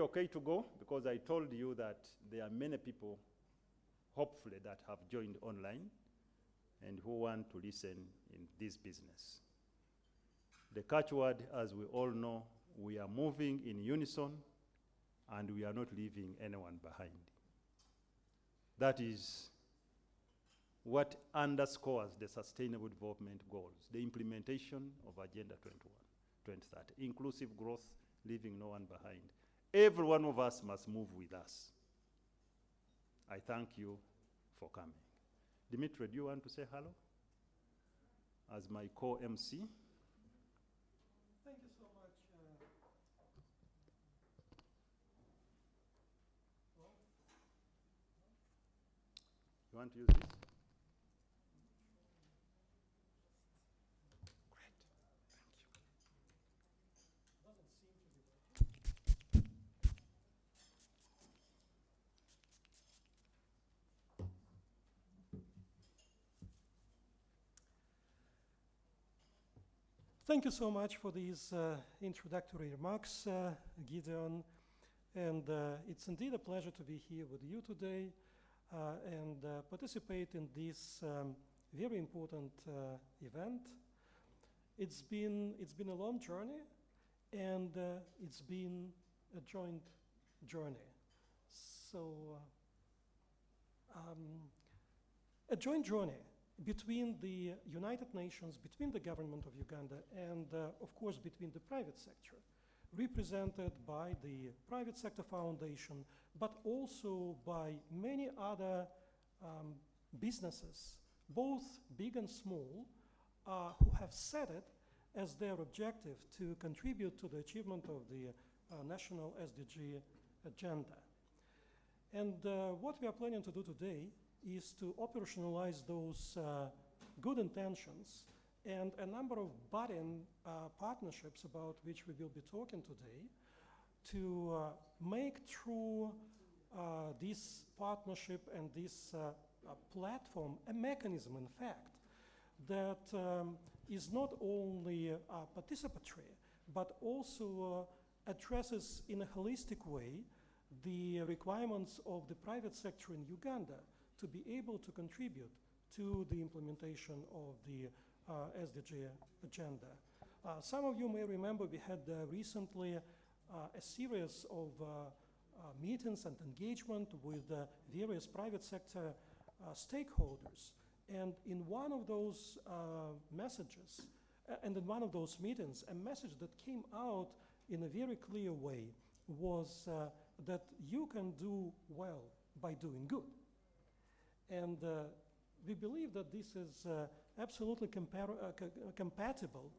okay to go? Because I told you that there are many people, hopefully, that have joined online and who want to listen in this business. The catchword, as we all know, we are moving in unison and we are not leaving anyone behind. That is what underscores the Sustainable Development Goals, the implementation of Agenda 2030, inclusive growth, leaving no one behind. Every one of us must move with us. I thank you for coming. Dimitri, do you want to say hello? As my co-MC. Thank you so much. You want to use this? Great. Thank you. Thank you so much for these introductory remarks, Gideon. And it's indeed a pleasure to be here with you today and participate in this very important event. It's been a long journey, and it's been a joint journey. So a joint journey between the United Nations, between the government of Uganda, and of course between the private sector, represented by the Private Sector Foundation, but also by many other businesses, both big and small, who have set it as their objective to contribute to the achievement of the national SDG agenda. And what we are planning to do today is to operationalize those good intentions and a number of budding partnerships about which we will be talking today to make through this partnership and this platform a mechanism, in fact, that is not only participatory, but also addresses in a holistic way the requirements of the private sector in Uganda to be able to contribute to the implementation of the SDG agenda. Some of you may remember we had recently a series of meetings and engagement with various private sector stakeholders. And in one of those messages, and in one of those meetings, a message that came out in a very clear way was that you can do well by doing good. And we believe that this is absolutely compatible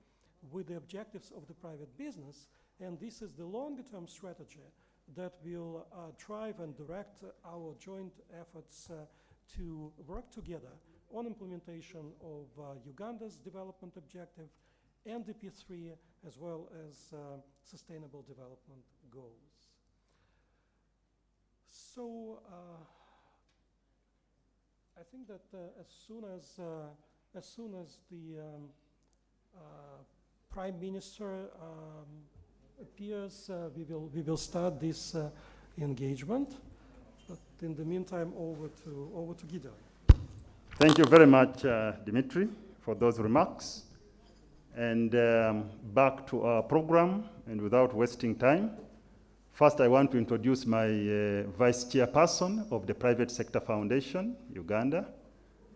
with the objectives of the private business, and this is the longer-term strategy that will drive and direct our joint efforts to work together on implementation of Uganda's development objective, NDP3, as well as Sustainable Development Goals. So I think that as soon as the Prime Minister appears, we will start this engagement. But in the meantime, over to Gideon. Thank you very much, Dimitri, for those remarks. And back to our program, and without wasting time, first I want to introduce my Vice Chairperson of the Private Sector Foundation, Uganda,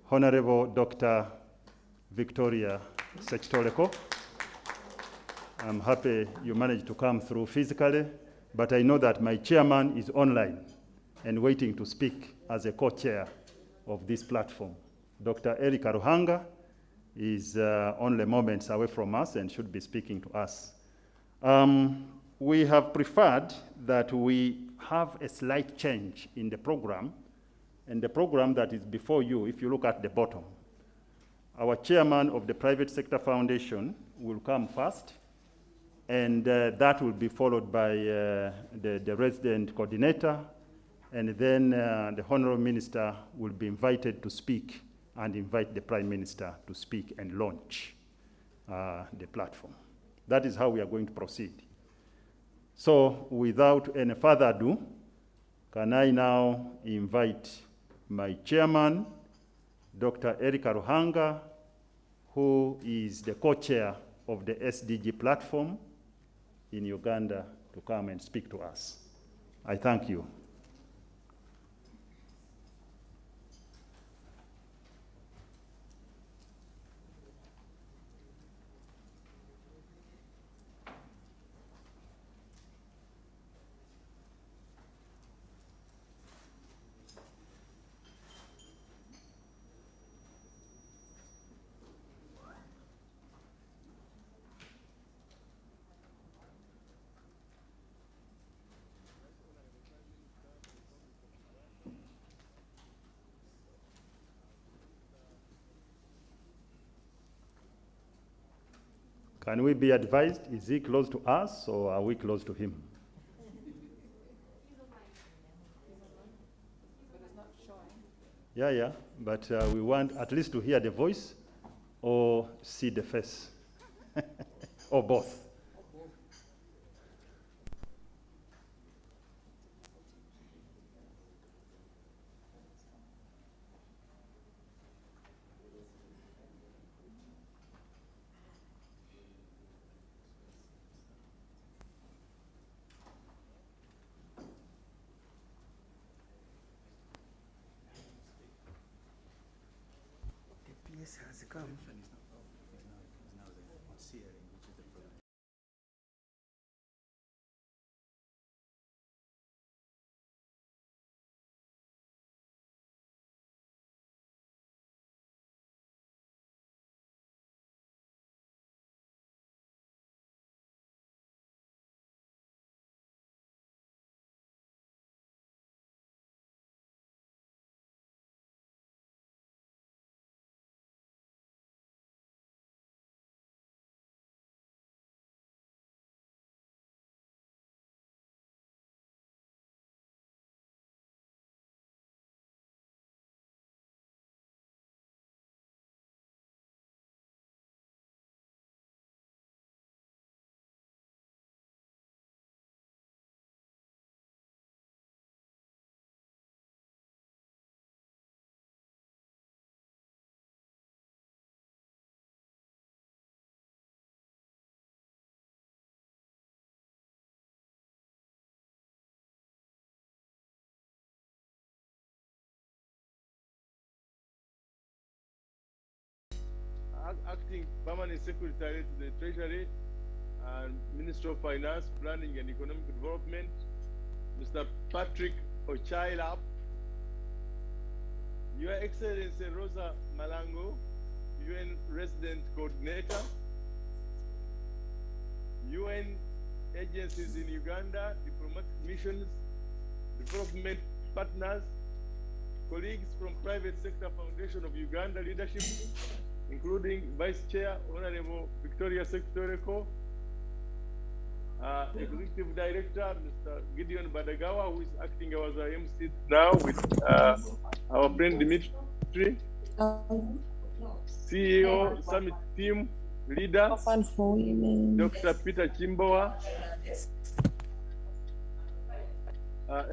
Honorable Dr. Victoria Sechitoleko. I'm happy you managed to come through physically, but I know that my chairman is online and waiting to speak as a co-chair of this platform. Dr. Erika Ruhanga is only moments away from us and should be speaking to us. We have preferred that we have a slight change in the program, and the program that is before you, if you look at the bottom, our chairman of the Private Sector Foundation will come first, and that will be followed by the resident coordinator, and then the Honorable Minister will be invited to speak and invite the Prime Minister to speak and launch the platform. That is how we are going to proceed. So without any further ado, can I now invite my chairman, Dr. Erica Ruhanga, who is the co-chair of the SDG platform in Uganda, to come and speak to us. I thank you. Can we be advised, is he close to us or are we close to him? Yeah, but we want at least to hear the voice or see the face, or both. Has come. Acting Permanent Secretary to the Treasury and Minister of Finance, Planning and Economic Development, Mr. Patrick Ochailap, Your Excellency Rosa Malango, UN Resident Coordinator, UN agencies in Uganda, diplomatic missions, development partners, colleagues from Private Sector Foundation of Uganda leadership, including Vice Chair, Honorable Victoria Secretarico, Executive Director, Mr. Gideon Badagawa, who is acting as our MC now with our friend Dimitri, CEO, Summit Team Leader, Dr. Peter Chimboa,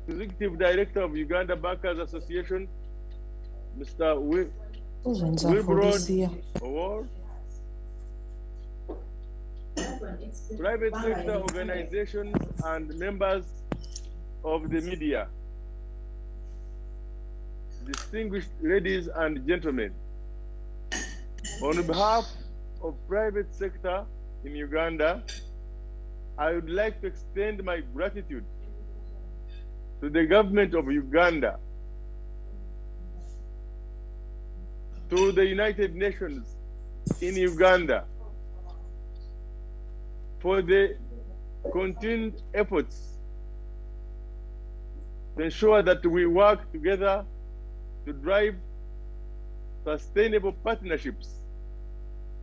Executive Director of Uganda Bankers Association, Mr. Wilbrod Award, private sector organizations and members of the media, distinguished ladies and gentlemen, on behalf of private sector in Uganda, I would like to extend my gratitude to the government of Uganda, to the United Nations in Uganda, for the continued efforts to ensure that we work together to drive sustainable partnerships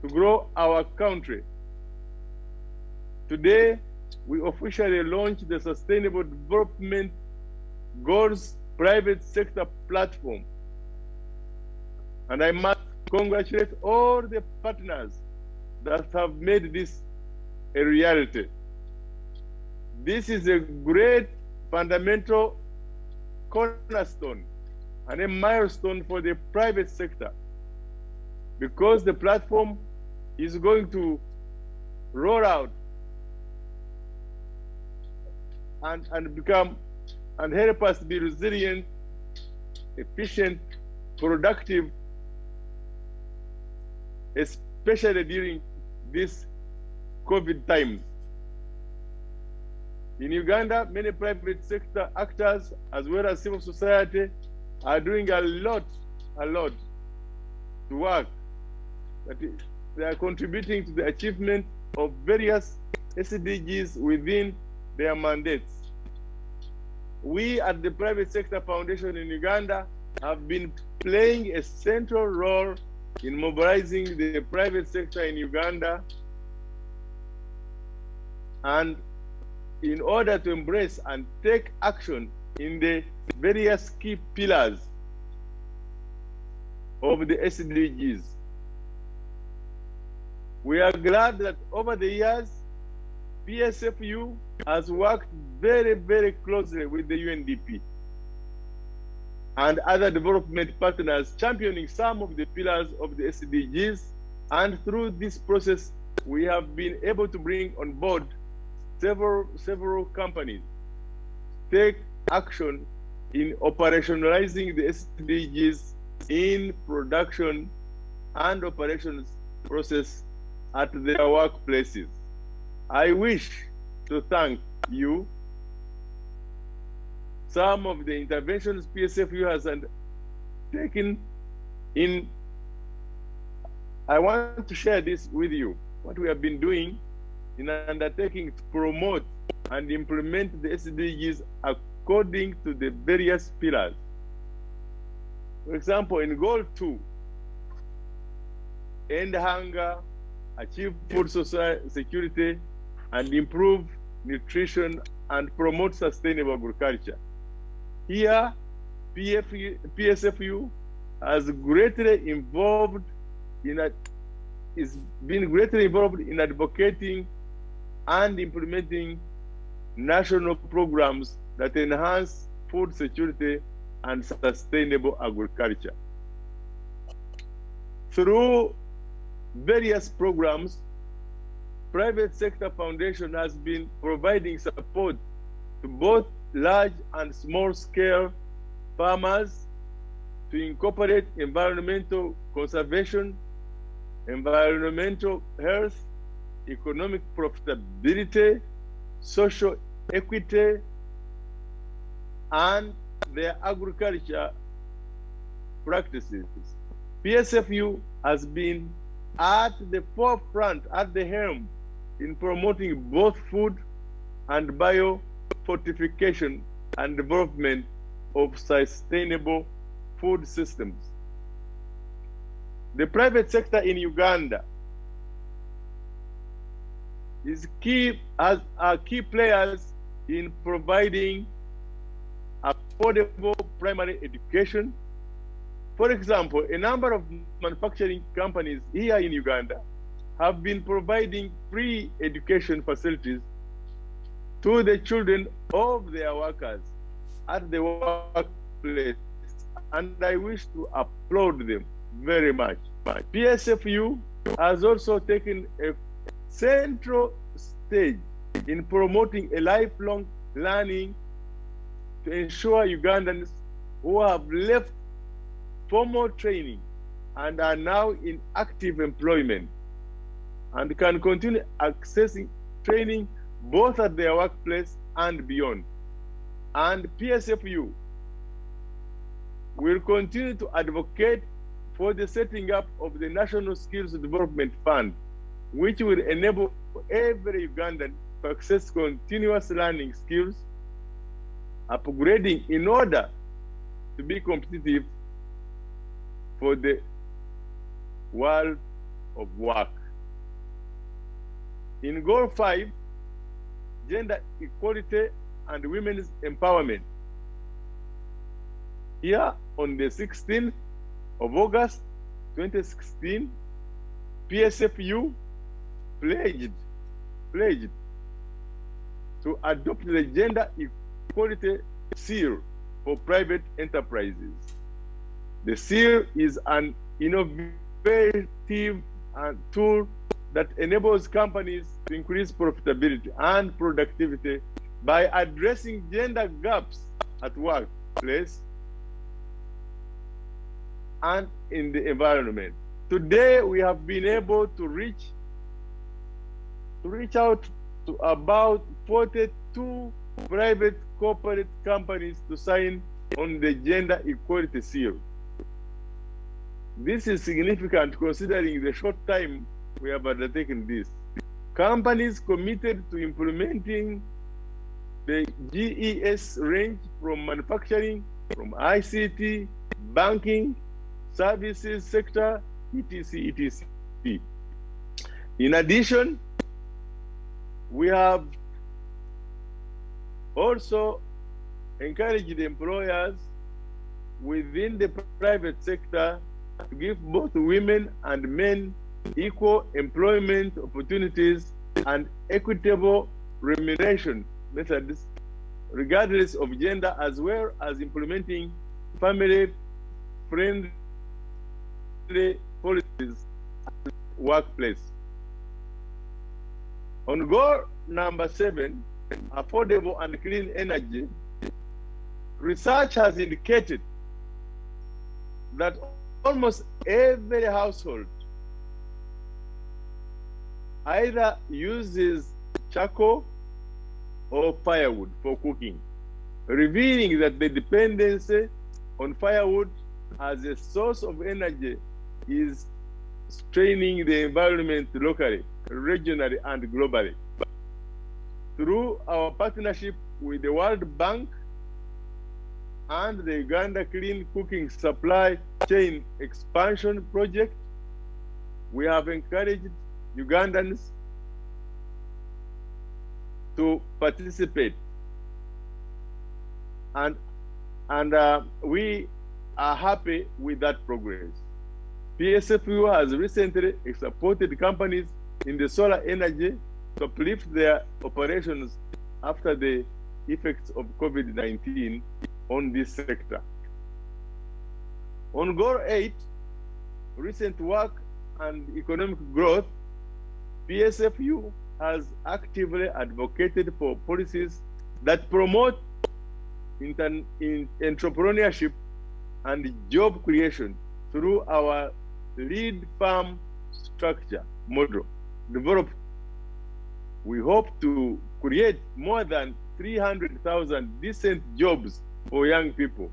to grow our country. Today, we officially launched the Sustainable Development Goals Private Sector Platform. And I must congratulate all the partners that have made this a reality. This is a great fundamental cornerstone and a milestone for the private sector, because the platform is going to roll out and become and help us be resilient, efficient, productive, especially during this COVID times. In Uganda, many private sector actors as well as civil society are doing a lot to work. They are contributing to the achievement of various SDGs within their mandates. We at the Private Sector Foundation in Uganda have been playing a central role in mobilizing the private sector in Uganda, and in order to embrace and take action in the various key pillars of the SDGs. We are glad that over the years, PSFU has worked very closely with the UNDP and other development partners, championing some of the pillars of the SDGs. And through this process, we have been able to bring on board several companies take action in operationalizing the SDGs in production and operations process at their workplaces. I wish to thank you. Some of the interventions PSFU has taken in, I want to share this with you, what we have been doing in undertaking to promote and implement the SDGs according to the various pillars. For example, in Goal 2, end hunger, achieve food security, and improve nutrition and promote sustainable agriculture. Here, PSFU has greatly involved is been greatly involved in advocating and implementing national programs that enhance food security and sustainable agriculture. Through various programs, Private Sector Foundation has been providing support to both large and small scale farmers to incorporate environmental conservation, environmental health, economic profitability, social equity, and their agriculture practices. PSFU has been at the forefront, at the helm, in promoting both food and bio-fortification and development of sustainable food systems. The private sector in Uganda are key players in providing affordable primary education. For example, a number of manufacturing companies here in Uganda have been providing free education facilities to the children of their workers at the workplace, and I wish to applaud them very much. PSFU has also taken a central stage in promoting a lifelong learning to ensure Ugandans who have left formal training and are now in active employment and can continue accessing training both at their workplace and beyond. And PSFU will continue to advocate for the setting up of the National Skills Development Fund, which will enable every Ugandan to access continuous learning skills, upgrading in order to be competitive for the world of work. In Goal 5, gender equality and women's empowerment, here on the 16th of August 2016, PSFU pledged to adopt the gender equality seal for private enterprises. The seal is an innovative tool that enables companies to increase profitability and productivity by addressing gender gaps at workplace and in the environment. Today, we have been able to reach out to about 42 private corporate companies to sign on the gender equality seal. This is significant considering the short time we have undertaken this. Companies committed to implementing the GES range from manufacturing, from ICT, banking, services sector, etc., etc. In addition, we have also encouraged employers within the private sector to give both women and men equal employment opportunities and equitable remuneration methods, regardless of gender, as well as implementing family-friendly policies at the workplace. On goal number 7, affordable and clean energy, research has indicated that almost every household either uses charcoal or firewood for cooking, revealing that the dependency on firewood as a source of energy is straining the environment locally, regionally, and globally. Through our partnership with the World Bank and the Uganda Clean Cooking Supply Chain Expansion Project, we have encouraged Ugandans to participate, and we are happy with that progress. PSFU has recently supported companies in the solar energy to uplift their operations after the effects of COVID-19 on this sector. On goal 8, recent work and economic growth, PSFU has actively advocated for policies that promote entrepreneurship and job creation through our lead farm structure model developed. We hope to create more than 300,000 decent jobs for young people.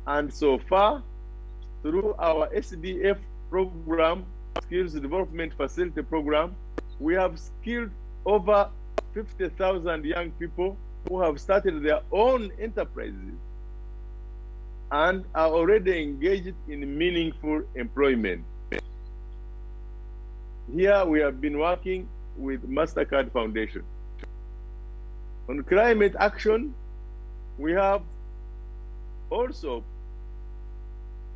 And so far, through our SDF program, Skills Development Facility Program, we have skilled over 50,000 young people who have started their own enterprises and are already engaged in meaningful employment. Here we have been working with MasterCard Foundation. On climate action, we have also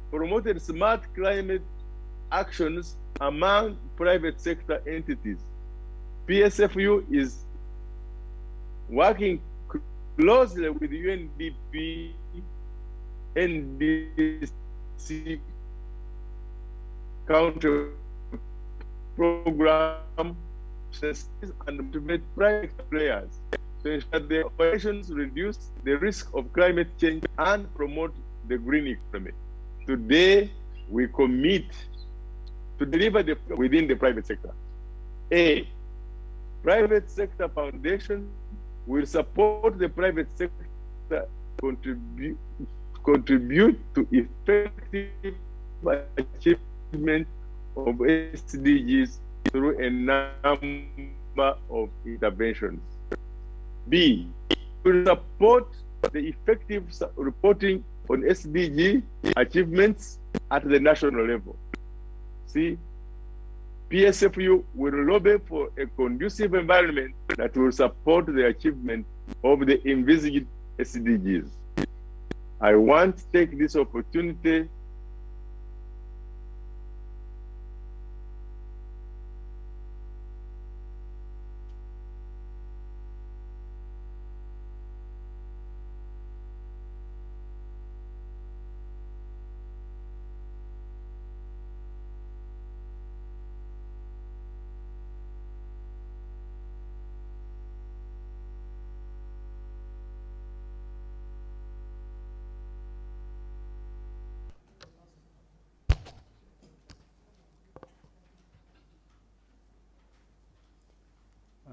promoted smart climate actions among private sector entities. PSFU is working closely with UNDP, NDC, country program, and motivate private players to ensure their operations reduce the risk of climate change and promote the green economy. Today, we commit to deliver within the private sector. A, private sector foundation will support the private sector contribute to effective achievement of SDGs through a number of interventions. B, will support the effective reporting on SDG achievements at the national level. C, PSFU will lobby for a conducive environment that will support the achievement of the envisaged SDGs. I want to take this opportunity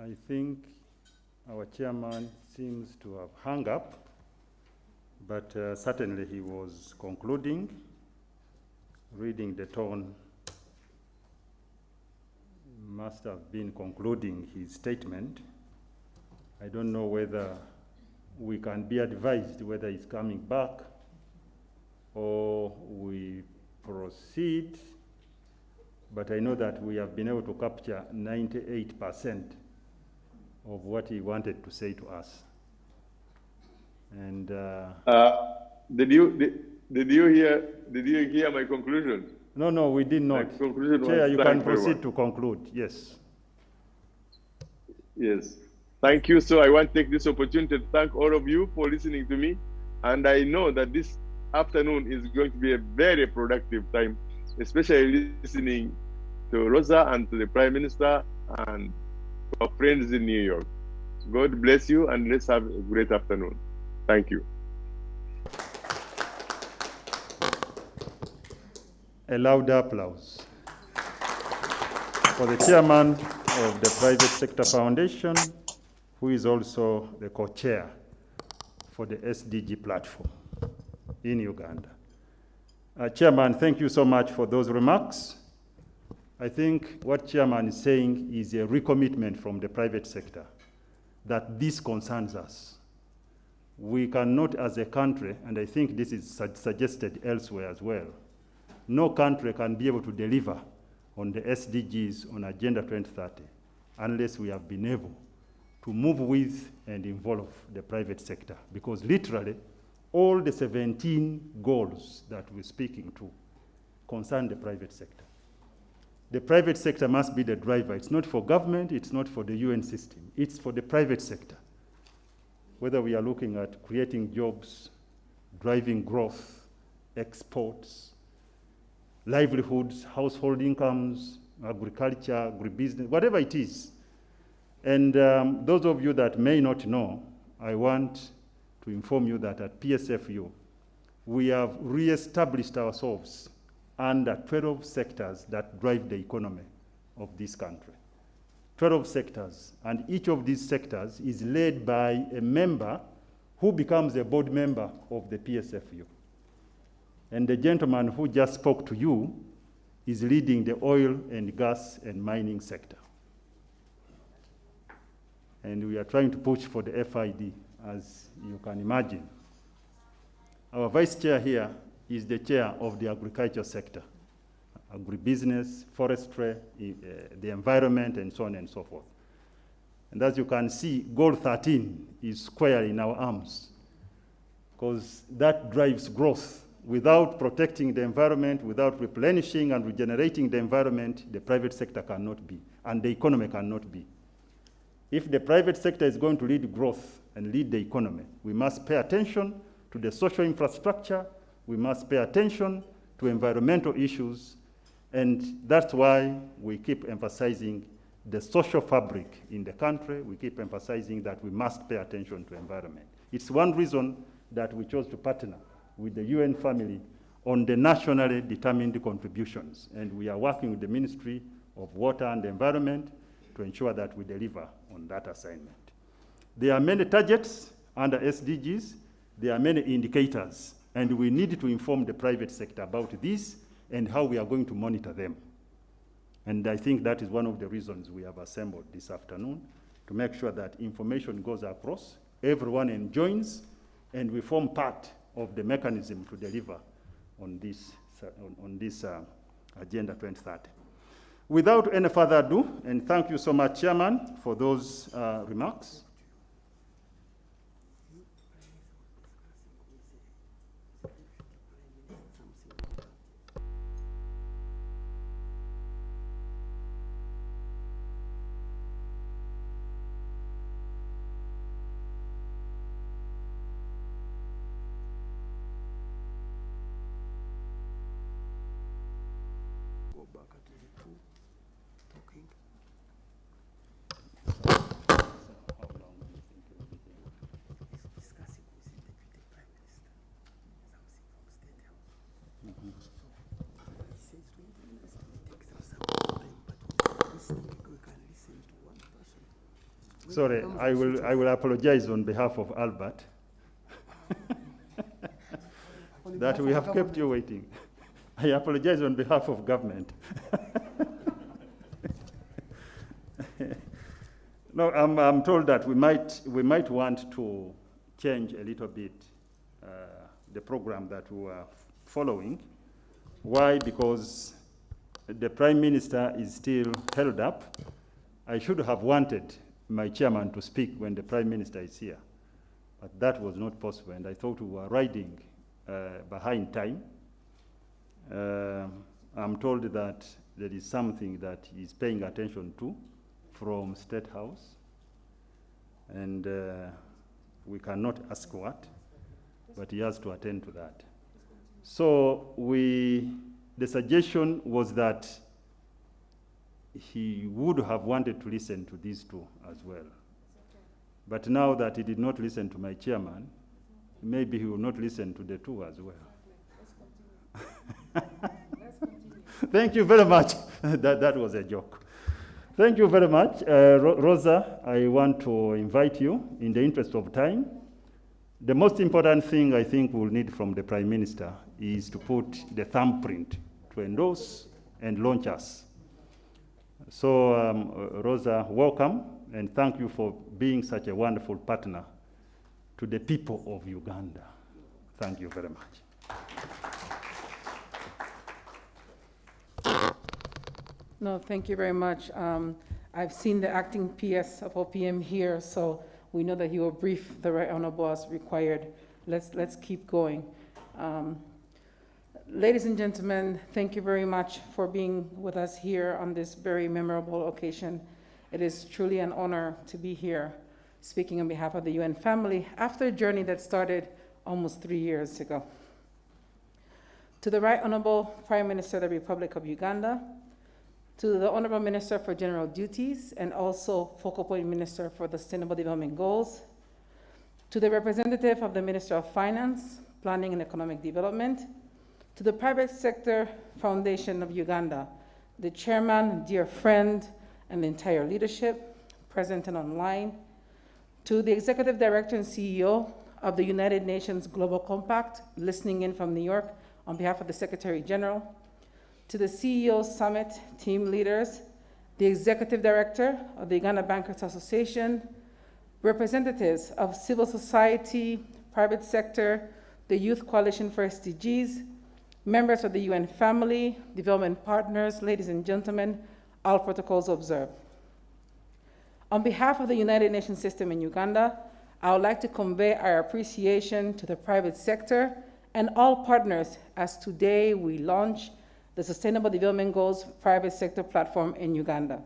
I think our chairman seems to have hung up, but certainly he was concluding, reading the tone, must have been concluding his statement. I don't know whether we can be advised whether he's coming back or we proceed, but I know that we have been able to capture 98% of what he wanted to say to us. And did you hear my conclusion? No, we did not. My conclusion was Chair, you can proceed everyone. to conclude. Yes. Yes. Thank you. So I want to take this opportunity to thank all of you for listening to me. And I know that this afternoon is going to be a very productive time, especially listening to Rosa and to the Prime Minister and to our friends in New York. God bless you, and let's have a great afternoon. Thank you. A loud applause for the chairman of the Private Sector Foundation, who is also the co-chair for the SDG platform in Uganda. Chairman, thank you so much for those remarks. I think what chairman is saying is a recommitment from the private sector that this concerns us. We cannot as a country, and I think this is suggested elsewhere as well, no country can be able to deliver on the SDGs on Agenda 2030 unless we have been able to move with and involve the private sector, because literally all the 17 goals that we're speaking to concern the private sector. The private sector must be the driver. It's not for government, it's not for the UN system, it's for the private sector. Whether we are looking at creating jobs, driving growth, exports, livelihoods, household incomes, agriculture, agribusiness, whatever it is. And those of you that may not know, I want to inform you that at PSFU, we have re-established ourselves under 12 sectors that drive the economy of this country. 12 sectors, and each of these sectors is led by a member who becomes a board member of the PSFU. And the gentleman who just spoke to you is leading the oil and gas and mining sector. And we are trying to push for the FID, as you can imagine. Our vice chair here is the chair of the agriculture sector, agribusiness, forestry, the environment, and so on and so forth. And as you can see, goal 13 is square in our arms, because that drives growth. Without protecting the environment, without replenishing and regenerating the environment, the private sector cannot be, and the economy cannot be. If the private sector is going to lead growth and lead the economy, we must pay attention to the social infrastructure, we must pay attention to environmental issues, and that's why we keep emphasizing the social fabric in the country. We keep emphasizing that we must pay attention to environment. It's one reason that we chose to partner with the UN family on the nationally determined contributions. And we are working with the Ministry of Water and Environment to ensure that we deliver on that assignment. There are many targets under SDGs. There are many indicators. And we need to inform the private sector about this and how we are going to monitor them. And I think that is one of the reasons we have assembled this afternoon, to make sure that information goes across, everyone enjoins, and we form part of the mechanism to deliver on this Agenda 2030. Without any further ado, and thank you so much, Chairman, for those remarks. Sorry, I will apologize on behalf of Albert that we have kept you waiting. I apologize on behalf of government. No, I'm told that we might want to change a little bit the program that we are following. Why? Because the Prime Minister is still held up. I should have wanted my chairman to speak when the Prime Minister is here, but that was not possible, and I thought we were riding behind time. I'm told that there is something that he's paying attention to from State House, and we cannot ask what, but he has to attend to that. So the suggestion was that he would have wanted to listen to these two as well. But now that he did not listen to my chairman, maybe he will not listen to the two as well. Thank you very much. that was a joke. Thank you very much. Rosa, I want to invite you in the interest of time. The most important thing I think we'll need from the Prime Minister is to put the thumbprint to endorse and launch us. So, Rosa, welcome, and thank you for being such a wonderful partner to the people of Uganda. Thank you very much. No, thank you very much. I've seen the acting PS of OPM here, so we know that he will brief the Right Honorable as required. Let's keep going. Ladies and gentlemen, thank you very much for being with us here on this very memorable occasion. It is truly an honor to be here speaking on behalf of the UN family after a journey that started almost 3 years ago. To the Right Honorable Prime Minister of the Republic of Uganda, to the Honorable Minister for General Duties and also Focal Point Minister for the Sustainable Development Goals, to the representative of the Minister of Finance, Planning and Economic Development, to the Private Sector Foundation of Uganda, the chairman, dear friend, and the entire leadership, present and online, to the Executive Director and CEO of the United Nations Global Compact, listening in from New York on behalf of the Secretary General, to the CEO Summit team leaders, the Executive Director of the Uganda Bankers Association, representatives of civil society, private sector, the Youth Coalition for SDGs, members of the UN family, development partners, ladies and gentlemen, all protocols observed. On behalf of the United Nations system in Uganda, I would like to convey our appreciation to the private sector and all partners as today we launch the Sustainable Development Goals Private Sector Platform in Uganda.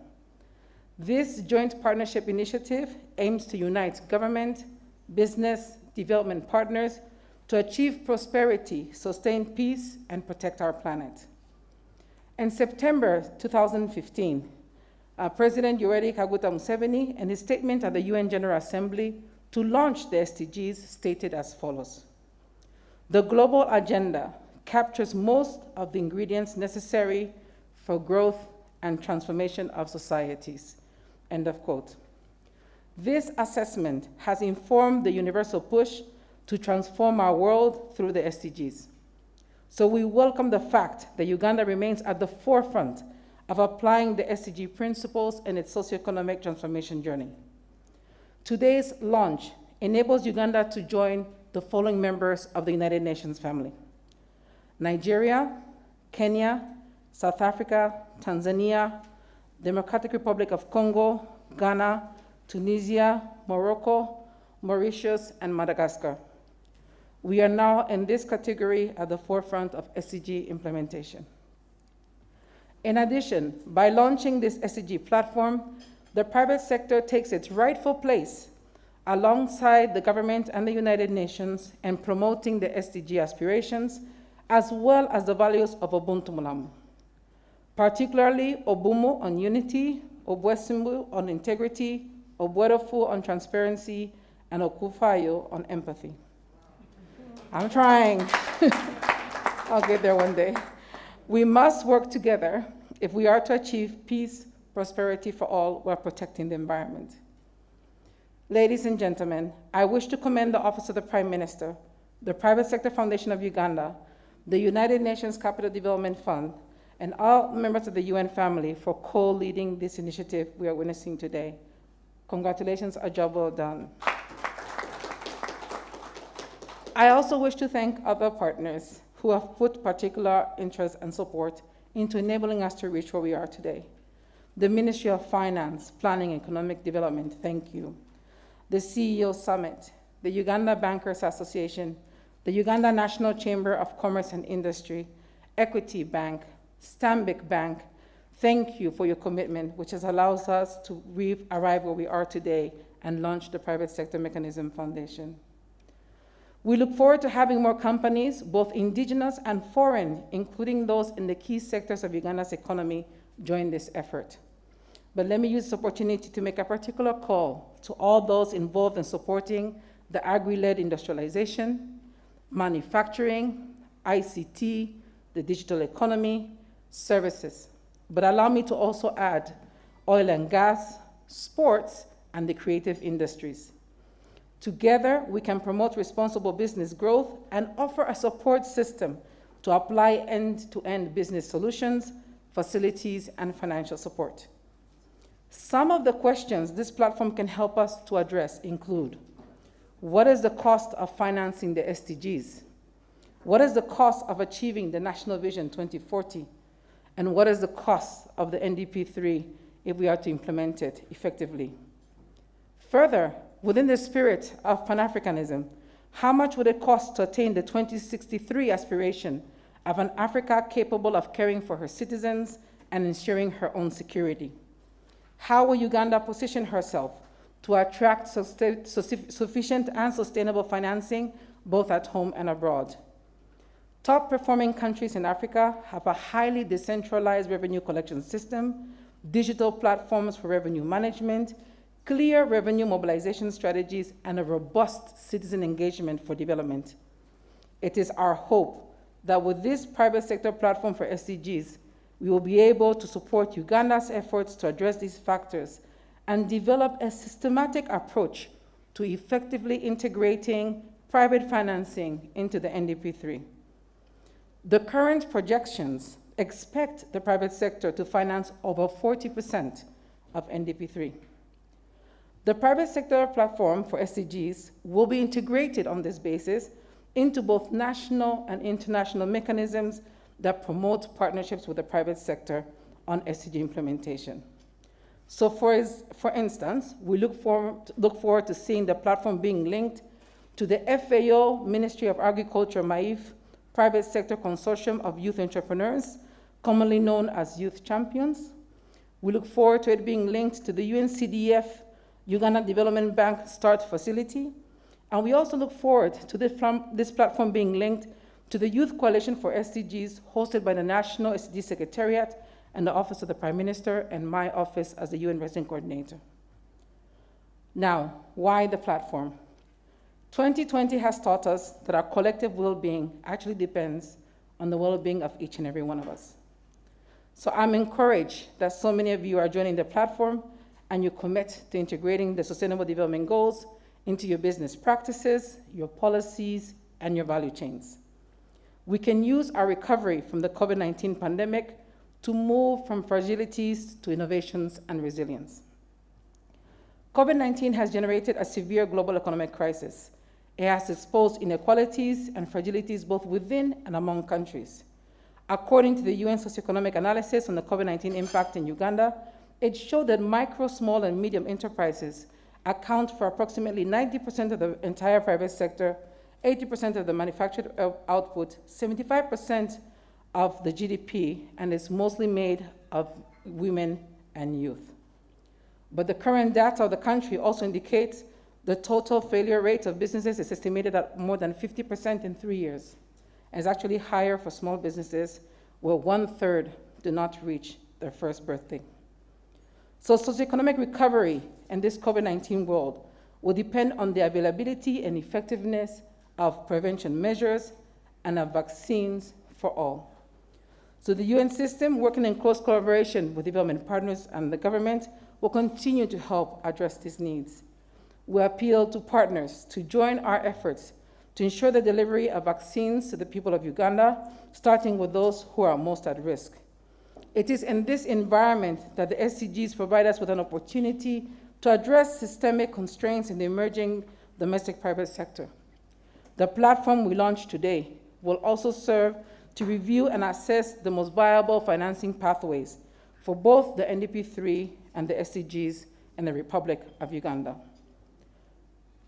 This joint partnership initiative aims to unite government, business, development partners to achieve prosperity, sustain peace, and protect our planet. In September 2015, President Yoweri Kaguta Museveni, in his statement at the UN General Assembly to launch the SDGs, stated as follows: "The global agenda captures most of the ingredients necessary for growth and transformation of societies." End of quote. This assessment has informed the universal push to transform our world through the SDGs. So we welcome the fact that Uganda remains at the forefront of applying the SDG principles in its socioeconomic transformation journey. Today's launch enables Uganda to join the following members of the United Nations family: Nigeria, Kenya, South Africa, Tanzania, Democratic Republic of Congo, Ghana, Tunisia, Morocco, Mauritius, and Madagascar. We are now in this category at the forefront of SDG implementation. In addition, by launching this SDG platform, the private sector takes its rightful place alongside the government and the United Nations in promoting the SDG aspirations, as well as the values of Ubuntu Mulamu, particularly Obumu on unity, Obwesimbu on integrity, Obwedofu on transparency, and Okufayo on empathy. I'm trying. I'll get there one day. We must work together if we are to achieve peace, prosperity for all while protecting the environment. Ladies and gentlemen, I wish to commend the Office of the Prime Minister, the Private Sector Foundation of Uganda, the United Nations Capital Development Fund, and all members of the UN family for co-leading this initiative we are witnessing today. Congratulations, a job well done. I also wish to thank other partners who have put particular interest and support into enabling us to reach where we are today. The Ministry of Finance, Planning and Economic Development, thank you. The CEO Summit, the Uganda Bankers Association, the Uganda National Chamber of Commerce and Industry, Equity Bank, Stanbic Bank, thank you for your commitment, which has allowed us to arrive where we are today and launch the Private Sector Mechanism Foundation. We look forward to having more companies, both indigenous and foreign, including those in the key sectors of Uganda's economy, join this effort. But let me use this opportunity to make a particular call to all those involved in supporting the agri-led industrialization, manufacturing, ICT, the digital economy, services. But allow me to also add oil and gas, sports, and the creative industries. Together, we can promote responsible business growth and offer a support system to apply end-to-end business solutions, facilities, and financial support. Some of the questions this platform can help us to address include: what is the cost of financing the SDGs? What is the cost of achieving the National Vision 2040? And what is the cost of the NDP3 if we are to implement it effectively? Further, within the spirit of Pan-Africanism, how much would it cost to attain the 2063 aspiration of an Africa capable of caring for her citizens and ensuring her own security? How will Uganda position herself to attract sufficient and sustainable financing, both at home and abroad? Top-performing countries in Africa have a highly decentralized revenue collection system, digital platforms for revenue management, clear revenue mobilization strategies, and a robust citizen engagement for development. It is our hope that with this private sector platform for SDGs, we will be able to support Uganda's efforts to address these factors and develop a systematic approach to effectively integrating private financing into the NDP3. The current projections expect the private sector to finance over 40% of NDP3. The private sector platform for SDGs will be integrated on this basis into both national and international mechanisms that promote partnerships with the private sector on SDG implementation. So for instance, we look forward to seeing the platform being linked to the FAO Ministry of Agriculture MAIF Private Sector Consortium of Youth Entrepreneurs, commonly known as Youth Champions. We look forward to it being linked to the UNCDF Uganda Development Bank START facility. And we also look forward to this platform being linked to the Youth Coalition for SDGs hosted by the National SDG Secretariat and the Office of the Prime Minister and my office as the UN Resident Coordinator. Now, why the platform? 2020 has taught us that our collective well-being actually depends on the well-being of each and every one of us. So I'm encouraged that so many of you are joining the platform and you commit to integrating the Sustainable Development Goals into your business practices, your policies, and your value chains. We can use our recovery from the COVID-19 pandemic to move from fragilities to innovations and resilience. COVID-19 has generated a severe global economic crisis. It has exposed inequalities and fragilities both within and among countries. According to the UN Socioeconomic Analysis on the COVID-19 impact in Uganda, it showed that micro, small, and medium enterprises account for approximately 90% of the entire private sector, 80% of the manufactured output, 75% of the GDP, and is mostly made of women and youth. But the current data of the country also indicates the total failure rate of businesses is estimated at more than 50% in 3 years. And it's actually higher for small businesses, where 1/3 do not reach their first birthday. So socioeconomic recovery in this COVID-19 world will depend on the availability and effectiveness of prevention measures and of vaccines for all. So the UN system, working in close collaboration with development partners and the government, will continue to help address these needs. we appeal to partners to join our efforts to ensure the delivery of vaccines to the people of Uganda, starting with those who are most at risk. It is in this environment that the SDGs provide us with an opportunity to address systemic constraints in the emerging domestic private sector. The platform we launched today will also serve to review and assess the most viable financing pathways for both the NDP3 and the SDGs in the Republic of Uganda.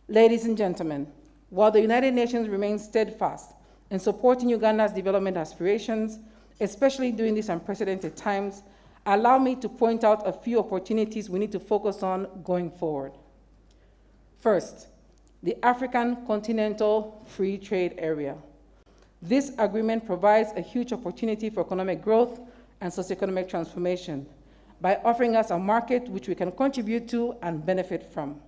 Ladies and gentlemen, while the United Nations remains steadfast in supporting Uganda's development aspirations, especially during these unprecedented times, allow me to point out a few opportunities we need to focus on going forward. First, the African Continental Free Trade Area. This agreement provides a huge opportunity for economic growth and socioeconomic transformation by offering us a market which we can contribute to and benefit from.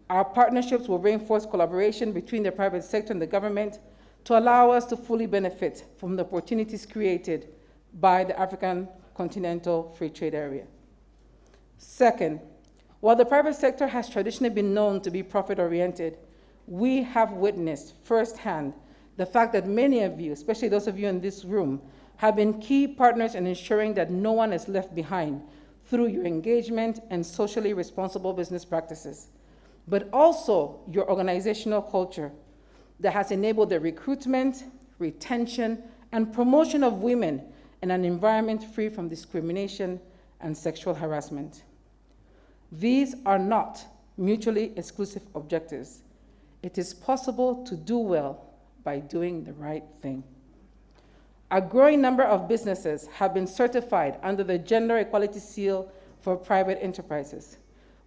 Our partnerships will reinforce collaboration between the private sector and the government to allow us to fully benefit from the opportunities created by the African Continental Free Trade Area. Second, while the private sector has traditionally been known to be profit-oriented, we have witnessed firsthand the fact that many of you, especially those of you in this room, have been key partners in ensuring that no one is left behind through your engagement and socially responsible business practices, but also your organizational culture that has enabled the recruitment, retention, and promotion of women in an environment free from discrimination and sexual harassment. These are not mutually exclusive objectives. It is possible to do well by doing the right thing. A growing number of businesses have been certified under the Gender Equality Seal for Private Enterprises,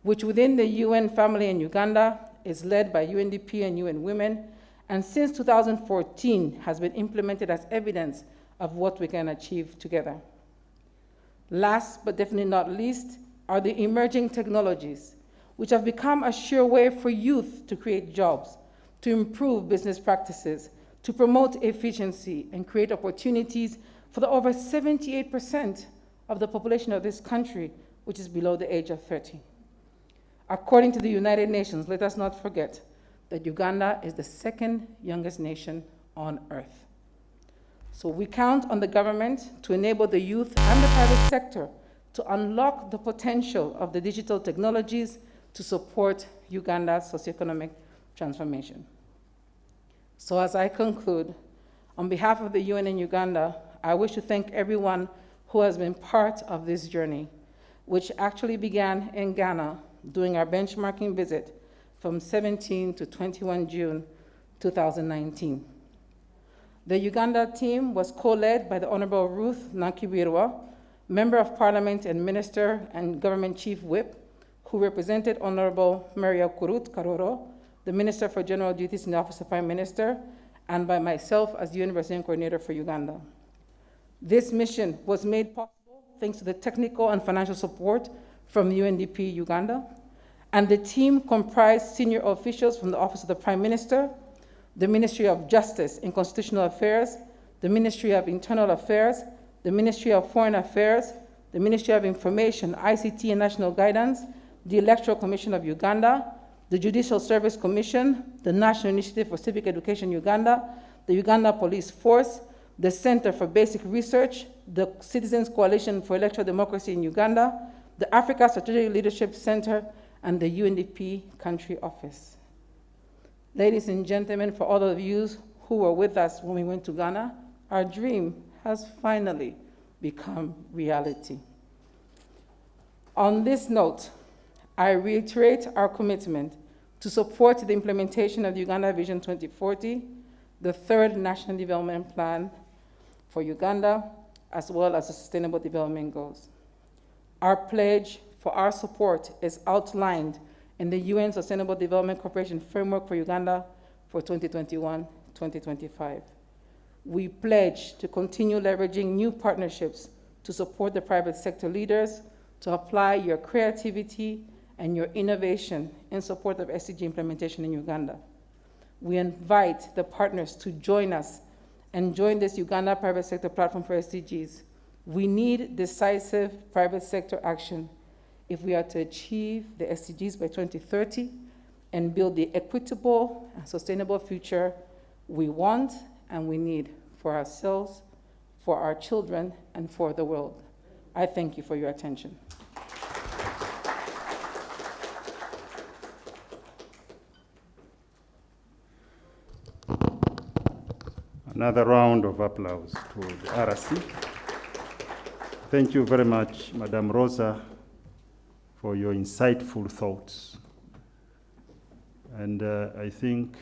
which within the UN family in Uganda is led by UNDP and UN Women, and since 2014 has been implemented as evidence of what we can achieve together. Last but definitely not least are the emerging technologies, which have become a sure way for youth to create jobs, to improve business practices, to promote efficiency and create opportunities for the over 78% of the population of this country, which is below the age of 30. According to the United Nations, let us not forget that Uganda is the second youngest nation on earth. So we count on the government to enable the youth and the private sector to unlock the potential of the digital technologies to support Uganda's socioeconomic transformation. So as I conclude, on behalf of the UN in Uganda, I wish to thank everyone who has been part of this journey, which actually began in Ghana during our benchmarking visit from 17 to 21 June 2019. The Uganda team was co-led by the Honorable Ruth Nakibirwa, Member of Parliament and Minister and Government Chief Whip, who represented Honorable Maria Kurut Karoro, the Minister for General Duties in the Office of Prime Minister, and by myself as the University Coordinator for Uganda. This mission was made possible thanks to the technical and financial support from the UNDP Uganda, and the team comprised senior officials from the Office of the Prime Minister, the Ministry of Justice and Constitutional Affairs, the Ministry of Internal Affairs, the Ministry of Foreign Affairs, the Ministry of Information, ICT and National Guidance, the Electoral Commission of Uganda, the Judicial Service Commission, the National Initiative for Civic Education Uganda, the Uganda Police Force, the Center for Basic Research, the Citizens Coalition for Electoral Democracy in Uganda, the Africa Strategic Leadership Center, and the UNDP Country Office. Ladies and gentlemen, for all of you who were with us when we went to Ghana, our dream has finally become reality. On this note, I reiterate our commitment to support the implementation of the Uganda Vision 2040, the third National Development Plan for Uganda, as well as the Sustainable Development Goals. Our pledge for our support is outlined in the UN Sustainable Development Cooperation Framework for Uganda for 2021-2025. We pledge to continue leveraging new partnerships to support the private sector leaders to apply your creativity and your innovation in support of SDG implementation in Uganda. We invite the partners to join us and join this Uganda Private Sector Platform for SDGs. We need decisive private sector action if we are to achieve the SDGs by 2030 and build the equitable and sustainable future we want and we need for ourselves, for our children, and for the world. I thank you for your attention. Another round of applause to the RC. Thank you very much, Madam Rosa, for your insightful thoughts. And I think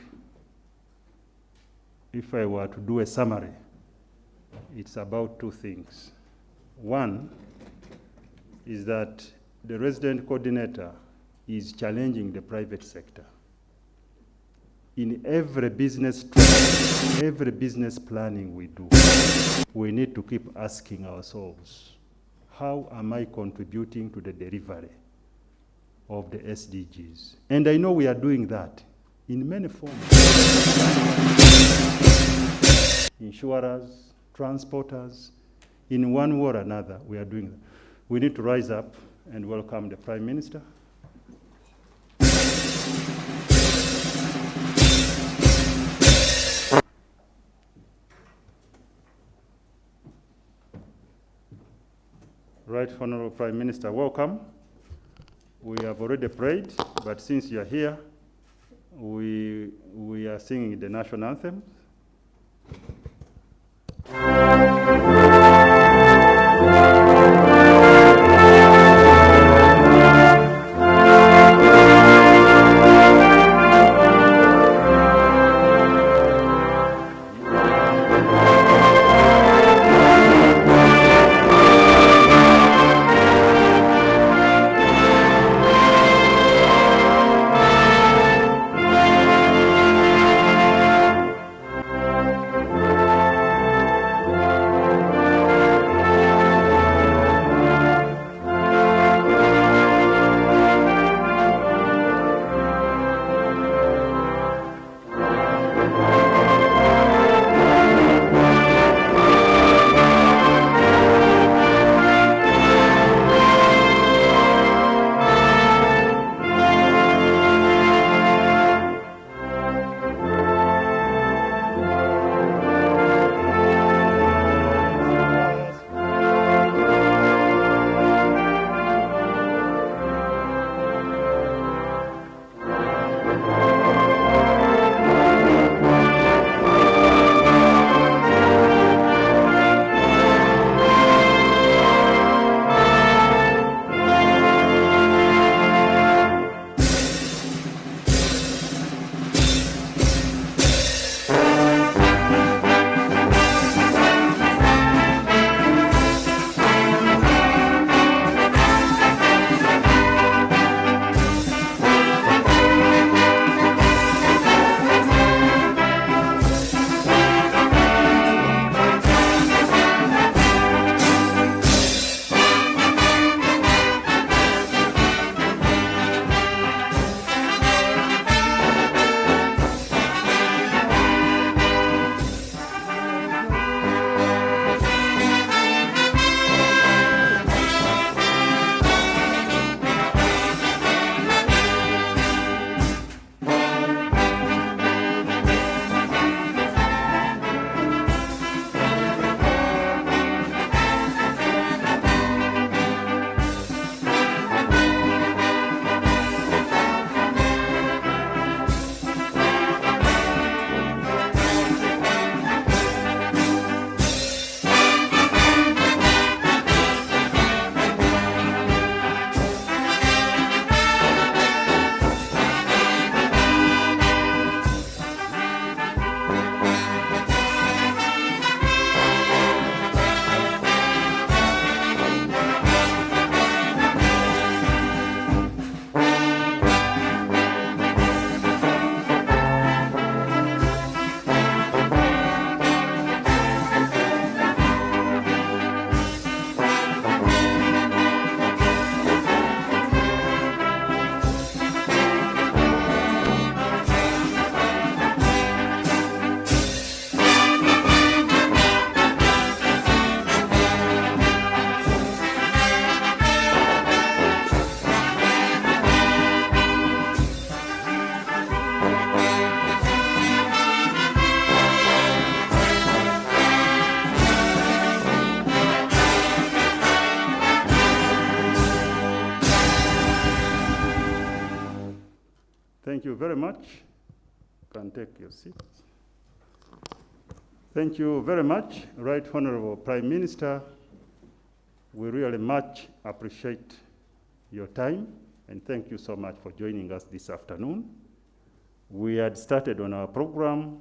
if I were to do a summary, it's about two things. One is that the resident coordinator is challenging the private sector. In every business planning we do, we need to keep asking ourselves, how am I contributing to the delivery of the SDGs? And I know we are doing that in many forms. Insurers, transporters, in one way or another, we are doing that. We need to rise up and welcome the Prime Minister. Right, Honorable Prime Minister, welcome. We have already prayed, but since you are here, we are singing the national anthem. Thank you very much. You can take your seats. Thank you very much, Right Honorable Prime Minister. We really much appreciate your time, and thank you so much for joining us this afternoon. We had started on our program,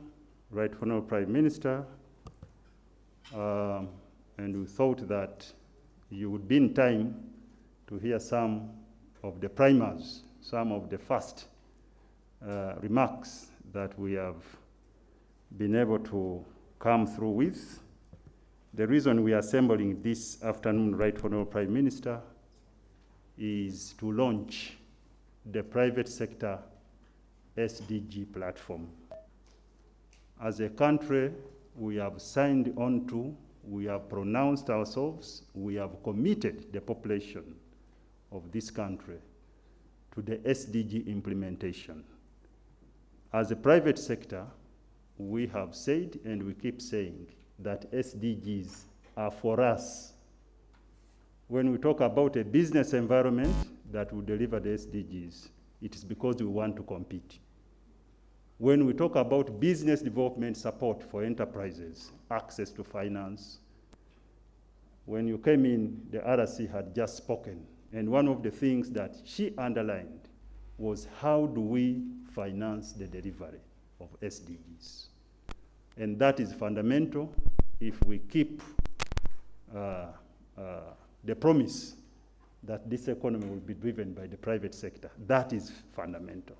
Right Honorable Prime Minister, and we thought that you would be in time to hear some of the primers, some of the first remarks that we have been able to come through with. The reason we are assembling this afternoon, Right Honorable Prime Minister, is to launch the private sector SDG platform. As a country, we have signed on to, we have pronounced ourselves, we have committed the population of this country to the SDG implementation. As a private sector, we have said and we keep saying that SDGs are for us. When we talk about a business environment that will deliver the SDGs, it is because we want to compete. When we talk about business development support for enterprises, access to finance, when you came in, the RC had just spoken, and one of the things that she underlined was how do we finance the delivery of SDGs? And that is fundamental if we keep the promise that this economy will be driven by the private sector. That is fundamental.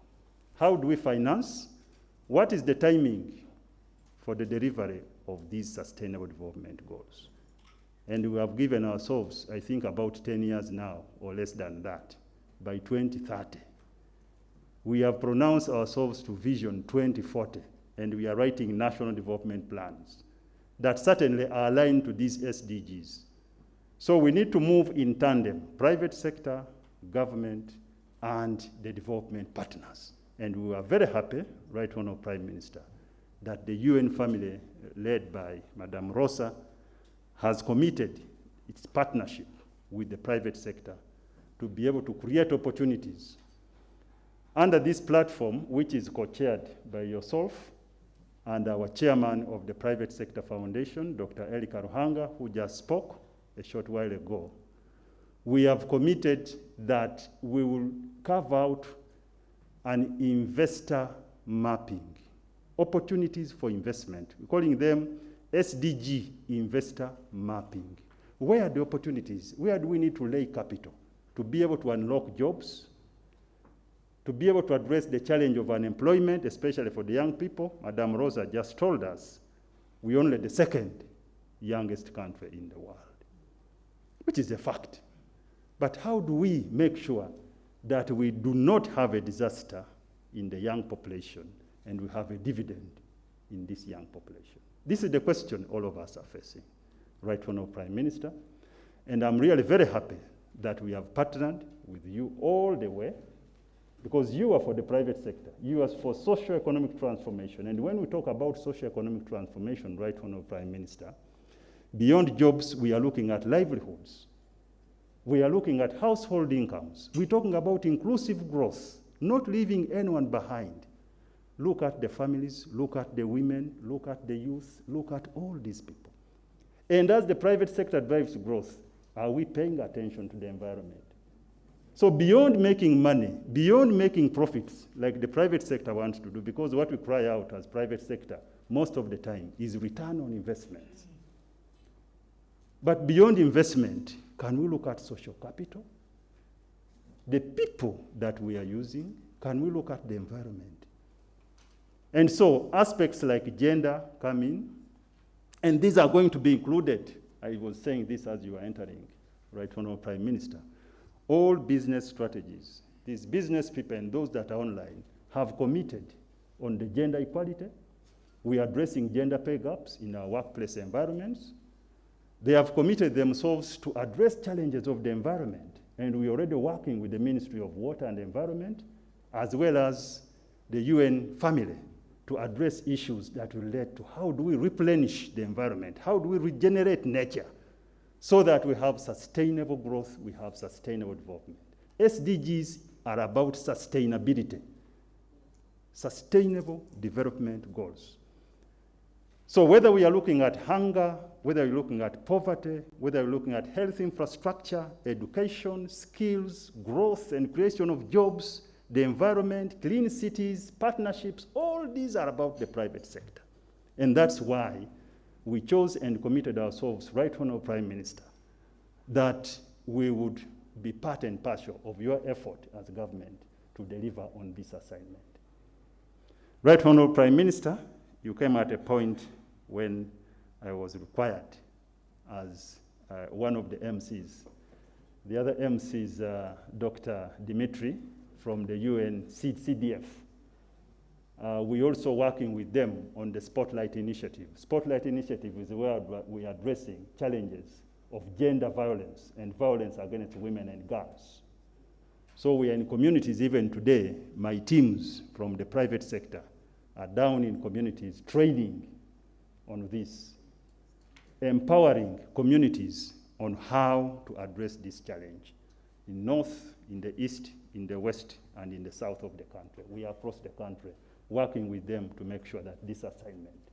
How do we finance? What is the timing for the delivery of these sustainable development goals? And we have given ourselves, I think, about 10 years now, or less than that, by 2030. We have pronounced ourselves to Vision 2040, and we are writing national development plans that certainly are aligned to these SDGs. So we need to move in tandem, private sector, government, and the development partners. And we are very happy, Right Honorable Prime Minister, that the UN family, led by Madame Rosa, has committed its partnership with the private sector to be able to create opportunities. Under this platform, which is co-chaired by yourself and our chairman of the Private Sector Foundation, Dr. Erika Ruhanga, who just spoke a short while ago, we have committed that we will carve out an investor mapping, opportunities for investment. We're calling them SDG investor mapping. Where are the opportunities? Where do we need to lay capital to be able to unlock jobs, to be able to address the challenge of unemployment, especially for the young people? Madame Rosa just told us we're only the second youngest country in the world, which is a fact. But how do we make sure that we do not have a disaster in the young population and we have a dividend in this young population? This is the question all of us are facing, Right Honorable Prime Minister. And I'm really very happy that we have partnered with you all the way, because you are for the private sector. You are for socio-economic transformation. And when we talk about socio-economic transformation, Right Honorable Prime Minister, beyond jobs, we are looking at livelihoods. We are looking at household incomes. We're talking about inclusive growth, not leaving anyone behind. Look at the families, look at the women, look at the youth, look at all these people. And as the private sector drives growth, are we paying attention to the environment? So beyond making money, beyond making profits, like the private sector wants to do, because what we cry out as private sector most of the time is return on investments. But beyond investment, can we look at social capital? The people that we are using, can we look at the environment? And so aspects like gender come in, and these are going to be included. I was saying this as you were entering, Right Honorable Prime Minister. All business strategies, these business people and those that are online have committed on the gender equality. We are addressing gender pay gaps in our workplace environments. They have committed themselves to address challenges of the environment, and we're already working with the Ministry of Water and Environment, as well as the UN family, to address issues that relate to how do we replenish the environment, how do we regenerate nature, so that we have sustainable growth, we have sustainable development. SDGs are about sustainability. sustainable development goals. So whether we are looking at hunger, whether you're looking at poverty, whether you're looking at health infrastructure, education, skills, growth and creation of jobs, the environment, clean cities, partnerships, all these are about the private sector. And that's why we chose and committed ourselves, Right Honorable Prime Minister, that we would be part and parcel of your effort as government to deliver on this assignment. Right Honorable Prime Minister, you came at a point when I was required as one of the MCs. The other MC is Dr. Dimitri from the UN CDF. We're also working with them on the Spotlight Initiative. Spotlight Initiative is where we are addressing challenges of gender violence and violence against women and girls. So we are in communities even today. My teams from the private sector are down in communities training on this, empowering communities on how to address this challenge in North, in the East, in the West, and in the South of the country. We are across the country working with them to make sure that this assignment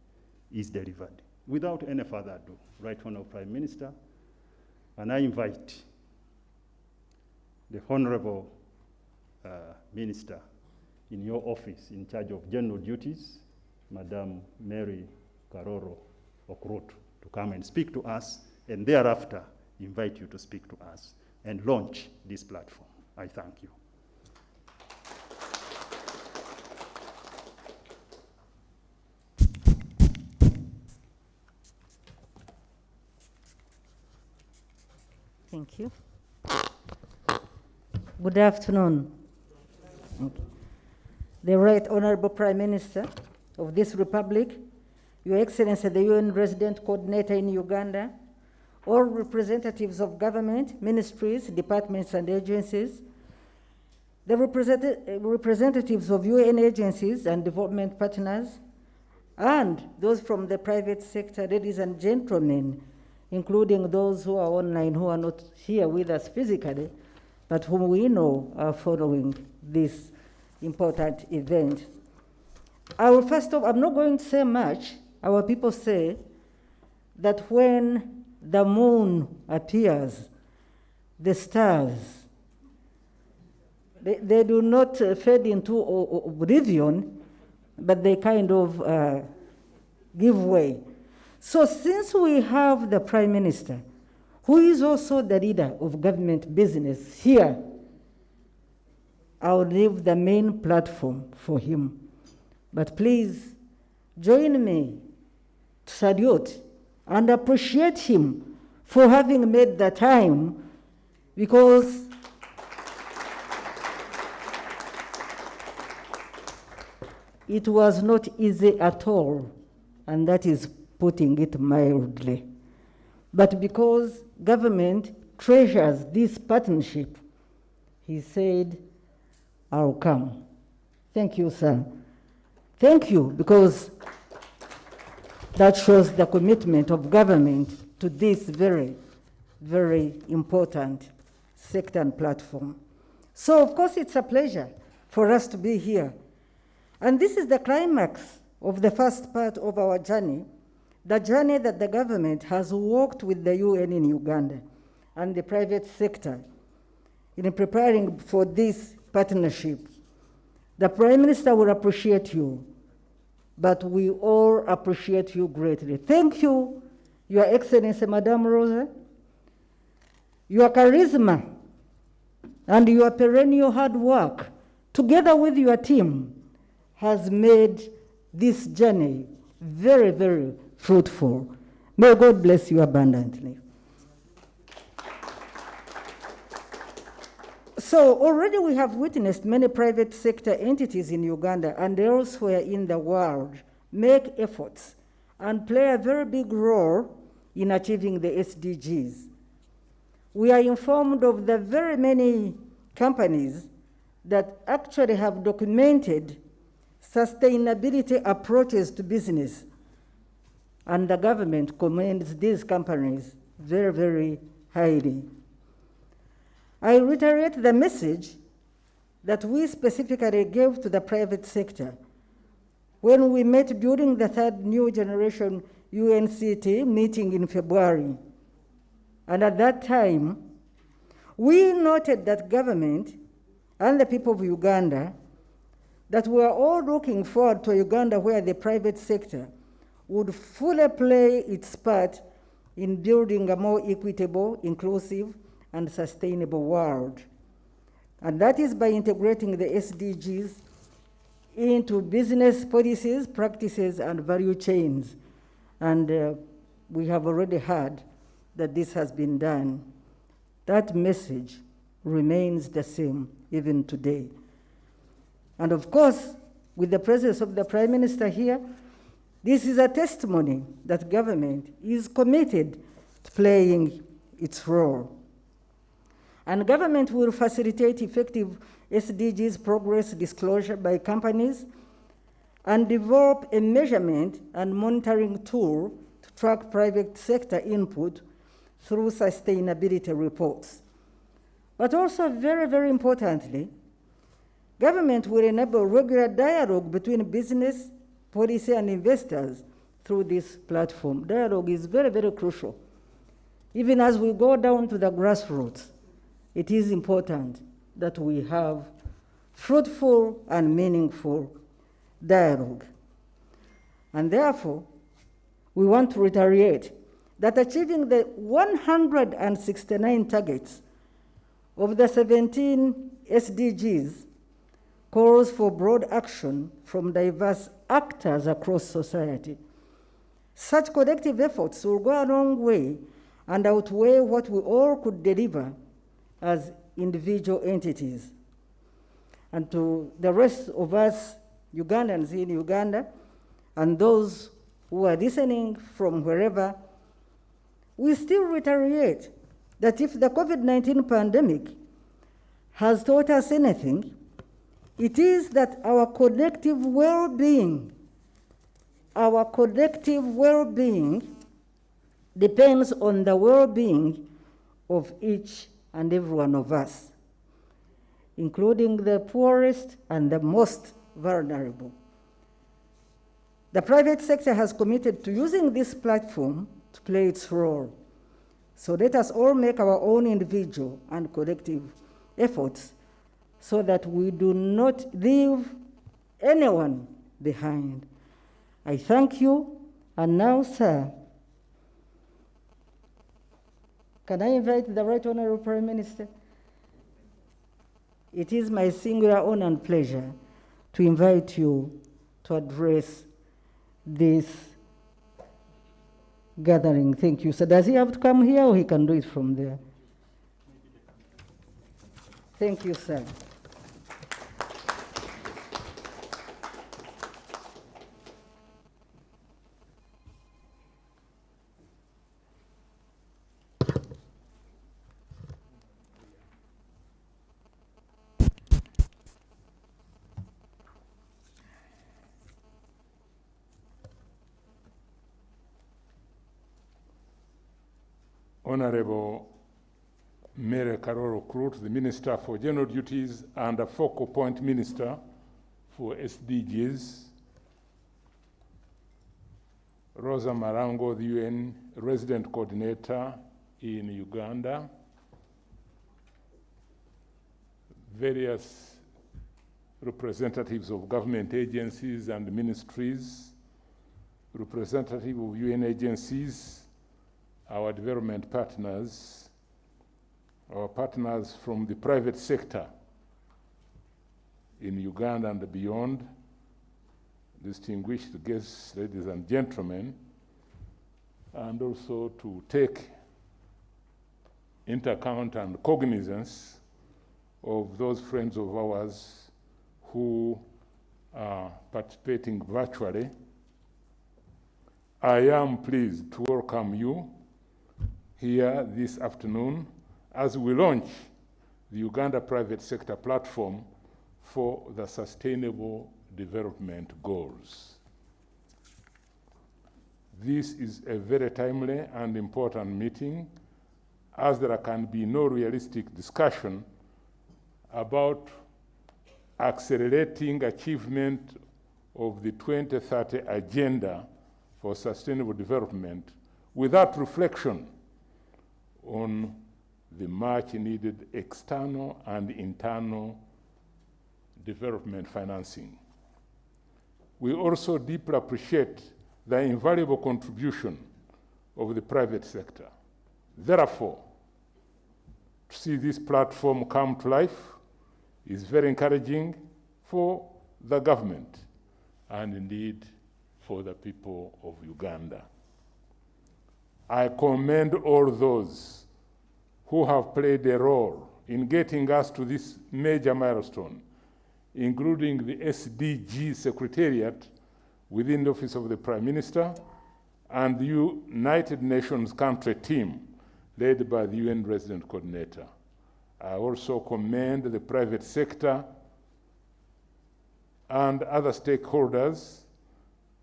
is delivered. Without any further ado, Right Honorable Prime Minister, and I invite the Honorable Minister in your office in charge of general duties, Madam Mary Karoro Okroto, to come and speak to us, and thereafter invite you to speak to us and launch this platform. I thank you. Thank you. Good afternoon. Okay. The Right Honorable Prime Minister of this Republic, Your Excellency the UN Resident Coordinator in Uganda, all representatives of government, ministries, departments and agencies, the representatives of UN agencies and development partners, and those from the private sector, ladies and gentlemen, including those who are online who are not here with us physically, but whom we know are following this important event. I'm not going to say much. Our people say that when the moon appears, the stars, they do not fade into oblivion, but they kind of give way. So since we have the Prime Minister, who is also the leader of government business here, I'll leave the main platform for him. But please join me to salute and appreciate him for having made the time, because it was not easy at all, and that is putting it mildly. But because government treasures this partnership, he said, I'll come. Thank you, sir. Thank you, because that shows the commitment of government to this very, very important sector and platform. So, of course, it's a pleasure for us to be here. And this is the climax of the first part of our journey, the journey that the government has walked with the UN in Uganda and the private sector in preparing for this partnership. The Prime Minister will appreciate you, but we all appreciate you greatly. Thank you, Your Excellency, Madame Rosa. Your charisma and your perennial hard work, together with your team, has made this journey very, very fruitful. May God bless you abundantly. So already we have witnessed many private sector entities in Uganda and elsewhere in the world make efforts and play a very big role in achieving the SDGs. We are informed of the very many companies that actually have documented sustainability approaches to business, and the government commends these companies very, very highly. I reiterate the message that we specifically gave to the private sector when we met during the third New Generation UNCT meeting in February. And at that time, we noted that government and the people of Uganda, that we are all looking forward to a Uganda where the private sector would fully play its part in building a more equitable, inclusive, and sustainable world. And that is by integrating the SDGs into business policies, practices, and value chains. And we have already heard that this has been done. That message remains the same even today. And of course, with the presence of the Prime Minister here, this is a testimony that government is committed to playing its role. And government will facilitate effective SDGs progress disclosure by companies and develop a measurement and monitoring tool to track private sector input through sustainability reports. But also, very, very importantly, government will enable regular dialogue between business, policy, and investors through this platform. Dialogue is very, very crucial. Even as we go down to the grassroots, it is important that we have fruitful and meaningful dialogue. And therefore, we want to reiterate that achieving the 169 targets of the 17 SDGs calls for broad action from diverse actors across society. Such collective efforts will go a long way and outweigh what we all could deliver as individual entities. And to the rest of us Ugandans in Uganda and those who are listening from wherever, we still reiterate that if the COVID-19 pandemic has taught us anything, it is that our collective well-being depends on the well-being of each and every one of us, including the poorest and the most vulnerable. The private sector has committed to using this platform to play its role. So let us all make our own individual and collective efforts so that we do not leave anyone behind. I thank you, and now, sir, can I invite the Right Honorable Prime Minister? It is my singular honor and pleasure to invite you to address this gathering. Thank you. So does he have to come here or he can do it from there? Thank you, sir. Honorable Mary Karolo Krut, the Minister for General Duties and a focal point Minister for SDGs. Rosa Marango, the UN Resident Coordinator in Uganda. Various representatives of government agencies and ministries, representatives of UN agencies, our development partners, our partners from the private sector in Uganda and beyond, distinguished guests, ladies and gentlemen, and also to take into account and cognizance of those friends of ours who are participating virtually. I am pleased to welcome you here this afternoon as we launch the Uganda Private Sector Platform for the Sustainable Development Goals. This is a very timely and important meeting, as there can be no realistic discussion about accelerating achievement of the 2030 Agenda for Sustainable Development without reflection on the much needed external and internal development financing. We also deeply appreciate the invaluable contribution of the private sector. Therefore, to see this platform come to life is very encouraging for the government and indeed for the people of Uganda. I commend all those who have played a role in getting us to this major milestone, including the SDG Secretariat within the Office of the Prime Minister and the United Nations country team led by the UN Resident Coordinator. I also commend the private sector and other stakeholders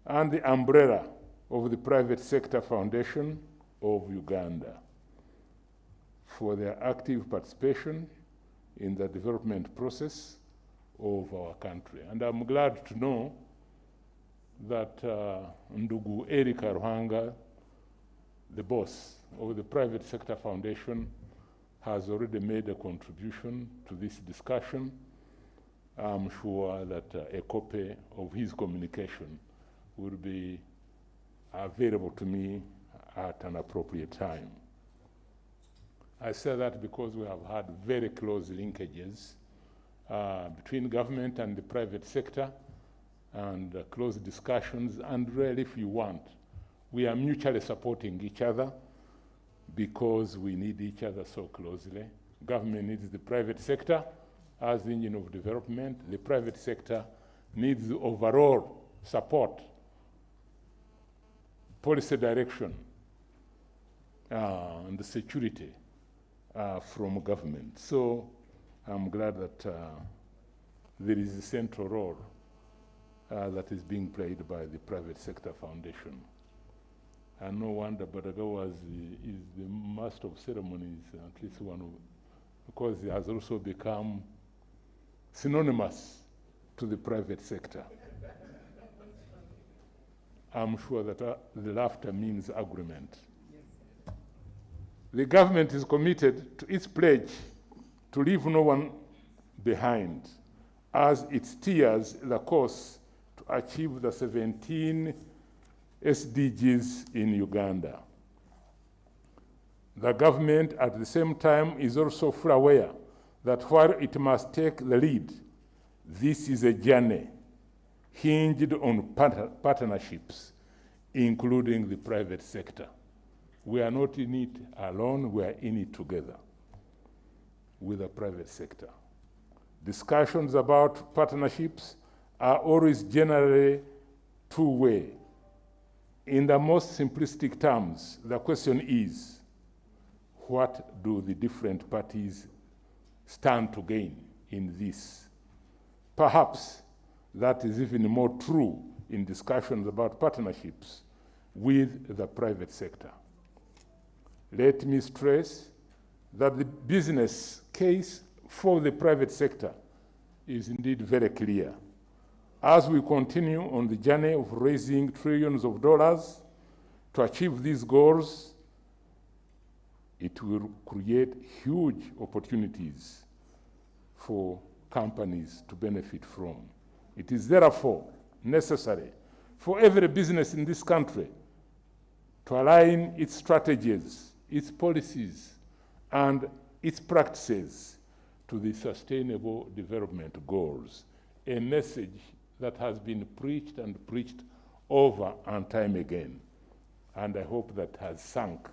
and the umbrella of the Private Sector Foundation of Uganda for their active participation in the development process of our country. And I'm glad to know that Ndugu Erika Ruhanga, the boss of the Private Sector Foundation, has already made a contribution to this discussion. I'm sure that a copy of his communication will be available to me at an appropriate time. I say that because we have had very close linkages between government and the private sector and close discussions, and really, if you want, we are mutually supporting each other because we need each other so closely. Government needs the private sector as the engine of development. The private sector needs the overall support, policy direction, and the security from government. So I'm glad that there is a central role that is being played by the Private Sector Foundation. And no wonder Badagawa is the master of ceremonies, at least one of, because he has also become synonymous to the private sector. I'm sure that the laughter means agreement. The government is committed to its pledge to leave no one behind as it steers the course to achieve the 17 SDGs in Uganda. The government at the same time is also fully aware that while it must take the lead, this is a journey hinged on partnerships, including the private sector. We are not in it alone, we are in it together with the private sector. Discussions about partnerships are always generally two-way. In the most simplistic terms, the question is, what do the different parties stand to gain in this? Perhaps that is even more true in discussions about partnerships with the private sector. Let me stress that the business case for the private sector is indeed very clear. As we continue on the journey of raising trillions of dollars to achieve these goals, it will create huge opportunities for companies to benefit from. It is therefore necessary for every business in this country to align its strategies, its policies, and its practices to the Sustainable Development Goals, a message that has been preached and preached over and time again. And I hope that has sunk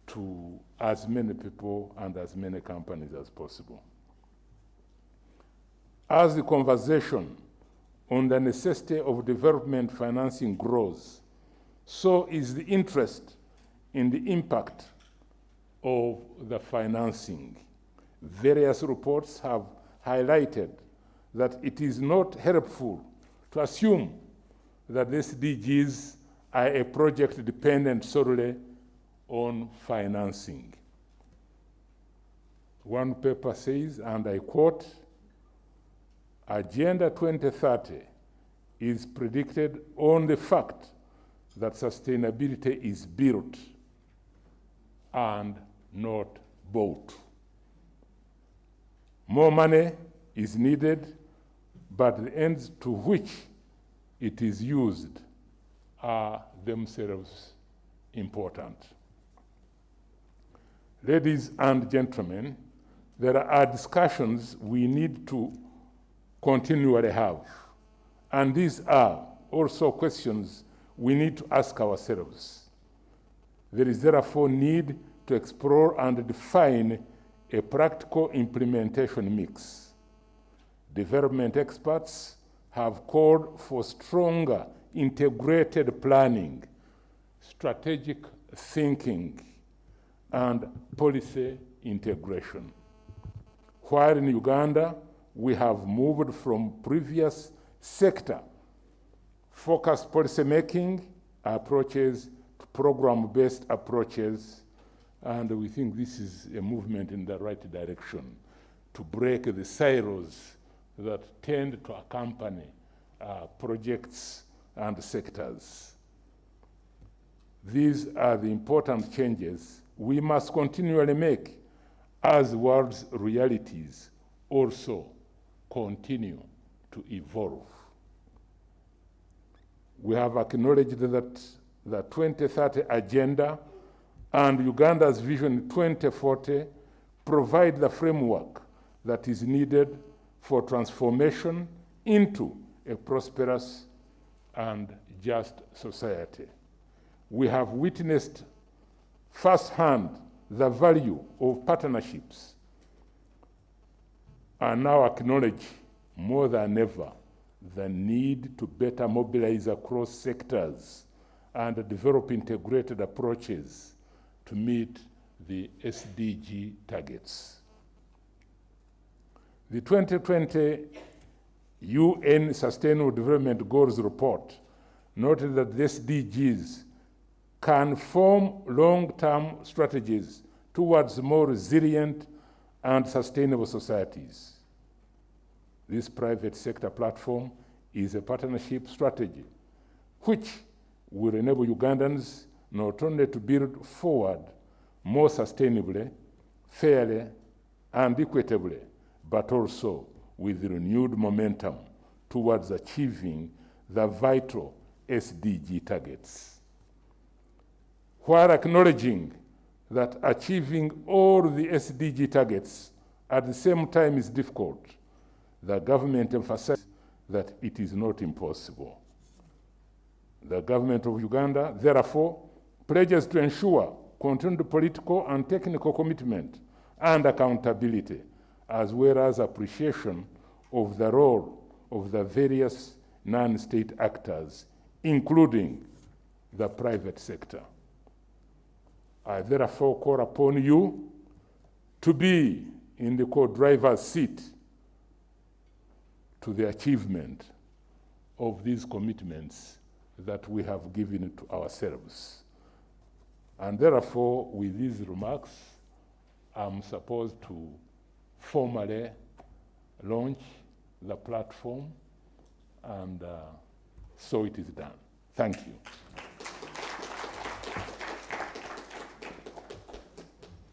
to as many people and as many companies as possible. As the conversation on the necessity of development financing grows, so is the interest in the impact of the financing. Various reports have highlighted that it is not helpful to assume that the SDGs are a project dependent solely on financing. One paper says, and I quote, Agenda 2030 is predicted on the fact that sustainability is built and not bought. More money is needed, but the ends to which it is used are themselves important. Ladies and gentlemen, there are discussions we need to continually have, and these are also questions we need to ask ourselves. There is therefore need to explore and define a practical implementation mix. Development experts have called for stronger integrated planning, strategic thinking, and policy integration. While in Uganda, we have moved from previous sector-focused policymaking approaches to program-based approaches, and we think this is a movement in the right direction to break the silos that tend to accompany projects and sectors. These are the important changes we must continually make as the world's realities also continue to evolve. We have acknowledged that the 2030 agenda and Uganda's Vision 2040 provide the framework that is needed for transformation into a prosperous and just society. We have witnessed firsthand the value of partnerships and now acknowledge more than ever the need to better mobilize across sectors and develop integrated approaches to meet the SDG targets. The 2020 UN Sustainable Development Goals report noted that the SDGs can form long-term strategies towards more resilient and sustainable societies. This private sector platform is a partnership strategy which will enable Ugandans not only to build forward more sustainably, fairly, and equitably, but also with renewed momentum towards achieving the vital SDG targets. While acknowledging that achieving all the SDG targets at the same time is difficult, the government emphasizes that it is not impossible. The government of Uganda, therefore, pledges to ensure continued political and technical commitment and accountability, as well as appreciation of the role of the various non-state actors, including the private sector. I therefore call upon you to be in the co-driver's seat to the achievement of these commitments that we have given to ourselves. And therefore, with these remarks, I'm supposed to formally launch the platform, and so it is done. Thank you.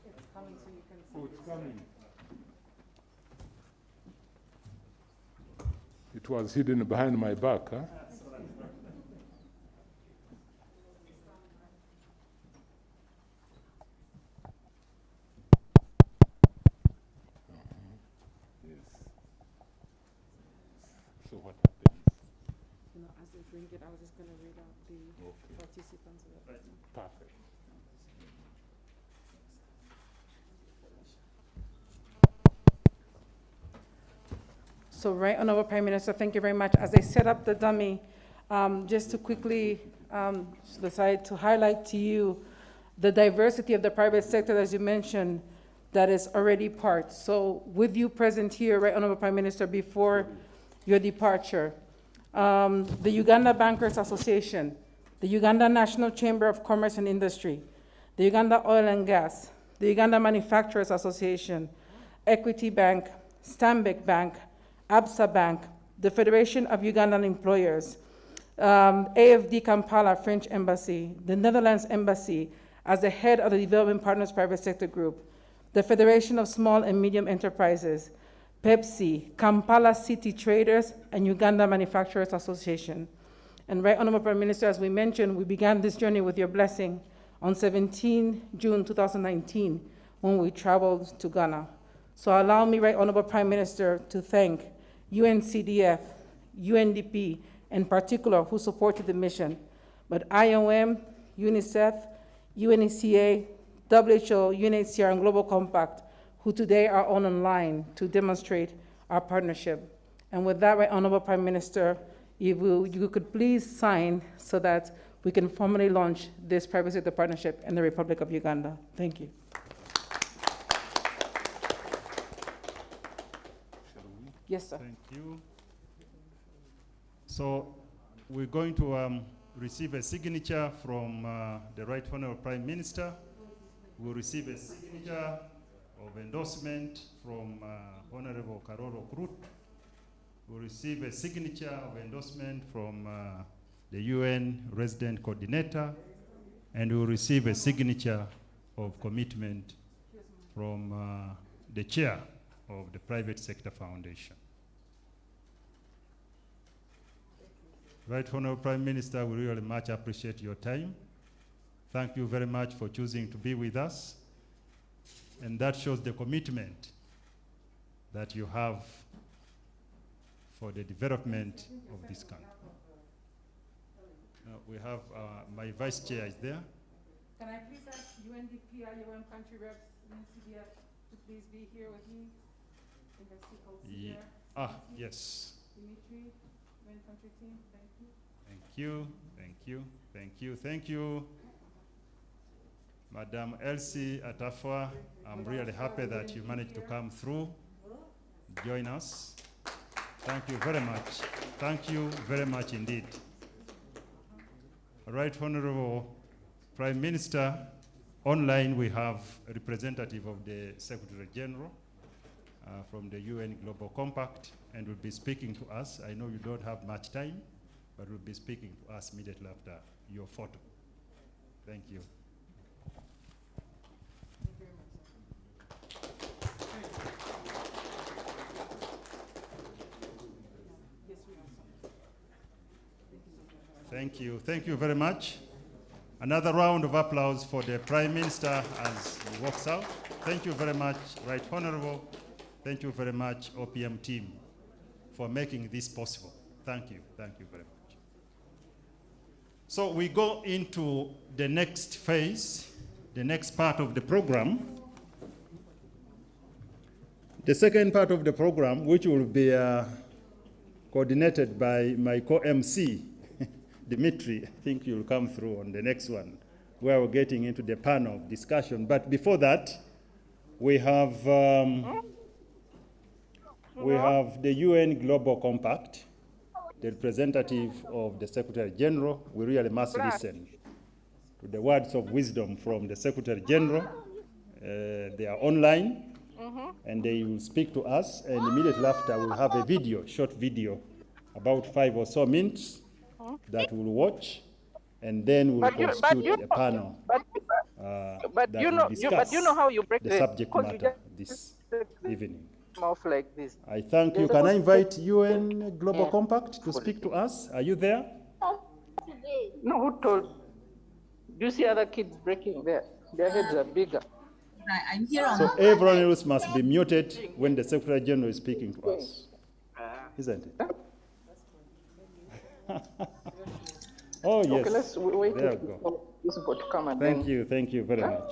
It's coming so you can see. Oh, it's coming. It was hidden behind my back, huh? So what happens? You know, as they bring it, I was just going to read out the participants. Perfect. So, Right Honorable Prime Minister, thank you very much. As I set up the dummy, just to quickly decide to highlight to you the diversity of the private sector, as you mentioned, that is already part. So with you present here, Right Honorable Prime Minister, before your departure, the Uganda Bankers Association, the Uganda National Chamber of Commerce and Industry, the Uganda Oil and Gas, the Uganda Manufacturers Association, Equity Bank, Stanbic Bank, ABSA Bank, the Federation of Ugandan Employers, AFD Kampala French Embassy, the Netherlands Embassy as the head of the Development Partners Private Sector Group, the Federation of Small and Medium Enterprises, Pepsi, Kampala City Traders, and Uganda Manufacturers Association. And Right Honorable Prime Minister, as we mentioned, we began this journey with your blessing on 17 June 2019 when we traveled to Ghana. So allow me, Right Honorable Prime Minister, to thank UNCDF, UNDP, in particular, who supported the mission, but IOM, UNICEF, UNECA, WHO, UNHCR, and Global Compact, who today are on online to demonstrate our partnership. And with that, Right Honorable Prime Minister, you could please sign so that we can formally launch this private sector partnership in the Republic of Uganda. Thank you. Yes, sir. Thank you. So we're going to receive a signature from the Right Honorable Prime Minister. We'll receive a signature of endorsement from Honorable Karolo Krut. We'll receive a signature of endorsement from the UN Resident Coordinator, and we'll receive a signature of commitment from the Chair of the Private Sector Foundation. Right Honorable Prime Minister, we really much appreciate your time. Thank you very much for choosing to be with us. And that shows the commitment that you have for the development of this country. We have my Vice Chair is there. Can I please ask UNDP, IOM country reps, UNCDF to please be here with me? I think I see Elsie there. Ah, yes. Dimitri, UN country team, thank you. Thank you, thank you, thank you, thank you. Madam Elsie Atafwa, I'm really happy that you managed to come through, join us. Thank you very much. Thank you very much indeed. Right Honorable Prime Minister, online we have a representative of the Secretary General from the UN Global Compact, and will be speaking to us. I know you don't have much time, but will be speaking to us immediately after your photo. Thank you. Thank you. Thank you very much. Another round of applause for the Prime Minister as he walks out. Thank you very much, Right Honorable. Thank you very much, OPM team, for making this possible. Thank you. Thank you very much. So we go into the next phase, the next part of the program. The second part of the program, which will be coordinated by my co-MC, Dimitri, I think you'll come through on the next one, where we're getting into the panel discussion. But before that, we have the UN Global Compact, the representative of the Secretary General. We really must listen to the words of wisdom from the Secretary General. They are online, and they will speak to us, and immediately after we'll have a video, short video, about 5 or so minutes, that we'll watch, and then we'll constitute a panel that will discuss how you break the subject matter this evening. Mouth like this. I thank you. Can I invite UN Global Compact to speak to us? Are you there? No, who told? Do you see other kids breaking their heads are bigger? I'm here on. So everyone else must be muted when the Secretary General is speaking to us, isn't it? Oh, yes. Okay, let's wait there for this to come and Thank you very much.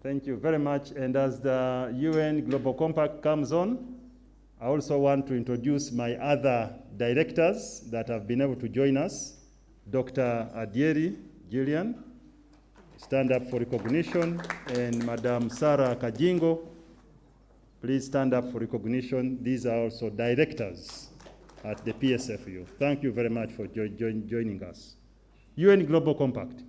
Thank you very much. And as the UN Global Compact comes on, I also want to introduce my other directors that have been able to join us. Dr. Adieri Gillian, stand up for recognition, and Madam Sarah Kajingo, please stand up for recognition. These are also directors at the PSFU. Thank you very much for joining us. UN Global Compact.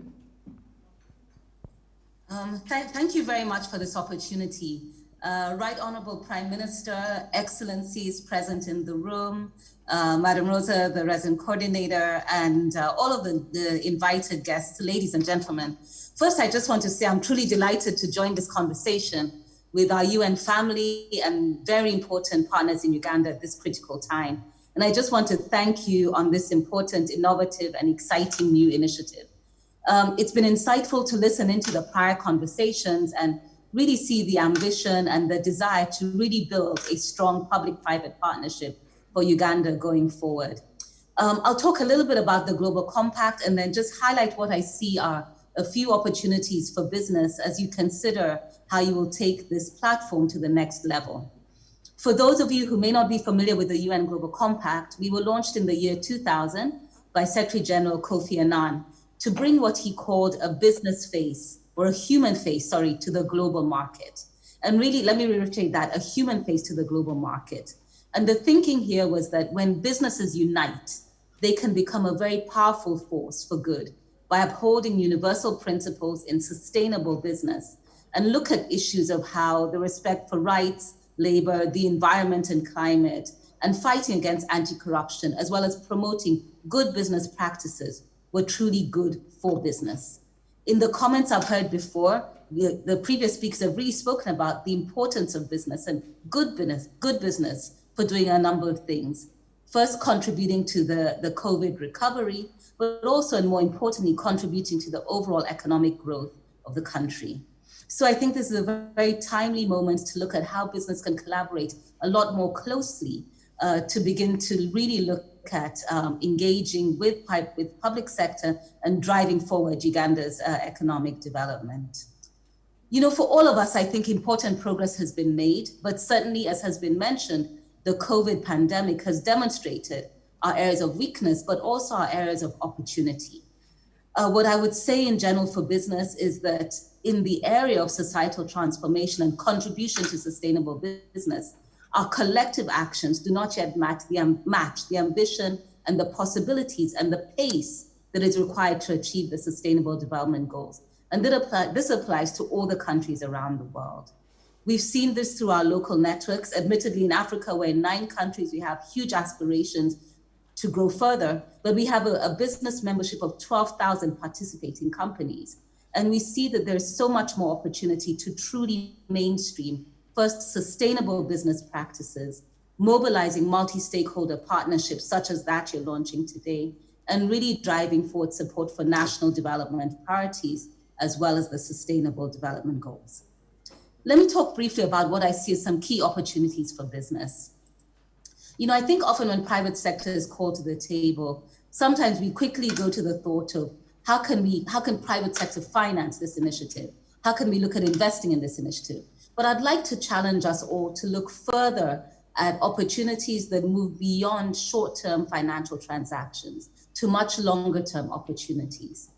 Thank you very much for this opportunity. Right Honorable Prime Minister, Excellencies present in the room, Madam Rosa, the resident coordinator, and all of the invited guests, ladies and gentlemen. First, I just want to say I'm truly delighted to join this conversation with our UN family and very important partners in Uganda at this critical time. And I just want to thank you on this important, innovative, and exciting new initiative. It's been insightful to listen into the prior conversations and really see the ambition and the desire to really build a strong public-private partnership for Uganda going forward. I'll talk a little bit about the Global Compact and then just highlight what I see are a few opportunities for business as you consider how you will take this platform to the next level. For those of you who may not be familiar with the UN Global Compact, we were launched in the year 2000 by Secretary General Kofi Annan to bring what he called a business face, or a human face, sorry, to the global market. And really, let me reiterate that, a human face to the global market. And the thinking here was that when businesses unite, they can become a very powerful force for good by upholding universal principles in sustainable business and look at issues of how the respect for rights, labor, the environment and climate, and fighting against anti-corruption, as well as promoting good business practices were truly good for business. In the comments I've heard before, the previous speakers have really spoken about the importance of business and good business for doing a number of things. First, contributing to the COVID recovery, but also, and more importantly, contributing to the overall economic growth of the country. So I think this is a very timely moment to look at how business can collaborate a lot more closely to begin to really look at engaging with public sector and driving forward Uganda's economic development. You know, for all of us, I think important progress has been made, but certainly, as has been mentioned, the COVID pandemic has demonstrated our areas of weakness, but also our areas of opportunity. What I would say in general for business is that in the area of societal transformation and contribution to sustainable business, our collective actions do not yet match the ambition and the possibilities and the pace that is required to achieve the sustainable development goals. And this applies to all the countries around the world. We've seen this through our local networks. Admittedly, in Africa, where in 9 countries, we have huge aspirations to grow further, but we have a business membership of 12,000 participating companies. And we see that there's so much more opportunity to truly mainstream first, sustainable business practices, mobilizing multi-stakeholder partnerships such as that you're launching today, and really driving forward support for national development priorities, as well as the sustainable development goals. Let me talk briefly about what I see as some key opportunities for business. You know, I think often when private sector is called to the table, sometimes we quickly go to the thought of how can private sector finance this initiative? How can we look at investing in this initiative? But I'd like to challenge us all to look further at opportunities that move beyond short-term financial transactions to much longer-term opportunities.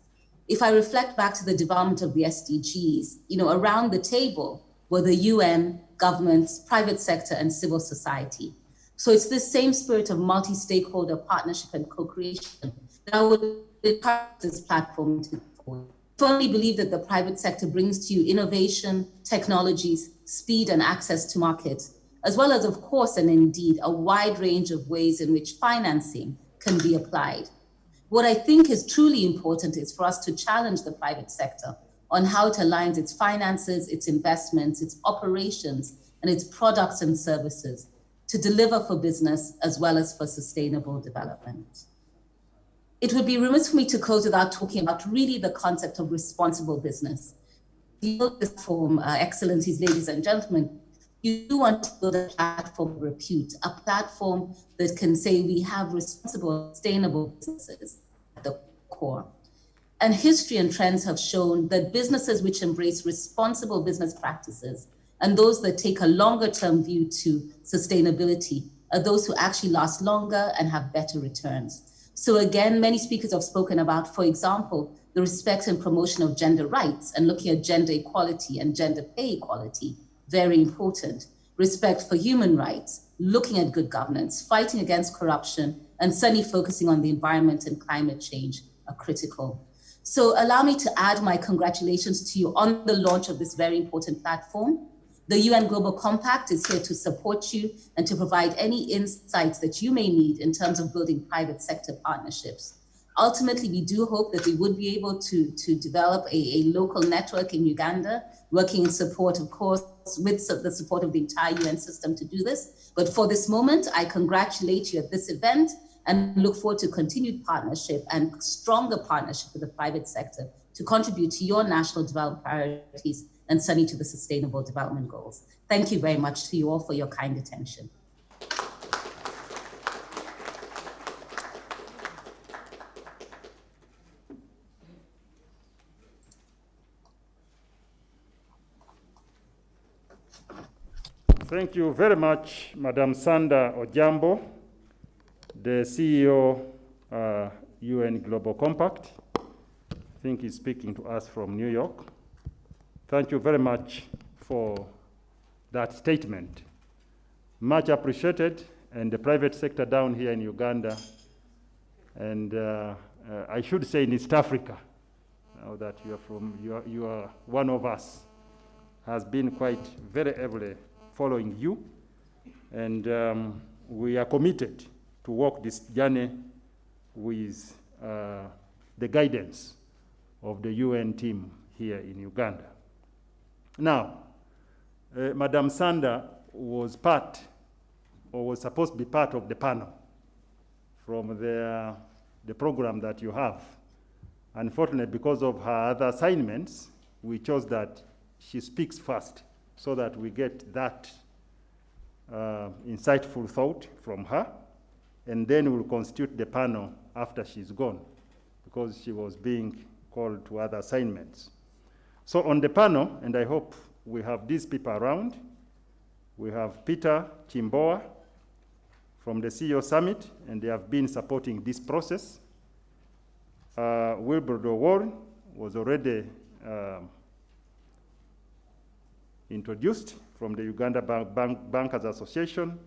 If I reflect back to the development of the SDGs, you know, around the table were the UN, governments, private sector, and civil society. So it's this same spirit of multi-stakeholder partnership and co-creation that I would encourage this platform to forward. I firmly believe that the private sector brings to you innovation, technologies, speed and access to markets, as well as, of course, and indeed, a wide range of ways in which financing can be applied. What I think is truly important is for us to challenge the private sector on how it aligns its finances, its investments, its operations, and its products and services to deliver for business as well as for sustainable development. It would be remiss for me to close without talking about really the concept of responsible business. You build this platform, excellencies, ladies and gentlemen, you do want to build a platform of repute, a platform that can say we have responsible, sustainable businesses at the core. And history and trends have shown that businesses which embrace responsible business practices and those that take a longer term view to sustainability are those who actually last longer and have better returns. So again, many speakers have spoken about, for example, the respect and promotion of gender rights and looking at gender equality and gender pay equality, very important. Respect for human rights, looking at good governance, fighting against corruption, and certainly focusing on the environment and climate change are critical. So allow me to add my congratulations to you on the launch of this very important platform. The UN Global Compact is here to support you and to provide any insights that you may need in terms of building private sector partnerships. Ultimately, we do hope that we would be able to develop a local network in Uganda, working in support, of course, with the support of the entire UN system to do this. But for this moment, I congratulate you at this event and look forward to continued partnership and stronger partnership with the private sector to contribute to your national development priorities and certainly to the Sustainable Development Goals. Thank you very much to you all for your kind attention. Thank you very much, Madam Sanda Ojambo, the CEO, UN Global Compact. I think he's speaking to us from New York. Thank you very much for that statement. Much appreciated, and the private sector down here in Uganda, and I should say in East Africa, now that you are one of us, has been quite very heavily following you, and we are committed to walk this journey with the guidance of the UN team here in Uganda. Now, Madam Sanda was supposed to be part of the panel from the program that you have. Unfortunately, because of her other assignments, we chose that she speaks first so that we get that insightful thought from her, and then we'll constitute the panel after she's gone, because she was being called to other assignments. So on the panel, and I hope we have these people around, we have Peter Chimboa from the CEO Summit, and they have been supporting this process. Wilbur Dowell was already introduced from the Uganda Bankers Association,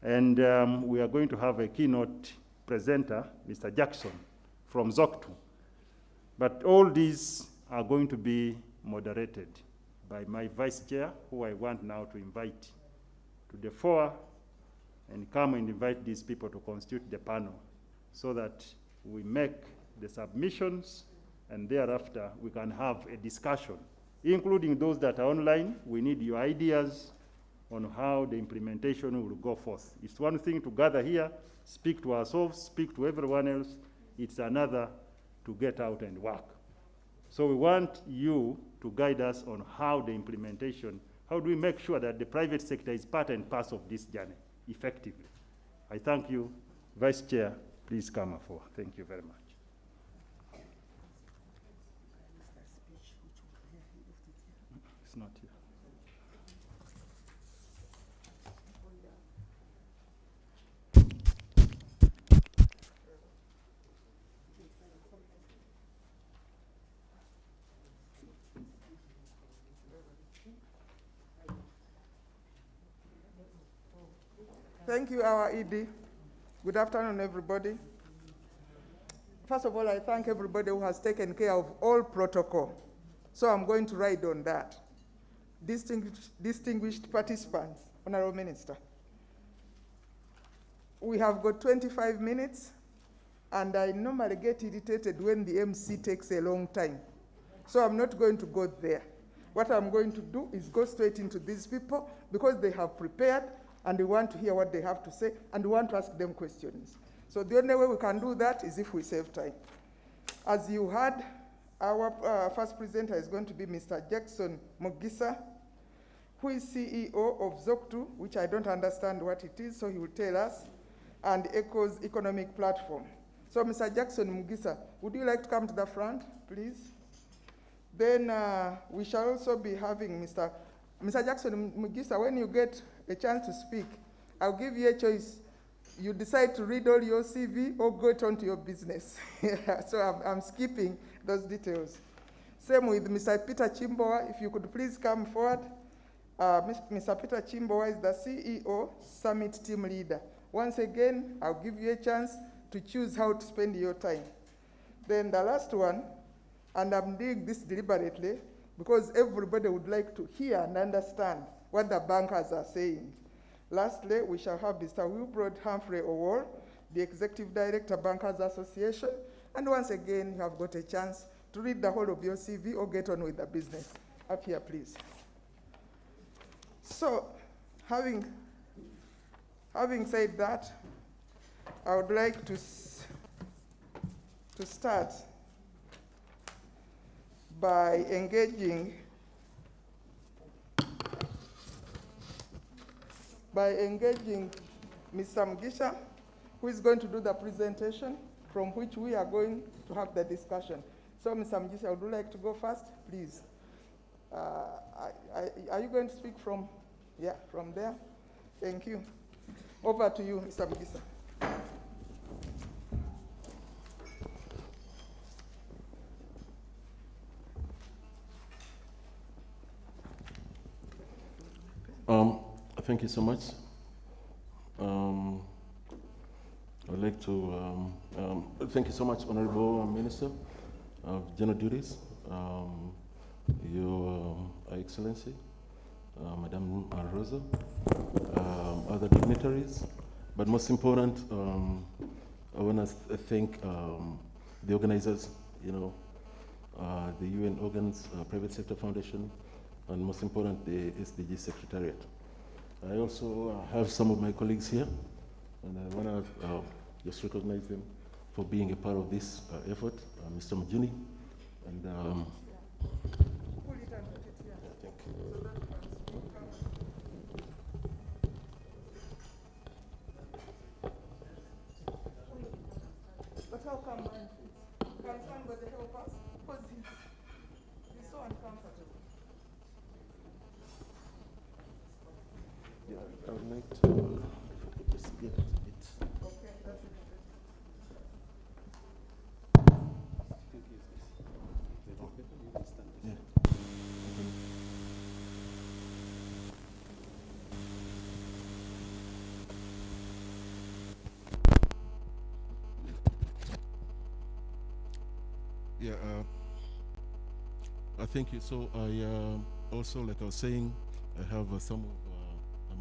and we are going to have a keynote presenter, Mr. Jackson from ZOCTU. But all these are going to be moderated by my vice chair, who I want now to invite to the fore and come and invite these people to constitute the panel so that we make the submissions, and thereafter we can have a discussion, including those that are online. We need your ideas on how the implementation will go forth. It's one thing to gather here, speak to ourselves, speak to everyone else. It's another to get out and work. So we want you to guide us on how the implementation, how do we make sure that the private sector is part and parcel of this journey effectively. I thank you. Vice Chair, please come forward. Thank you very much. It's not here. Thank you, our ED. Good afternoon, everybody. First of all, I thank everybody who has taken care of all protocol. So I'm going to ride on that. Distinguished participants, Honorable Minister. We have got 25 minutes, and I normally get irritated when the MC takes a long time. So I'm not going to go there. What I'm going to do is go straight into these people because they have prepared, and we want to hear what they have to say, and we want to ask them questions. So the only way we can do that is if we save time. As you heard, our first presenter is going to be Mr. Jackson Mugisa, who is CEO of ZOCTU, which I don't understand what it is, so he will tell us, and ECHO's economic platform. So Mr. Jackson Mugisa, would you like to come to the front, please? Then we shall also be having Mr. Jackson Mugisa. When you get a chance to speak, I'll give you a choice. You decide to read all your CV or go on to your business. So I'm skipping those details. Same with Mr. Peter Chimboa. If you could please come forward. Mr. Peter Chimboa is the CEO, Summit Team Leader. Once again, I'll give you a chance to choose how to spend your time. Then the last one, and I'm doing this deliberately, because everybody would like to hear and understand what the bankers are saying. Lastly, we shall have Mr. Wilbrod Humphrey Owol, the Executive Director, Bankers Association. And once again, you have got a chance to read the whole of your CV or get on with the business. Up here, please. So, having said that, I would like to start by engaging Mr. Mugisa, who is going to do the presentation, from which we are going to have the discussion. So, Mr. Mugisa, would you like to go first, please? Are you going to speak from, from there? Thank you. Over to you, Mr. Mugisa. Thank you so much. I'd like to thank you so much, Honorable Minister of General Duties, Your Excellency, Madam Rosa, other dignitaries, but most important, I want to thank the organizers, the UN Organs Private Sector Foundation, and most important, the SDG Secretariat. I also have some of my colleagues here, and I want to just recognize them for being a part of this effort, Mr. Majuni, and But how come can somebody help us? Because it's so uncomfortable. yeah, I would like to just get it. Okay, that's it. Yeah. Yeah, I thank you. So I also, like I was saying, I have some of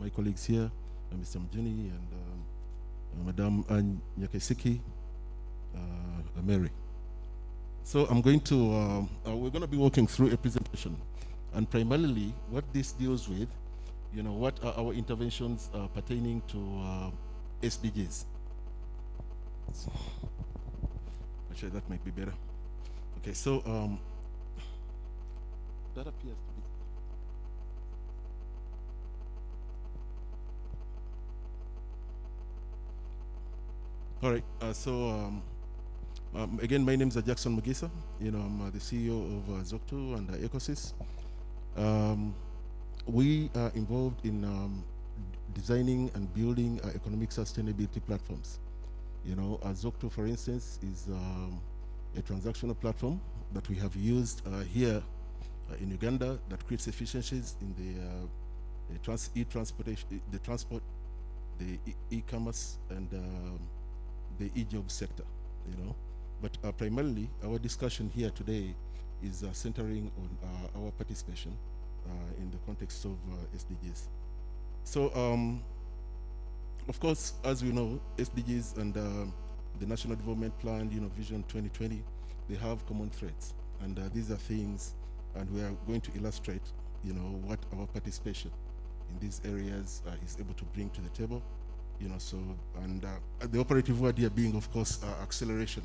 my colleagues here, Mr. Mjuni and Madam Nyakesiki, Mary. So I'm going to, we're going to be walking through a presentation, and primarily what this deals with, what are our interventions pertaining to SDGs. So, actually, that might be better. Okay, so that appears to be. All right, again, my name is Jackson Mugisa. I'm the CEO of Zocto and Ecosys. We are involved in designing and building economic sustainability platforms. Zocto, for instance, is a transactional platform that we have used here in Uganda that creates efficiencies in the e-transportation, the transport, the e-commerce, and the e-job sector. But primarily our discussion here today is centering on our participation in the context of SDGs. So, of course, as we know, SDGs and the National Development Plan, Vision 2020, they have common threads, and these are things, and we are going to illustrate, what our participation in these areas is able to bring to the table. So, and the operative word here being, of course, acceleration,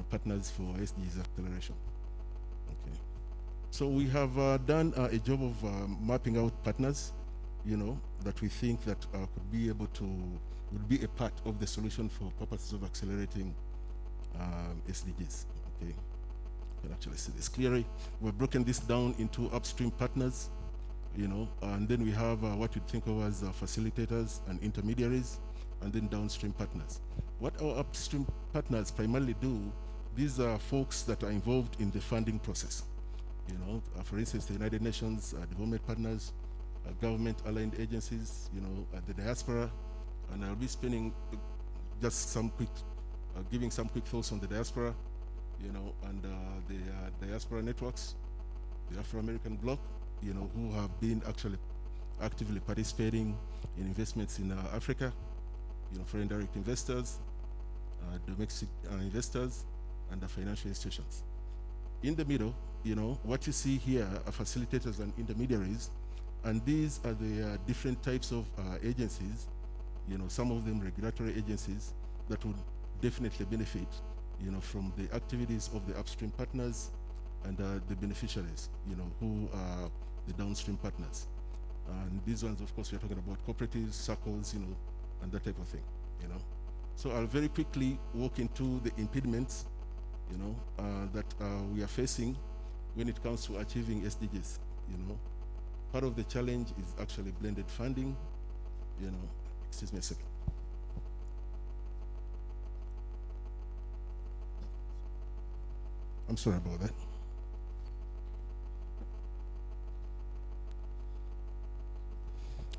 partners for SDGs acceleration. Okay. So we have done a job of mapping out partners, that we think that would be a part of the solution for purposes of accelerating SDGs. Okay. You can actually see this clearly. We've broken this down into upstream partners, and then we have what you'd think of as facilitators and intermediaries, and then downstream partners. What our upstream partners primarily do, these are folks that are involved in the funding process. For instance, the United Nations development partners, government-aligned agencies, the diaspora, and I'll be spending just giving some quick thoughts on the diaspora, and the diaspora networks, the Afro-American bloc, who have been actually actively participating in investments in Africa, foreign direct investors, domestic investors, and the financial institutions. In the middle, what you see here are facilitators and intermediaries, and these are the different types of agencies, some of them regulatory agencies that would definitely benefit, from the activities of the upstream partners and the beneficiaries, who are the downstream partners. And these ones, of course, we're talking about cooperatives, circles, and that type of thing, So I'll very quickly walk into the impediments, that we are facing when it comes to achieving SDGs, Part of the challenge is actually blended funding, excuse me a second. I'm sorry about that.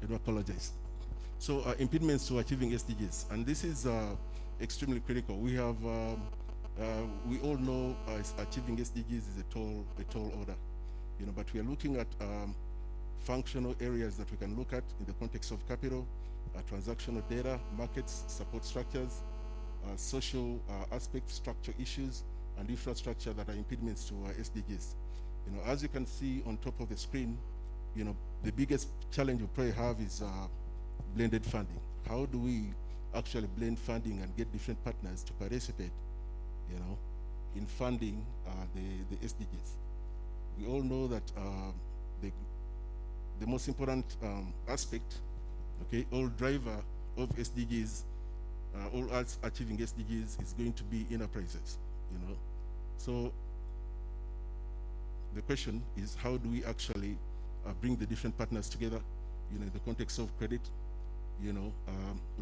I do apologize. So impediments to achieving SDGs, and this is extremely critical. We have, we all know achieving SDGs is a tall order, but we are looking at functional areas that we can look at in the context of capital, transactional data, markets, support structures, social aspect, structure issues, and infrastructure that are impediments to SDGs. As you can see on top of the screen, the biggest challenge we probably have is blended funding. How do we actually blend funding and get different partners to participate, in funding the SDGs? We all know that the most important aspect, all driver of SDGs, all us achieving SDGs is going to be enterprises, So the question is, how do we actually bring the different partners together, in the context of credit, rural,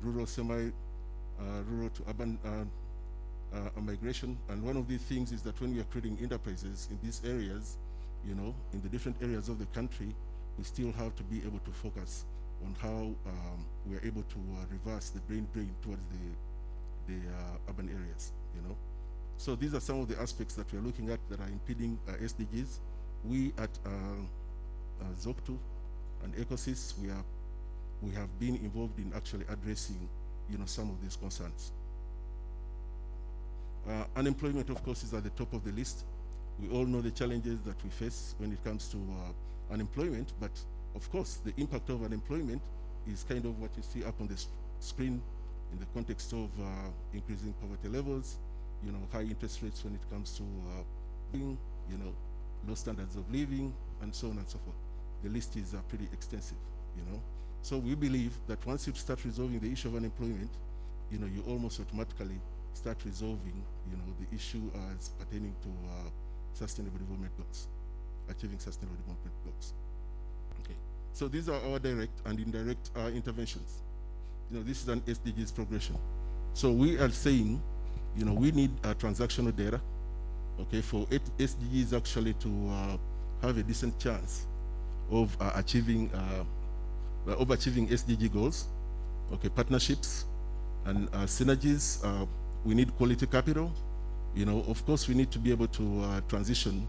rural to urban migration. And one of the things is that when we are creating enterprises in these areas, in the different areas of the country, we still have to be able to focus on how we are able to reverse the brain drain towards the urban areas, So these are some of the aspects that we are looking at that are impeding SDGs. We at ZOCTU and ECOSYS, we have been involved in actually addressing, some of these concerns. Unemployment, of course, is at the top of the list. We all know the challenges that we face when it comes to unemployment, but of course, the impact of unemployment is kind of what you see up on the screen in the context of increasing poverty levels, high interest rates when it comes to low standards of living, and so on and so forth. The list is pretty extensive, So we believe that once you start resolving the issue of unemployment, you almost automatically start resolving, the issue as pertaining to sustainable development goals, achieving sustainable development goals. Okay, so these are our direct and indirect interventions. This is an SDGs progression. So we are saying, we need transactional data, for SDGs actually to have a decent chance of achieving SDG goals. Partnerships and synergies. We need quality capital. Of course, we need to be able to transition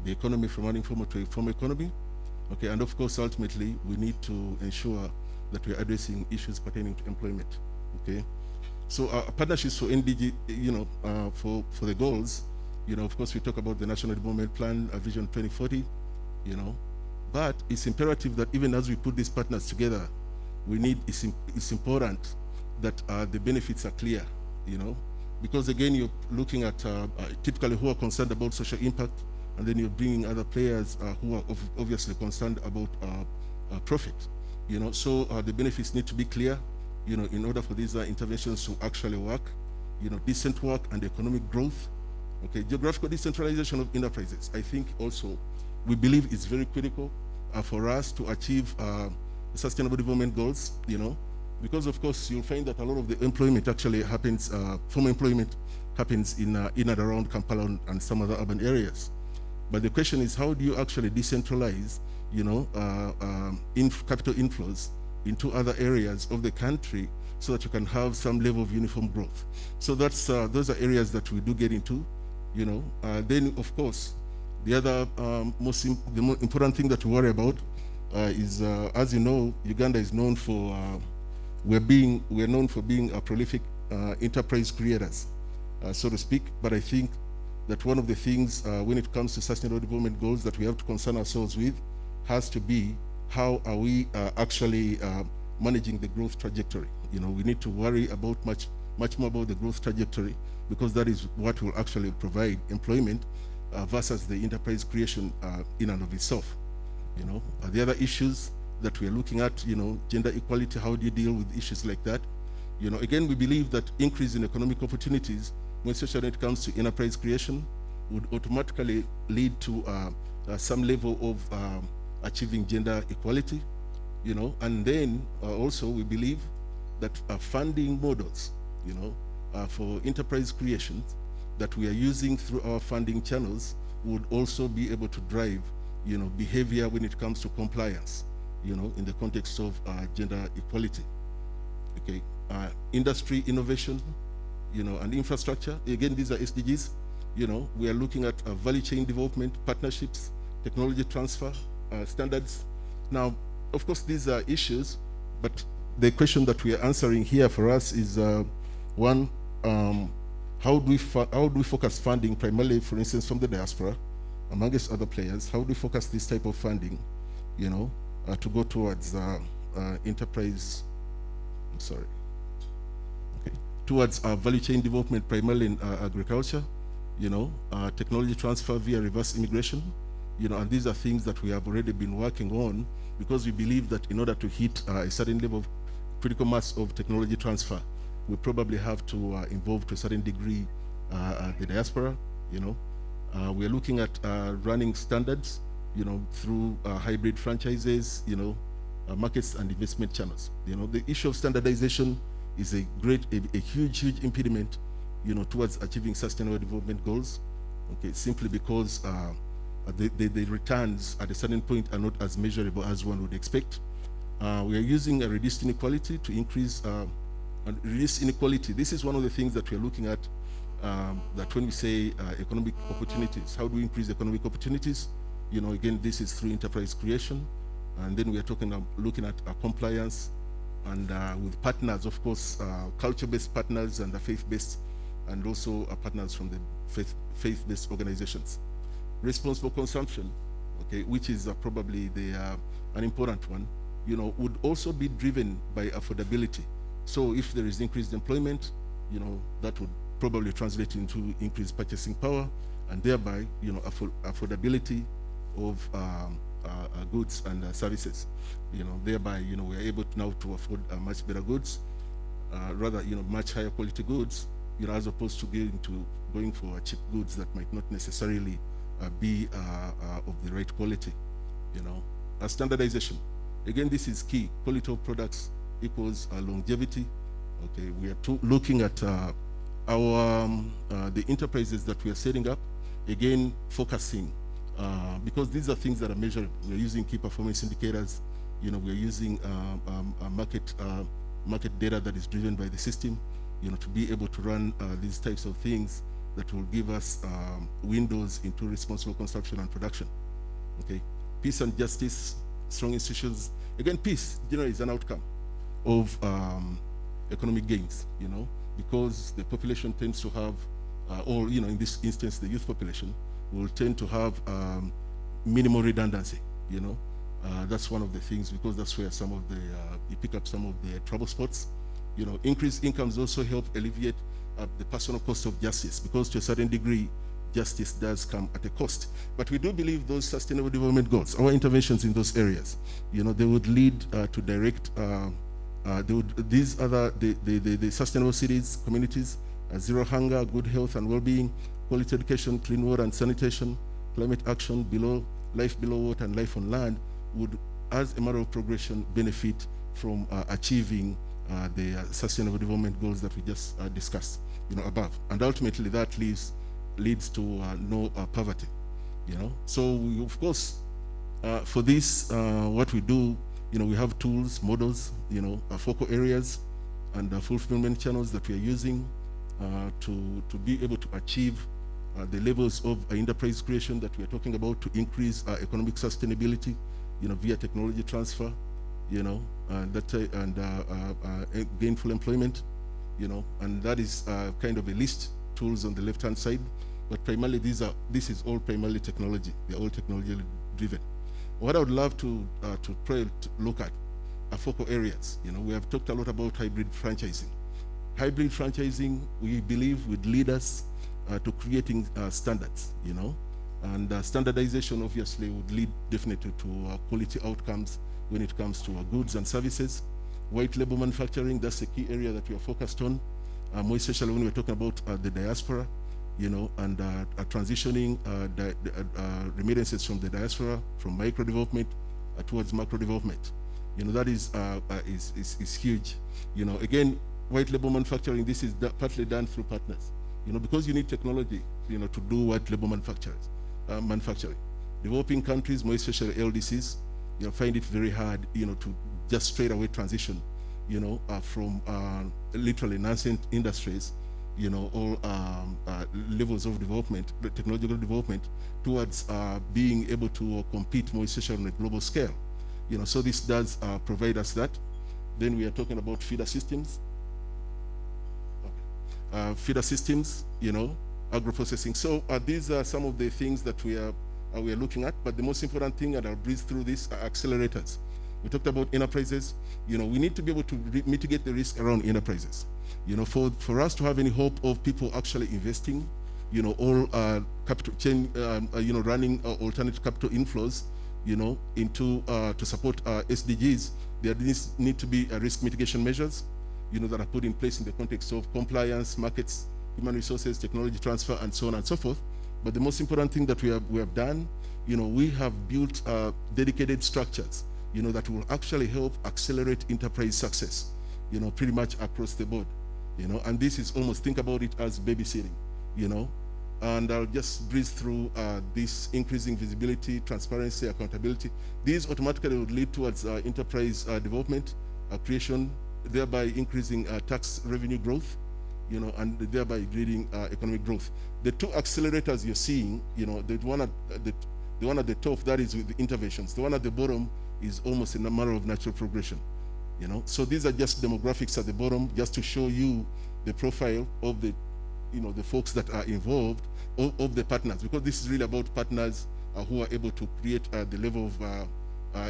the economy from an informal to a formal economy. And of course, ultimately, we need to ensure that we're addressing issues pertaining to employment. So partnerships for NDG, for the goals, of course, we talk about the National Development Plan, Vision 2040, but it's imperative that even as we put these partners together, it's important that the benefits are clear, because again, you're looking at typically who are concerned about social impact, and then you're bringing other players who are obviously concerned about profit, so the benefits need to be clear, in order for these interventions to actually work, decent work and economic growth. Geographical decentralization of enterprises, I think also we believe is very critical for us to achieve sustainable development goals, because of course you'll find that a lot of the employment actually happens, formal employment happens in and around Kampala and some other urban areas. But the question is, how do you actually decentralize, capital inflows into other areas of the country so that you can have some level of uniform growth? So that's those are areas that we do get into, Then of course, The other the most important thing that we worry about is, as you know, Uganda is known for we're known for being a prolific enterprise creators, so to speak. But I think that one of the things when it comes to sustainable development goals that we have to concern ourselves with has to be how are we actually managing the growth trajectory. You know, we need to worry about much more about the growth trajectory, because that is what will actually provide employment versus the enterprise creation in and of itself. You know, the other issues that we are looking at, you know, gender equality, how do you deal with issues like that? You know, again, we believe that increase in economic opportunities, especially when it comes to enterprise creation, would automatically lead to some level of achieving gender equality, you know, and then also we believe that funding models, you know, for enterprise creations that we are using through our funding channels would also be able to drive, you know, behavior when it comes to compliance, you know, in the context of gender equality. Okay, industry innovation, you know, and infrastructure. Again, these are SDGs. You know, we are looking at value chain development, partnerships, technology transfer, standards. Now, of course, these are issues, but the question that we are answering here for us is one, how do we focus funding primarily, for instance, from the diaspora, amongst other players? How do we focus this type of funding, you know, to go towards enterprise? I'm sorry. Okay, towards value chain development, primarily in agriculture, you know, technology transfer via reverse immigration, you know, and these are things that we have already been working on, because we believe that in order to hit a certain level of critical mass of technology transfer, we probably have to involve to a certain degree the diaspora, you know. We're looking at running standards, you know, through hybrid franchises, you know, markets and investment channels. You know, the issue of standardization is a huge impediment, you know, towards achieving sustainable development goals. Okay, simply because the returns at a certain point are not as measurable as one would expect. We are using a reduced inequality to increase reduce inequality. This is one of the things that we are looking at, that when we say economic opportunities, how do we increase economic opportunities? You know, again, this is through enterprise creation. And then we are looking at compliance and with partners, of course, culture-based partners and faith-based, and also partners from the faith-based organizations. Responsible consumption, okay, which is probably an important one, you know, would also be driven by affordability. So if there is increased employment, you know, that would probably translate into increased purchasing power, and thereby, you know, affordability of goods and services. You know, thereby, you know, we are able now to afford much better goods, rather, you know, much higher quality goods, you know, as opposed to going for cheap goods that might not necessarily be of the right quality. You know, standardization. Again, this is key. Quality of products equals longevity. Okay, we are looking at the enterprises that we are setting up. Again, focusing because these are things that are measured. We're using key performance indicators. You know, we're using market data that is driven by the system. You know, to be able to run these types of things that will give us windows into responsible consumption and production. Okay, peace and justice, strong institutions. Again, peace generally is an outcome of economic gains. You know, because the population tends to have, or you know, in this instance, the youth population will tend to have minimal redundancy. You know, that's one of the things, because that's where some of the you pick up some of the trouble spots. You know, increased incomes also help alleviate the personal cost of justice, because to a certain degree, justice does come at a cost. But we do believe those sustainable development goals, our interventions in those areas, you know, they would lead to direct, the sustainable cities, communities, zero hunger, good health and well-being, quality education, clean water and sanitation, climate action, life below water and life on land would, as a matter of progression, benefit from achieving the sustainable development goals that we just discussed, you know, above. And ultimately that leads to no poverty, you know. So we, of course, for this, what we do, you know, we have tools, models, you know, focal areas and fulfillment channels that we are using to be able to achieve the levels of enterprise creation that we are talking about to increase economic sustainability, via technology transfer, gainful employment, and that is kind of a list, tools on the left-hand side, but primarily this is all primarily technology. They're all technology driven. What I would love to look at are focal areas. We have talked a lot about hybrid franchising. Hybrid franchising, we believe, would lead us to creating standards, and standardization obviously would lead definitely to quality outcomes when it comes to goods and services. White label manufacturing, that's a key area that we are focused on, more especially when we're talking about the diaspora, and transitioning remittances from the diaspora, from micro development towards macro development. That is huge. Again, white label manufacturing, this is partly done through partners. Because you need technology, to do white label manufacturing. Developing countries, more especially LDCs, find it very hard, to just straight away transition, from literally nascent industries, all levels of development, technological development, towards being able to compete more especially on a global scale. So this does provide us that. Then we are talking about feeder systems. Feeder systems, agro-processing. So these are some of the things that we are looking at, but the most important thing, and I'll breeze through this, are accelerators. We talked about enterprises. We need to be able to mitigate the risk around enterprises. For us to have any hope of people actually investing, all capital chain, running alternative capital inflows, into to support SDGs, there need to be risk mitigation measures, that are put in place in the context of compliance, markets, human resources, technology transfer, and so on and so forth. But the most important thing that we have done, we have built dedicated structures, that will actually help accelerate enterprise success, pretty much across the board, and this is almost, think about it as babysitting, and I'll just breeze through this increasing visibility, transparency, accountability. These automatically would lead towards enterprise development, creation, thereby increasing tax revenue growth, and thereby leading economic growth. The two accelerators you're seeing, the one at the top, that is with the interventions. The one at the bottom is almost in a matter of natural progression. So these are just demographics at the bottom, just to show you the profile of the, the folks that are involved, of the partners, because this is really about partners who are able to create the level of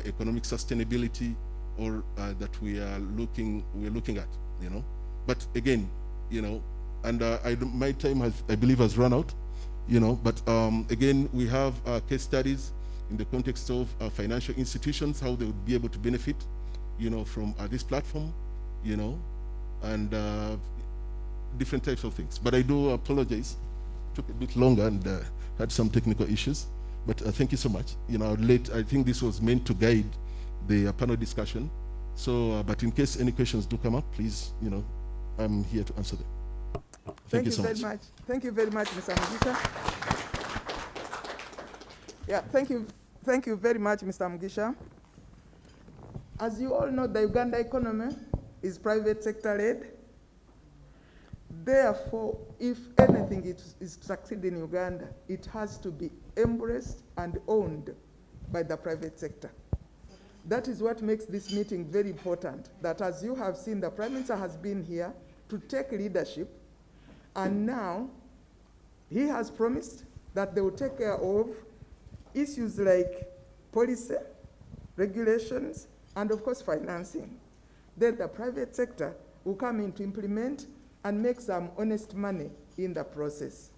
economic sustainability, or that we're looking at, But again, and my time I believe has run out, But again, we have case studies in the context of financial institutions, how they would be able to benefit, from this platform, and different types of things. But I do apologize, it took a bit longer and had some technical issues. But thank you so much. I think this was meant to guide the panel discussion. So, but in case any questions do come up, please, I'm here to answer them. Thank you so much. Thank you very much, Mr. Mugisa. Yeah, thank you very much, Mr. Mugisa. As you all know, the Uganda economy is private sector led. Therefore, if anything is to succeed in Uganda, it has to be embraced and owned by the private sector. That is what makes this meeting very important, that as you have seen, the Prime Minister has been here to take leadership, and now he has promised that they will take care of issues like policy, regulations, and of course financing. Then the private sector will come in to implement and make some honest money in the process.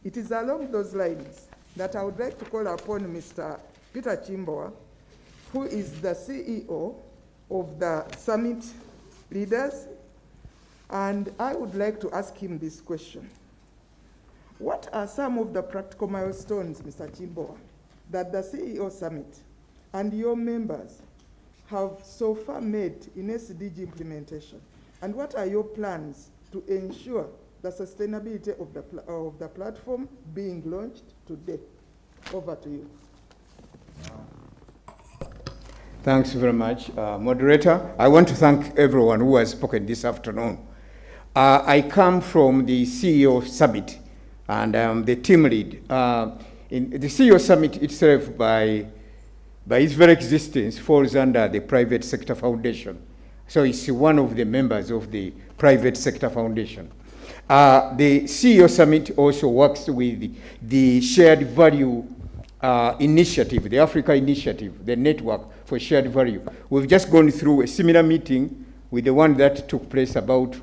It is along those lines that I would like to call upon Mr. Peter Chimbowa, who is the CEO of the Summit Leaders, and I would like to ask him this question. What are some of the practical milestones, Mr. Chimbowa, that the CEO Summit and your members have so far made in SDG implementation? And what are your plans to ensure the sustainability of the platform being launched today? Over to you. Thanks very much, moderator. I want to thank everyone who has spoken this afternoon. I come from the CEO Summit, and I'm the team lead. In the CEO Summit itself, by its very existence, falls under the Private Sector Foundation. So it's one of the members of the Private Sector Foundation. The CEO Summit also works with the Shared Value Initiative, the Africa Initiative, the Network for Shared Value. We've just gone through a similar meeting with the one that took place about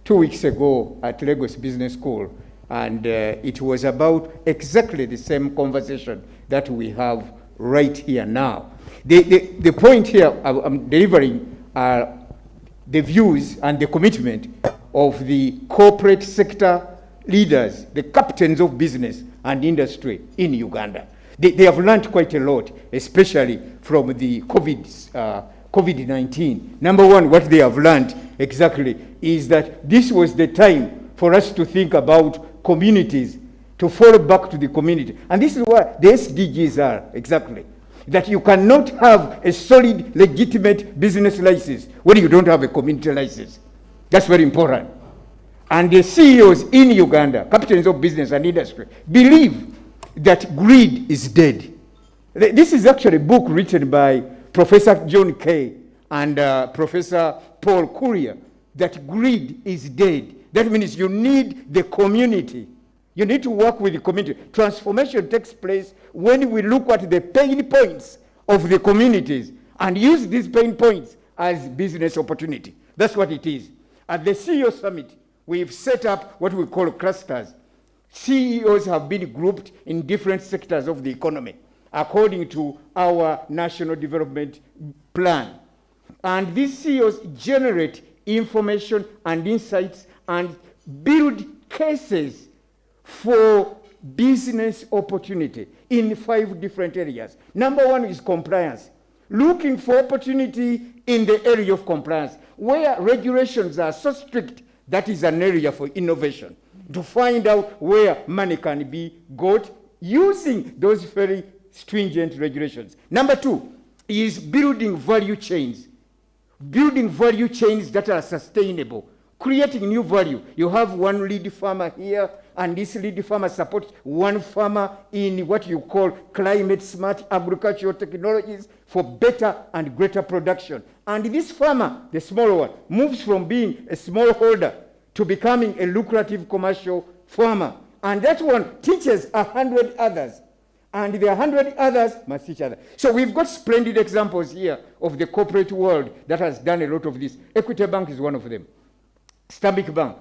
2 weeks ago at Lagos Business School. And it was about exactly the same conversation that we have right here now. The point here I'm delivering are the views and the commitment of the corporate sector leaders, the captains of business and industry in Uganda. They have learned quite a lot, especially from the COVID-19. Number one, what they have learned exactly is that this was the time for us to think about communities, to fall back to the community. And this is what the SDGs are exactly. That you cannot have a solid, legitimate business license when you don't have a community license. That's very important. And the CEOs in Uganda, captains of business and industry, believe that greed is dead. This is actually a book written by Professor John Kay and Professor Paul Courier, that greed is dead. That means you need the community. You need to work with the community. Transformation takes place when we look at the pain points of the communities and use these pain points as business opportunity. That's what it is. At the CEO Summit, we've set up what we call clusters. CEOs have been grouped in different sectors of the economy according to our national development plan. And these CEOs generate information and insights and build cases for business opportunity in 5 different areas. Number one is compliance. Looking for opportunity in the area of compliance. Where regulations are so strict, that is an area for innovation. To find out where money can be got using those very stringent regulations. Number 2 is building value chains. Building value chains that are sustainable. Creating new value. You have one lead farmer here, and this lead farmer supports one farmer in what you call climate smart agricultural technologies for better and greater production. And this farmer, the smaller one, moves from being a smallholder to becoming a lucrative commercial farmer. And that one teaches 100 others. And the 100 others must teach others. So we've got splendid examples here of the corporate world that has done a lot of this. Equity Bank is one of them. Stanbic Bank.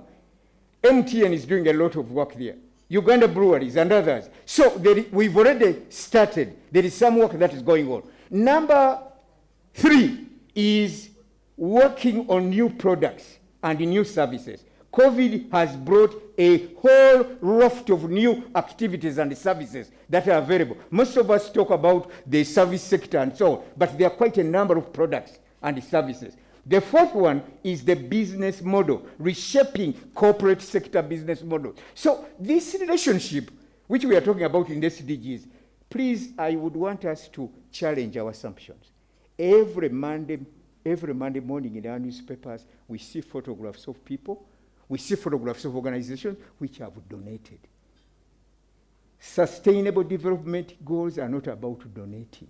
MTN is doing a lot of work there. Uganda Breweries and others. So we've already started. There is some work that is going on. Number 3 is working on new products and new services. COVID has brought a whole raft of new activities and services that are available. Most of us talk about the service sector and so on, but there are quite a number of products and services. The 4th one is the business model, reshaping corporate sector business model. So this relationship, which we are talking about in the SDGs, please, I would want us to challenge our assumptions. Every Monday morning in our newspapers, we see photographs of people. We see photographs of organizations which have donated. Sustainable development goals are not about donating.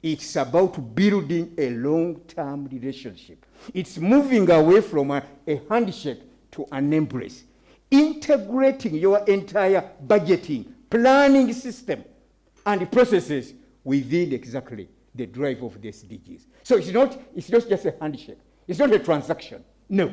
It's about building a long-term relationship. It's moving away from a handshake to an embrace. Integrating your entire budgeting, planning system, and processes within exactly the drive of the SDGs. So it's not just a handshake. It's not a transaction. No.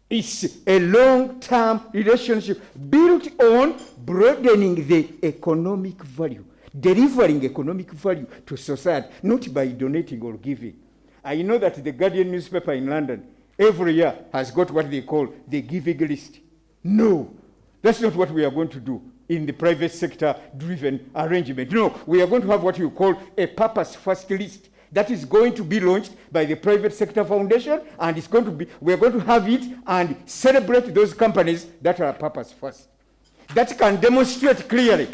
It's a long-term relationship built on broadening the economic value, delivering economic value to society, not by donating or giving. I know that the Guardian newspaper in London every year has got what they call the giving list. No, that's not what we are going to do in the private sector-driven arrangement. No, we are going to have what you call a purpose-first list. That is going to be launched by the Private Sector Foundation, and it's going to be, we're going to have it and celebrate those companies that are purpose first. That can demonstrate clearly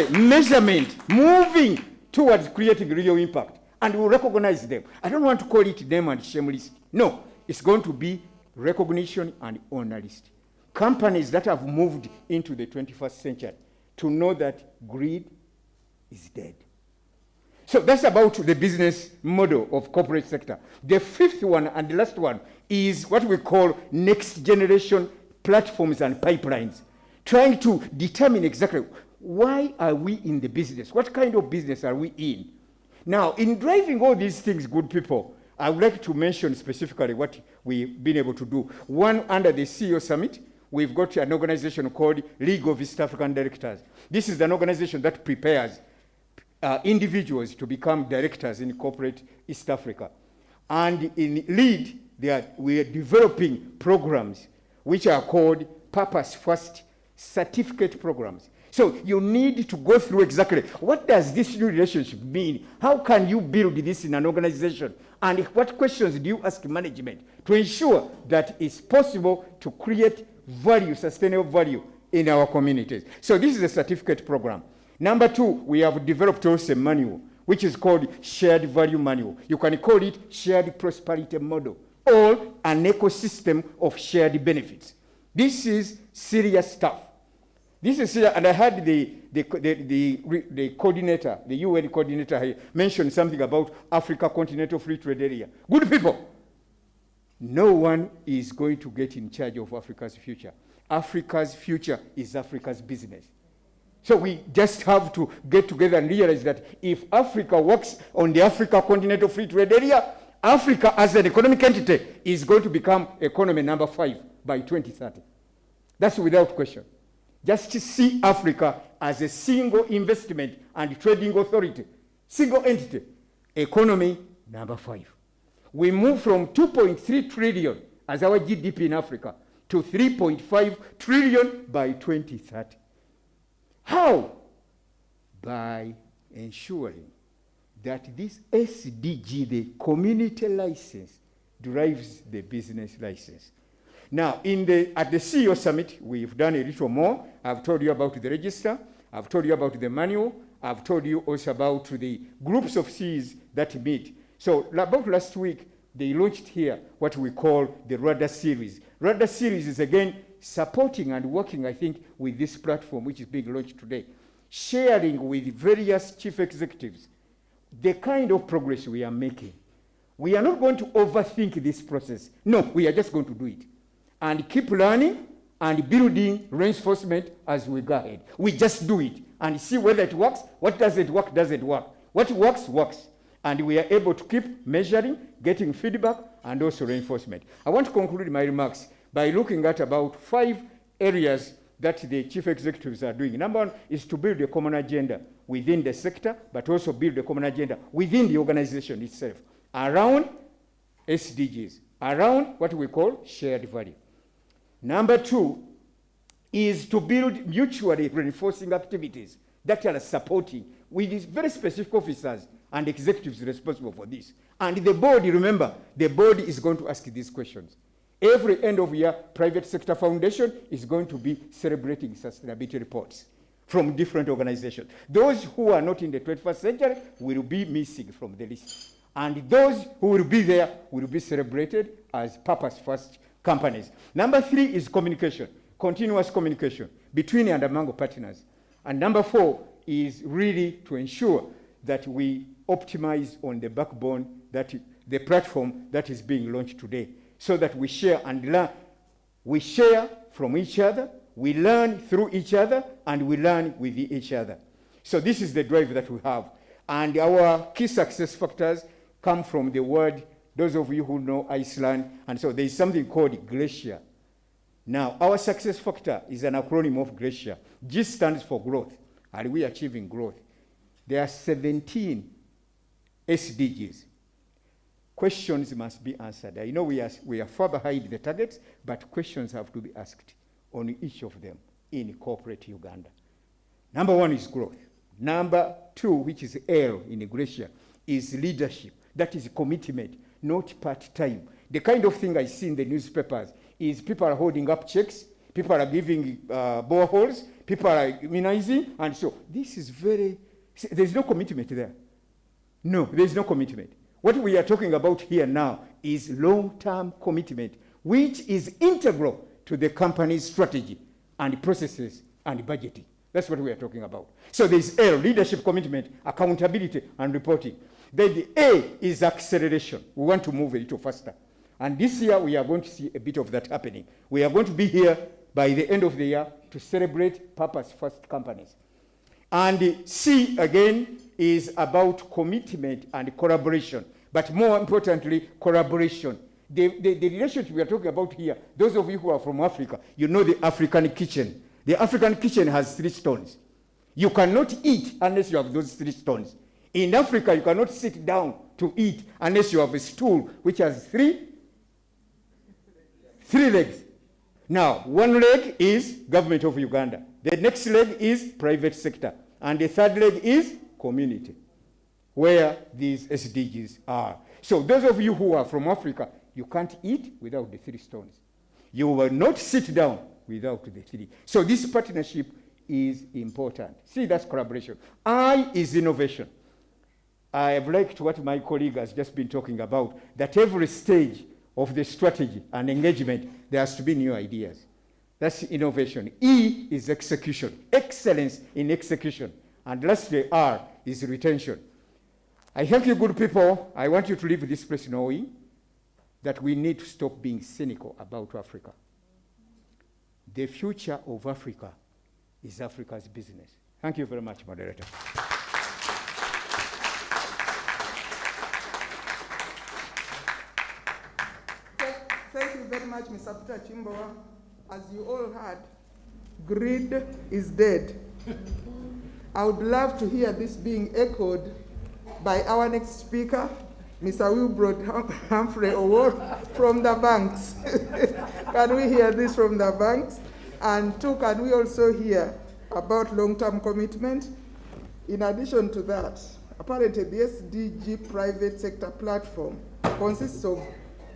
measurement, moving towards creating real impact, and we'll recognize them. I don't want to call it name and shame list. No, it's going to be recognition and honor list. companies that have moved into the 21st century to know that greed is dead. So that's about the business model of corporate sector. The fifth one and the last one is what we call next generation platforms and pipelines, trying to determine exactly why are we in the business? What kind of business are we in? Now, in driving all these things, good people, I would like to mention specifically what we've been able to do. One, under the CEO Summit, we've got an organization called League of East African Directors. This is an organization that prepares individuals to become directors in corporate East Africa. And in LEAD, we are developing programs which are called Purpose First certificate programs. So you need to go through exactly what does this new relationship mean? How can you build this in an organization? And what questions do you ask management to ensure that it's possible to create value, sustainable value in our communities? So this is a certificate program. Number two, we have developed also a manual, which is called Shared Value Manual. You can call it Shared Prosperity Model or an ecosystem of shared benefits. This is serious stuff. This is serious, and I heard the coordinator, the UN coordinator, mentioned something about Africa Continental Free Trade Area. Good people, no one is going to get in charge of Africa's future. Africa's future is Africa's business. So we just have to get together and realize that if Africa works on the Africa Continental Free Trade Area, Africa as an economic entity is going to become economy number 5 by 2030. That's without question. Just to see Africa as a single investment and trading authority, single entity, economy number 5. We move from 2.3 trillion as our GDP in Africa to 3.5 trillion by 2030. How? By ensuring that this SDG, the community license, drives the business license. Now, at the CEO Summit, we've done a little more. I've told you about the register. I've told you about the manual. I've told you also about the groups of Cs that meet. So about last week, they launched here what we call the RADA series. RADA series is, again, supporting and working, I think, with this platform, which is being launched today, sharing with various chief executives the kind of progress we are making. We are not going to overthink this process. No, we are just going to do it and keep learning and building reinforcement as we go ahead. We just do it and see whether it works. What doesn't work, doesn't work. What works, works. And we are able to keep measuring, getting feedback, and also reinforcement. I want to conclude my remarks by looking at about 5 areas that the chief executives are doing. Number one is to build a common agenda within the sector, but also build a common agenda within the organization itself around SDGs, around what we call shared value. Number 2 is to build mutually reinforcing activities that are supporting with these very specific officers and executives responsible for this. And the board, remember, the board is going to ask these questions. Every end of year, private sector foundation is going to be celebrating sustainability reports from different organizations. Those who are not in the 21st century will be missing from the list. And those who will be there will be celebrated as purpose-first companies. Number 3 is communication, continuous communication between and among partners. And number 4 is really to ensure that we optimize on the backbone, that the platform that is being launched today, so that we share and learn. We share from each other, we learn through each other, and we learn with each other. So this is the drive that we have. And our key success factors come from the word, those of you who know Iceland, and so there is something called Glacier. Now, our success factor is an acronym of Glacier. G stands for growth. Are we achieving growth? There are 17 SDGs. Questions must be answered. I know we are far behind the targets, but questions have to be asked on each of them in corporate Uganda. Number 1 is growth. Number 2, which is L in Glacier, is leadership. That is commitment, not part-time. The kind of thing I see in the newspapers is people are holding up checks, people are giving boreholes, people are immunizing, and so this is there's no commitment there. No, there's no commitment. What we are talking about here now is long-term commitment, which is integral to to the company's strategy and processes and budgeting. That's what we are talking about. So there's L, leadership commitment, accountability, and reporting. Then the A is acceleration. We want to move a little faster. And this year, we are going to see a bit of that happening. We are going to be here by the end of the year to celebrate purpose-first companies. And the C, again, is about commitment and collaboration. But more importantly, collaboration. The relationship we are talking about here, those of you who are from Africa, you know the African kitchen. The African kitchen has 3 stones. You cannot eat unless you have those 3 stones. In Africa, you cannot sit down to eat unless you have a stool which has 3 legs. Now, one leg is government of Uganda. The next leg is private sector. And the third leg is community, where these SDGs are. So those of you who are from Africa, you can't eat without the 3 stones. You will not sit down without the 3. So this partnership is important. See, that's collaboration. I is innovation. I have liked what my colleague has just been talking about, that every stage of the strategy and engagement, there has to be new ideas. That's innovation. E is execution, excellence in execution. And lastly, R is retention. I thank you, good people. I want you to leave this place knowing that we need to stop being cynical about Africa. The future of Africa is Africa's business. Thank you very much, moderator. Thank you very much, Mr. Peter Chimbowa. As you all heard, greed is dead. I would love to hear this being echoed by our next speaker, Mr. Wilbrod Humphrey Award from the banks. Can we hear this from the banks? And 2, can we also hear about long-term commitment? In addition to that, apparently the SDG private sector platform consists of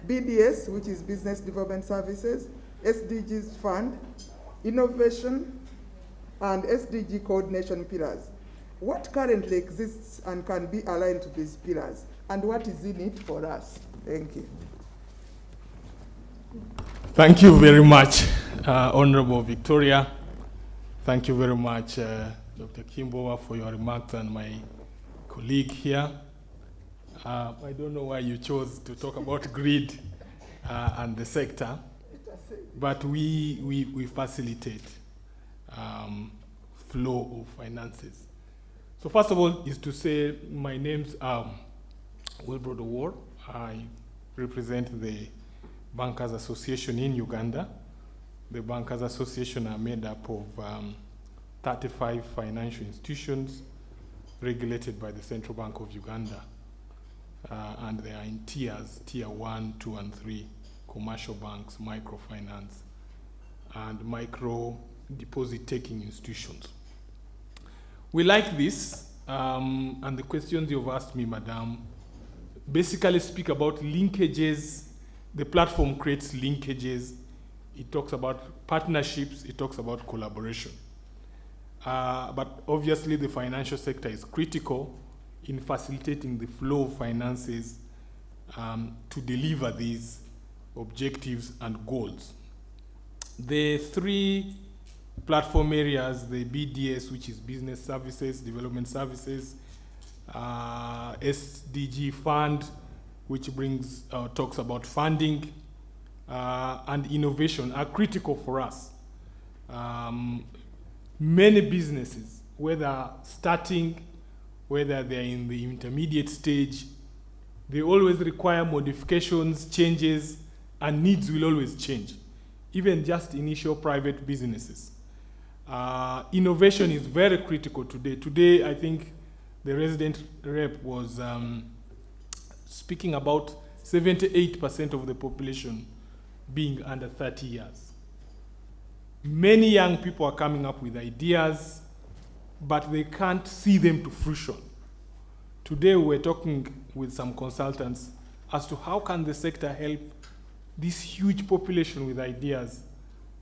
BDS, which is Business Development Services, SDGs Fund, Innovation, and SDG Coordination Pillars. What currently exists and can be aligned to these pillars, and what is in it for us? Thank you. Thank you very much, Honorable Victoria. Thank you very much, Dr. Chimbowa, for your remarks, and my colleague here. I don't know why you chose to talk about greed and the sector, but we facilitate flow of finances. So first of all is to say my name's Wilbrod Award. I represent the Bankers Association in Uganda. The Bankers Association are made up of 35 financial institutions regulated by the Central Bank of Uganda. And they are in tiers, tier 1, 2, and 3, commercial banks, microfinance, and micro deposit taking institutions. We like this, and the questions you've asked me, Madam, basically speak about linkages. The platform creates linkages. It talks about partnerships. It talks about collaboration. But obviously, the financial sector is critical in facilitating the flow of finances to deliver these objectives and goals. The 3 platform areas, the BDS, which is business services, development services, SDG fund, which talks about funding, and innovation, are critical for us. Many businesses, whether starting, whether they're in the intermediate stage, they always require modifications, changes, and needs will always change, even just initial private businesses. Innovation is very critical today. Today, I think the resident rep was speaking about 78% of the population being under 30 years. Many young people are coming up with ideas, but they can't see them to fruition. Today, we're talking with some consultants as to how can the sector help this huge population with ideas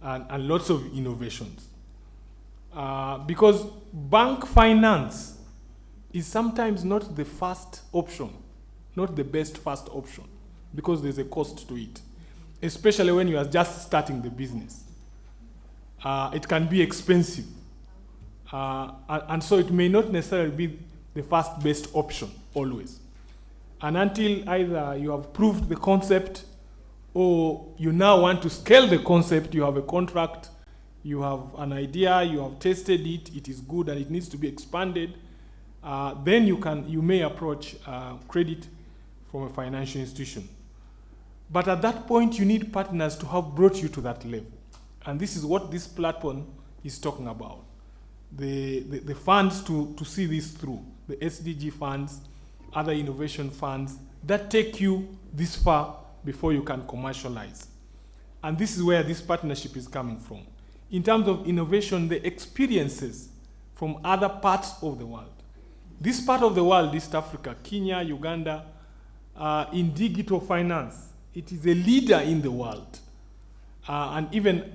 and lots of innovations. Because bank finance is sometimes not the first option, not the best first option, because there's a cost to it. especially when you are just starting the business. It can be expensive. And so it may not necessarily be the first best option always. And until either you have proved the concept or you now want to scale the concept, you have a contract, you have an idea, you have tested it, it is good and it needs to be expanded, then you may approach credit from a financial institution. But at that point, you need partners to have brought you to that level. And this is what this platform is talking about. The funds to see this through, the SDG funds, other innovation funds that take you this far before you can commercialize. And this is where this partnership is coming from. In terms of innovation, the experiences from other parts of the world. This part of the world, East Africa, Kenya, Uganda, in digital finance, it is a leader in the world. And even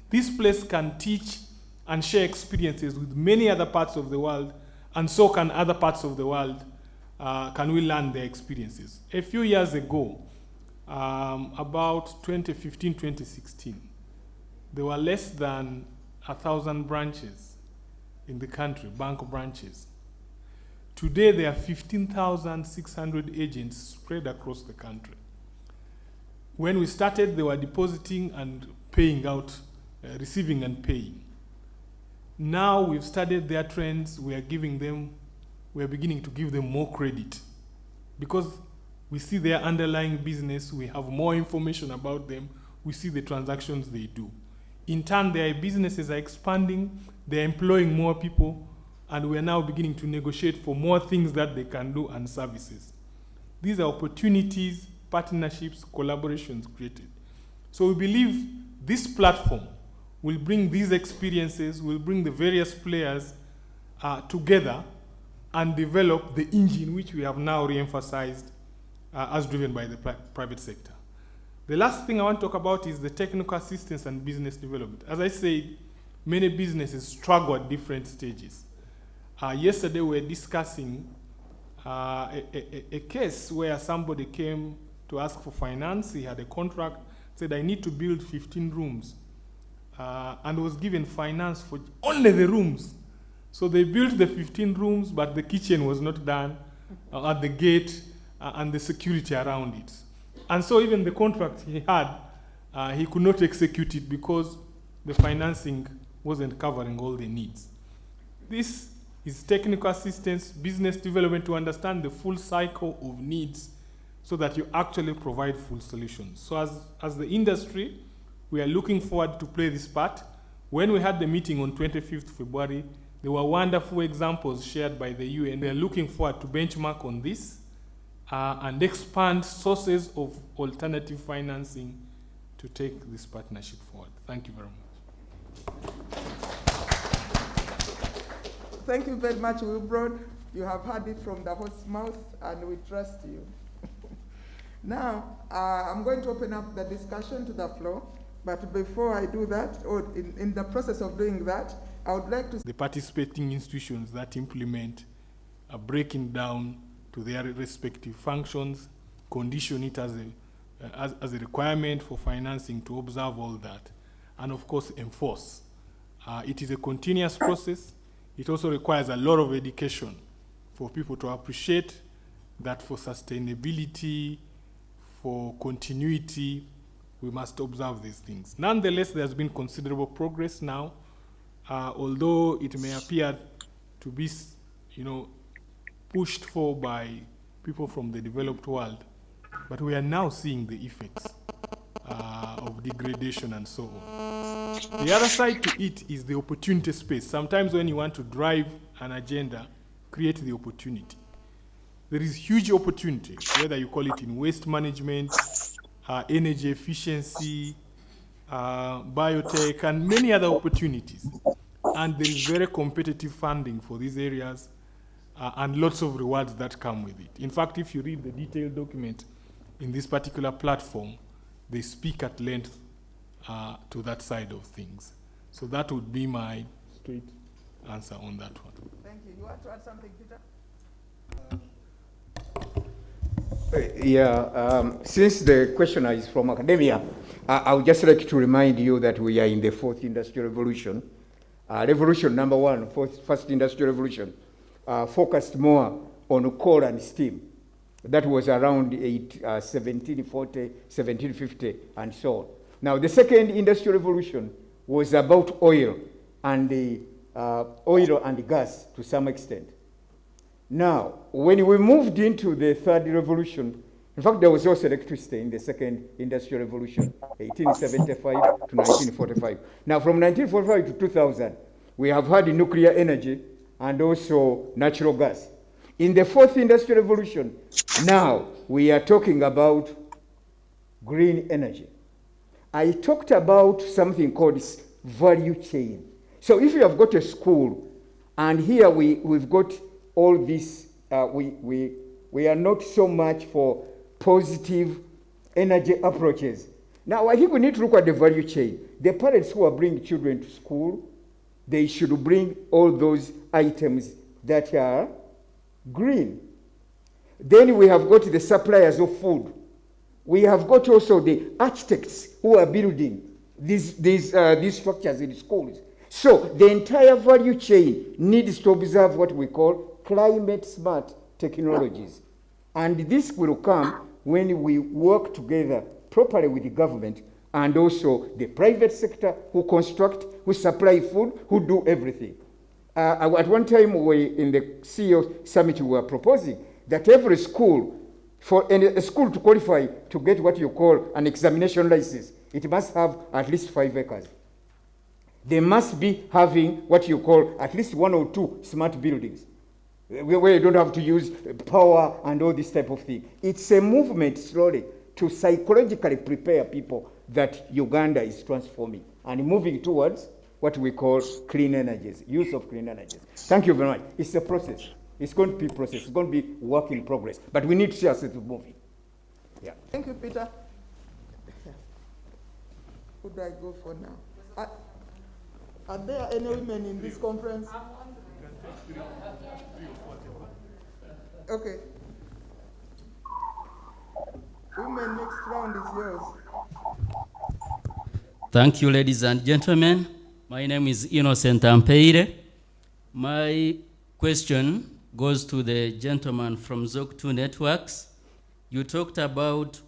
this place can teach and share experiences with many other parts of the world, and so can other parts of the world, can we learn their experiences. A few years ago, about 2015, 2016, there were less than 1,000 branches in the country, bank branches. Today, there are 15,600 agents spread across the country. When we started, they were depositing and paying out, receiving and paying. Now we've studied their trends, we are beginning to give them more credit because we see their underlying business, we have more information about them, we see the transactions they do. In turn, their businesses are expanding, they're employing more people, and we are now beginning to negotiate for more things that they can do and services. These are opportunities, partnerships, collaborations created. So we believe this platform will bring these experiences, will bring the various players together and develop the engine which we have now re-emphasized as driven by the private sector. The last thing I want to talk about is the technical assistance and business development. As I said, many businesses struggle at different stages. Yesterday we were discussing a case where somebody came to ask for finance. He had a contract, said, I need to build 15 rooms. And was given finance for only the rooms. So they built the 15 rooms, but the kitchen was not done at the gate and the security around it. And so even the contract he had, he could not execute it because the financing wasn't covering all the needs. This is technical assistance, business development to understand the full cycle of needs so that you actually provide full solutions. So as the industry, we are looking forward to play this part. When we had the meeting on 25th February, there were wonderful examples shared by the UN. We are looking forward to benchmark on this and expand sources of alternative financing to take this partnership forward. Thank you very much. Thank you very much, Wilbrod. You have heard it from the horse's mouth, and we trust you. Now, I'm going to open up the discussion to the floor. But before I do that, or in the process of doing that, I would like to... The participating institutions that implement are breaking down to their respective functions, condition it as a requirement for financing to observe all that, and of course enforce. It is a continuous process. It also requires a lot of education for people to appreciate that for sustainability, for continuity, we must observe these things. Nonetheless, there's been considerable progress now, although it may appear to be, pushed for by people from the developed world, but we are now seeing the effects of degradation and so on. The other side to it is the opportunity space. Sometimes when you want to drive an agenda, create the opportunity. There is huge opportunity, whether you call it in waste management, energy efficiency, biotech, and many other opportunities. And there is very competitive funding for these areas and lots of rewards that come with it. In fact, if you read the detailed document in this particular platform, they speak at length to that side of things. So that would be my straight answer on that one. Thank you. You want to add something, Peter? Since the questioner is from academia, I would just like to remind you that we are in the fourth industrial revolution. Revolution number one, first industrial revolution, focused more on coal and steam. That was around 1740, 1750, and so on. Now, the second industrial revolution was about oil and gas to some extent. Now, when we moved into the third revolution, in fact, there was also electricity in the second industrial revolution, 1875 to 1945. Now, from 1945 to 2000, we have had nuclear energy and also natural gas. In the fourth industrial revolution, now we are talking about green energy. I talked about something called value chain. So if you have got a school, and here we've got all this, we are not so much for positive energy approaches. Now I think we need to look at the value chain. The parents who are bringing children to school, they should bring all those items that are green. Then we have got the suppliers of food. We have got also the architects who are building these structures in schools. So the entire value chain needs to observe what we call climate smart technologies. And this will come when we work together properly with the government and also the private sector who construct, who supply food, who do everything. At one time in the CEO summit we were proposing that every school, for a school to qualify to get what you call an examination license, it must have at least 5 acres. They must be having what you call at least 1 or 2 smart buildings, where you don't have to use power and all this type of thing. It's a movement slowly to psychologically prepare people that Uganda is transforming and moving towards what we call clean energies, use of clean energies. Thank you very much. It's a process. It's going to be a process. It's going to be work in progress. But we need to see ourselves moving. Yeah. Thank you, Peter. Who do I go for now? Are there any women in this conference? Okay. Women, next round is yours. Thank you, ladies and gentlemen. My name is Innocent Ampeire. My question goes to the gentleman from ZOC2 Networks. You talked about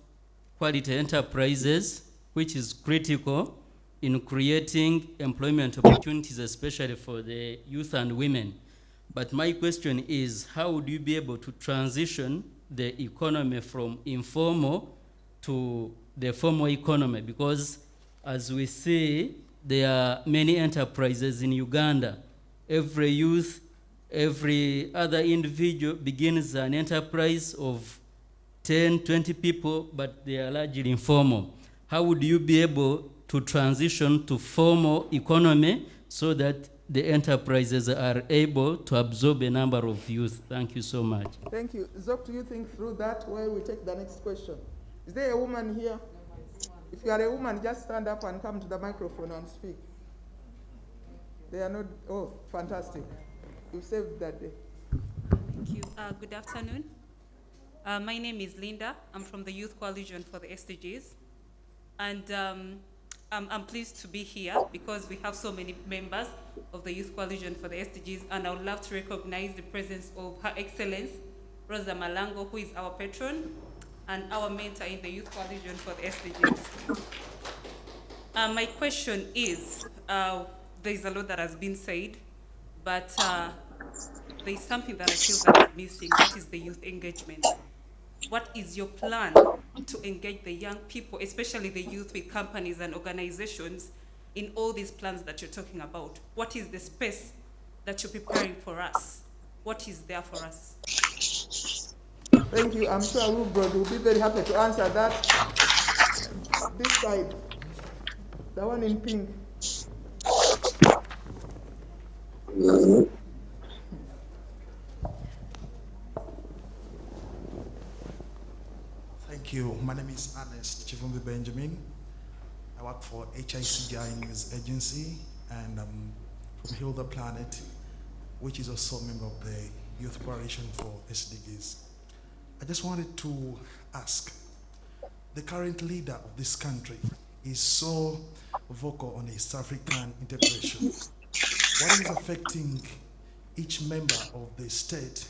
quality enterprises, which is critical in creating employment opportunities, especially for the youth and women. But my question is, how would you be able to transition the economy from informal to the formal economy? Because as we see, there are many enterprises in Uganda. Every youth, every other individual begins an enterprise of 10, 20 people, but they are largely informal. How would you be able to transition to formal economy so that the enterprises are able to absorb a number of youth? Thank you so much. Thank you. Zok, do you think through that while we take the next question? Is there a woman here? If you are a woman, just stand up and come to the microphone and speak. They are not, oh, fantastic. You saved that day. Thank you. Good afternoon. My name is Linda. I'm from the Youth Coalition for the Sdgs. And I'm pleased to be here because we have so many members of the Youth Coalition for the Sdgs, and I would love to recognize the presence of Her Excellence, Rosa Malango, who is our patron and our mentor in the Youth Coalition for the Sdgs. My question is, there's a lot that has been said, but there's something that I feel that is missing. That is the youth engagement. What is your plan to engage the young people, especially the youth with companies and organizations, in all these plans that you're talking about? What is the space that you're preparing for us? What is there for us? Thank you. I'm sure Wilbrod will be very happy to answer that. This side, the one in pink. Thank you. My name is Ernest Chivumbi Benjamin. I work for HICGI News Agency, and I'm from Heal the Planet, which is also a member of the Youth Coalition for Sdgs. I just wanted to ask, the current leader of this country, is so vocal on East African integration. What is affecting each member of the state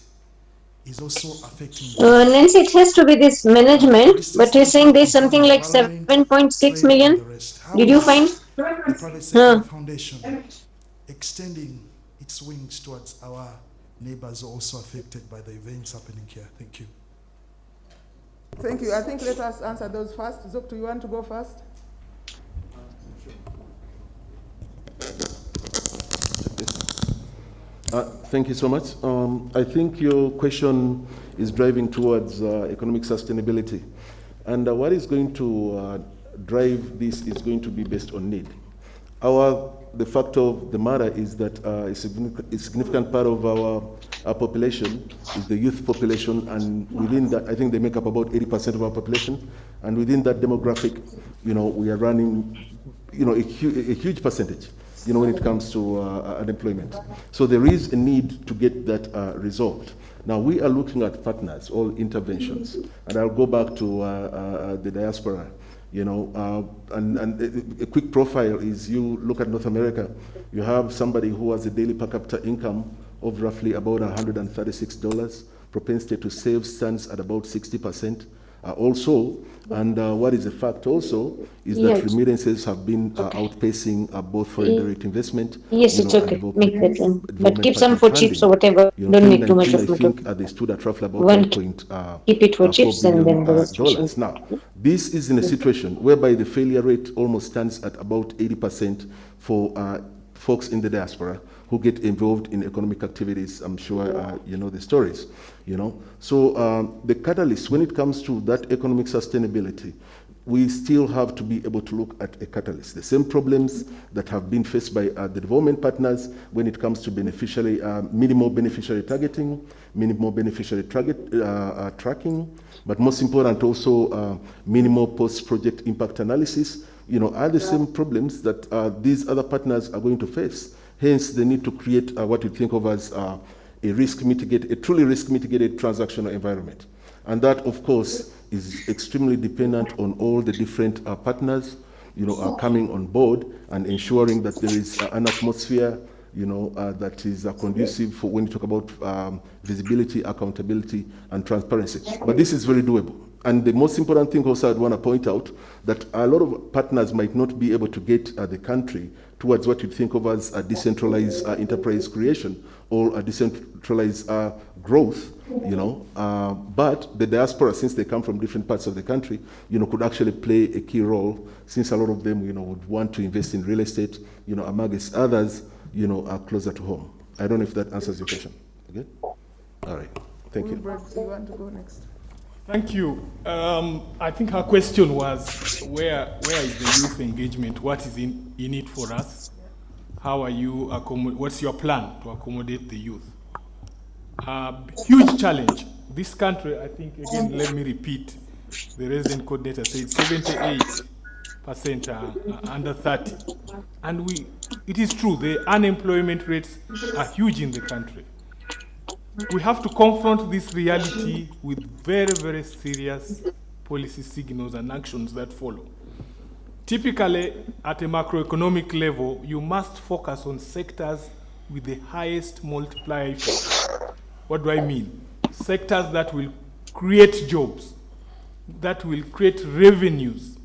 is also affecting Nancy, it has to be this management, but you're saying there's something like 7.6 million. Did you find? the private sector foundation extending its wings towards our neighbors also affected by the events happening here. Thank you. Thank you. I think let us answer those first. Zoktu, you want to go first? Thank you so much. I think your question is driving towards economic sustainability. And what is going to drive this is going to be based on need. The fact of the matter is that a significant part of our population is the youth population, and within that, I think they make up about 80% of our population. And within that demographic, we are running, a huge percentage, when it comes to unemployment. So there is a need to get that resolved. Now, we are looking at partners, all interventions, and I'll go back to the diaspora. And a quick profile is you look at North America, you have somebody who has a daily per capita income of roughly about $136. Propensity to save stands at about 60%. Also, and what is a fact also is that remittances have been outpacing both foreign direct investment. Yes, it's okay. Make that one. But keep some for chips or whatever. Don't make too much of it. I think they stood at roughly about keep it for chips and then the rest. Dollars. Now, this is in a situation whereby the failure rate almost stands at about 80% for folks in the diaspora who get involved in economic activities. I'm sure you know the stories, So the catalyst, when it comes to that economic sustainability, we still have to be able to look at a catalyst. The same problems that have been faced by the development partners when it comes to minimal beneficiary targeting, minimal beneficiary tracking, but most important also minimal post-project impact analysis, are the same problems that these other partners are going to face. Hence, they need to create what you think of as a truly risk-mitigated transactional environment. And that, of course, is extremely dependent on all the different partners, are coming on board and ensuring that there is an atmosphere, that is conducive for when you talk about visibility, accountability, and transparency. But this is very doable. And the most important thing also I'd want to point out that a lot of partners might not be able to get the country towards what you'd think of as a decentralized enterprise creation or a decentralized growth, but the diaspora, since they come from different parts of the country, could actually play a key role, since a lot of them, would want to invest in real estate, amongst others, are closer to home. I don't know if that answers your question. Okay? All right. Thank you. Wilbert, do you want to go next? Thank you. I think her question was, where is the youth engagement? What is in it for us? How are you, what's your plan to accommodate the youth? Huge challenge. This country, I think, again, let me repeat, the resident coordinator said 78% are under 30. And it is true, the unemployment rates are huge in the country. We have to confront this reality with very, very serious policy signals and actions that follow. Typically, at a macroeconomic level, you must focus on sectors with the highest multiplier effect. What do I mean? Sectors that will create jobs, that will create revenues.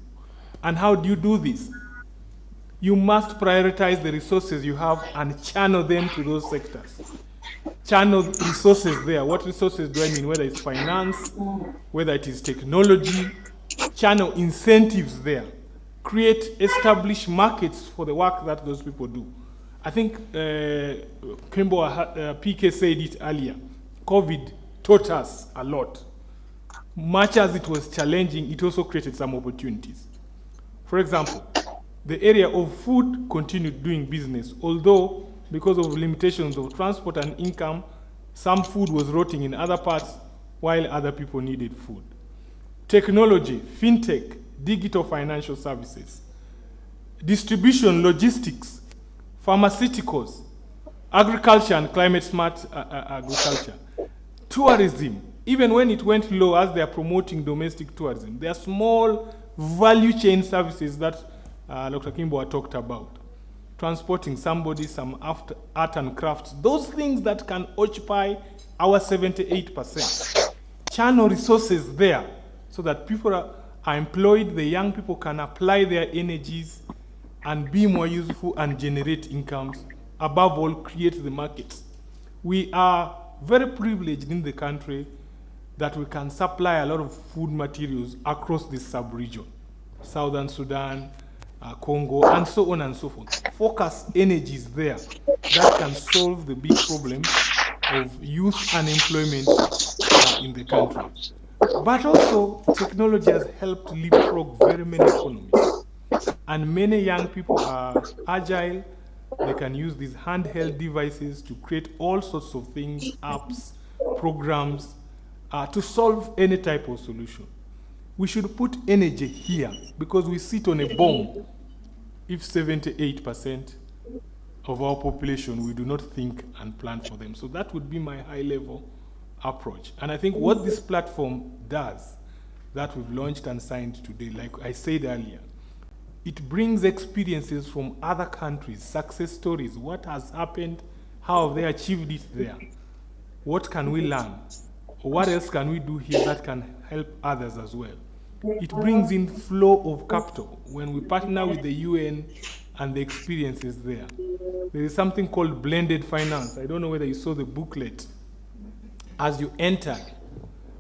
And how do you do this? You must prioritize the resources you have and channel them to those sectors. Channel resources there. What resources do I mean? Whether it's finance, whether it is technology, channel incentives there. Establish markets for the work that those people do. I think PK said it earlier. COVID taught us a lot. Much as it was challenging, it also created some opportunities. For example, the area of food continued doing business, although because of limitations of transport and income, some food was rotting in other parts while other people needed food. Technology, fintech, digital financial services, distribution, logistics, pharmaceuticals, agriculture and climate smart agriculture, tourism. Even when it went low, as they are promoting domestic tourism, there are small value chain services that Dr. Kimbo talked about. Transporting somebody, some art and crafts, those things that can occupy our 78%. Channel resources there so that people are employed, the young people can apply their energies and be more useful and generate incomes. Above all, create the markets. We are very privileged in the country that we can supply a lot of food materials across this sub-region, Southern Sudan, Congo, and so on and so forth. Focus energies there that can solve the big problem of youth unemployment in the country. But also, technology has helped leapfrog very many economies. And many young people are agile. They can use these handheld devices to create all sorts of things, apps, programs, to solve any type of solution. We should put energy here because we sit on a bomb if 78% of our population, we do not think and plan for them. So that would be my high-level approach. And I think what this platform does, that we've launched and signed today, like I said earlier, it brings experiences from other countries, success stories, what has happened, how have they achieved it there, what can we learn, or what else can we do here that can help others as well. It brings in flow of capital when we partner with the UN and the experiences there. There is something called blended finance. I don't know whether you saw the booklet. As you enter,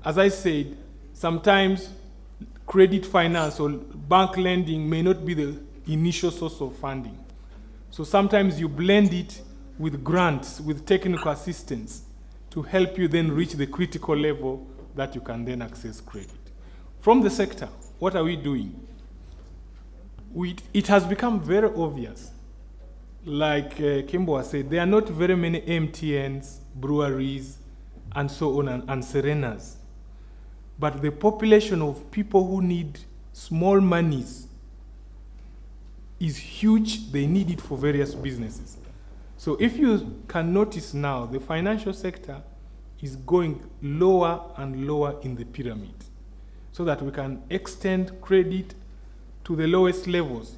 as I said, sometimes credit finance or bank lending may not be the initial source of funding. So sometimes you blend it with grants, with technical assistance to help you then reach the critical level that you can then access credit. From the sector, what are we doing? It has become very obvious. Like Kimbo said, there are not very many MTNs, breweries, and so on, and Serenas. But the population of people who need small monies is huge. They need it for various businesses. So if you can notice now, the financial sector is going lower and lower in the pyramid so that we can extend credit to the lowest levels.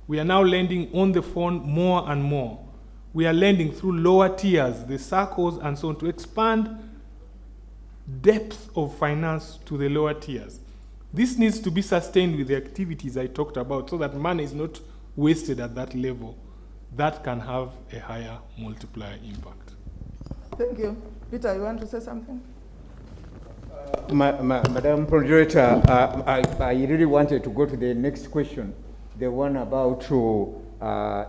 We are now lending on the phone more and more. We are lending through lower tiers, the circles and so on, to expand depth of finance to the lower tiers. This needs to be sustained with the activities I talked about so that money is not wasted at that level. That can have a higher multiplier impact. Thank you. Peter, you want to say something? Madam Moderator, I really wanted to go to the next question, the one about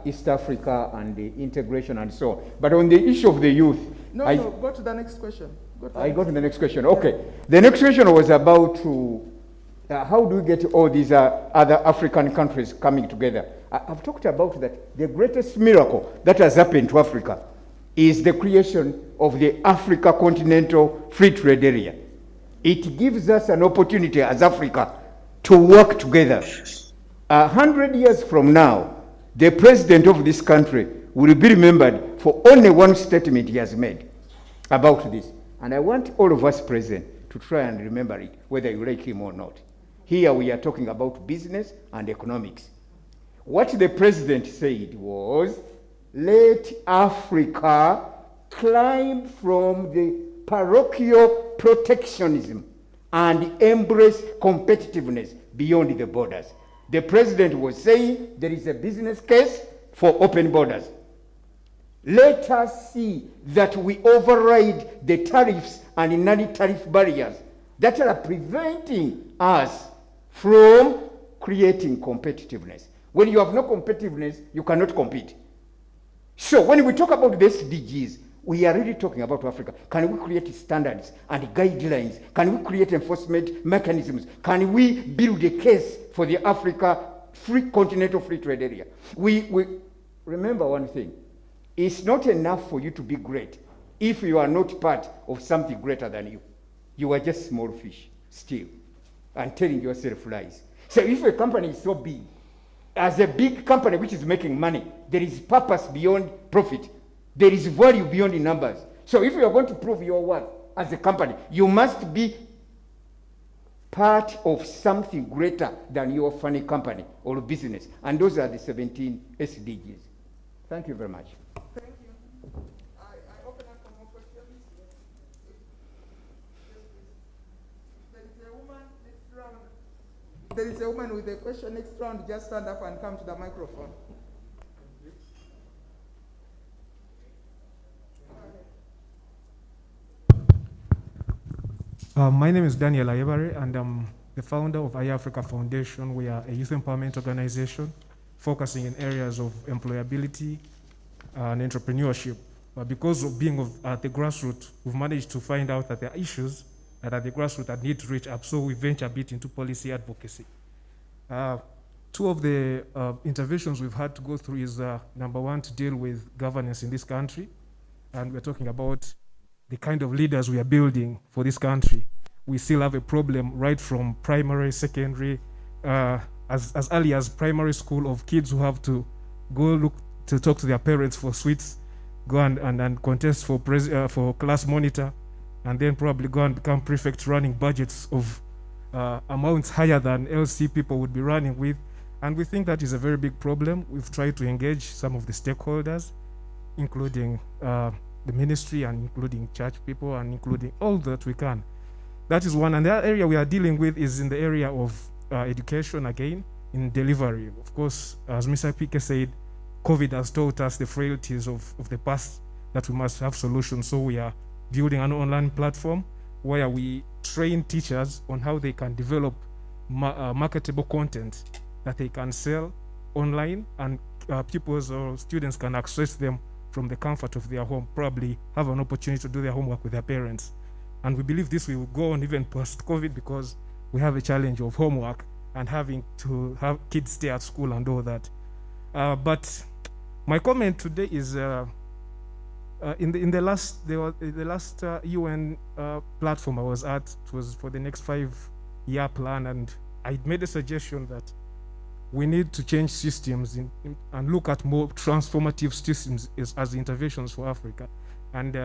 East Africa and the integration and so on. But on the issue of the youth... No, go to the next question. Go to the next question. Okay. Yeah. The next question was about how do we get all these other African countries coming together? I've talked about that. The greatest miracle that has happened to Africa is the creation of the Africa Continental Free Trade Area. It gives us an opportunity as Africa to work together. 100 years from now, the president of this country will be remembered for only one statement he has made about this. And I want all of us present to try and remember it, whether you like him or not. Here we are talking about business and economics. What the president said was, let Africa climb from the parochial protectionism and embrace competitiveness beyond the borders. The president was saying there is a business case for open borders. Let us see that we override the tariffs and non-tariff barriers that are preventing us from creating competitiveness. When you have no competitiveness, you cannot compete. So when we talk about the SDGs, we are really talking about Africa. Can we create standards and guidelines? Can we create enforcement mechanisms? Can we build a case for the Africa Continental Free Trade Area? We remember one thing. It's not enough for you to be great if you are not part of something greater than you. You are just small fish still and telling yourself lies. So if a company is so big, as a big company which is making money, there is purpose beyond profit. There is value beyond the numbers. So if you are going to prove your worth as a company, you must be part of something greater than your funny company or business. And those are the 17 SDGs. Thank you very much. Thank you. I open up for more questions. There is a woman next round. There is a woman with a question next round. Just stand up and come to the microphone. My name is Daniel Ayebare, and I'm the founder of iAfrica Foundation. We are a youth empowerment organization focusing in areas of employability and entrepreneurship. But because of being at the grassroots, we've managed to find out that there are issues that at the grassroots that need to reach up, so we venture a bit into policy advocacy. Two of the interventions we've had to go through is, number one, to deal with governance in this country. And we're talking about the kind of leaders we are building for this country. We still have a problem right from primary, secondary, as early as primary school, of kids who have to go look to talk to their parents for sweets, go and contest for class monitor, and then probably go and become prefect, running budgets of amounts higher than LC people would be running with. And we think that is a very big problem. We've tried to engage some of the stakeholders, including the ministry and including church people and including all that we can. That is one. And the other area we are dealing with is in the area of education, again, in delivery. Of course, as Mr. Pike said, COVID has taught us the frailties of the past, that we must have solutions. So we are building an online platform where we train teachers on how they can develop marketable content that they can sell online, and pupils or students can access them from the comfort of their home, probably have an opportunity to do their homework with their parents. And we believe this will go on even post-COVID, because we have a challenge of homework and having to have kids stay at school and all that. But my comment today is in the last UN platform I was at, it was for the next 5-year plan, and I made a suggestion that we need to change systems and look at more transformative systems as interventions for Africa. And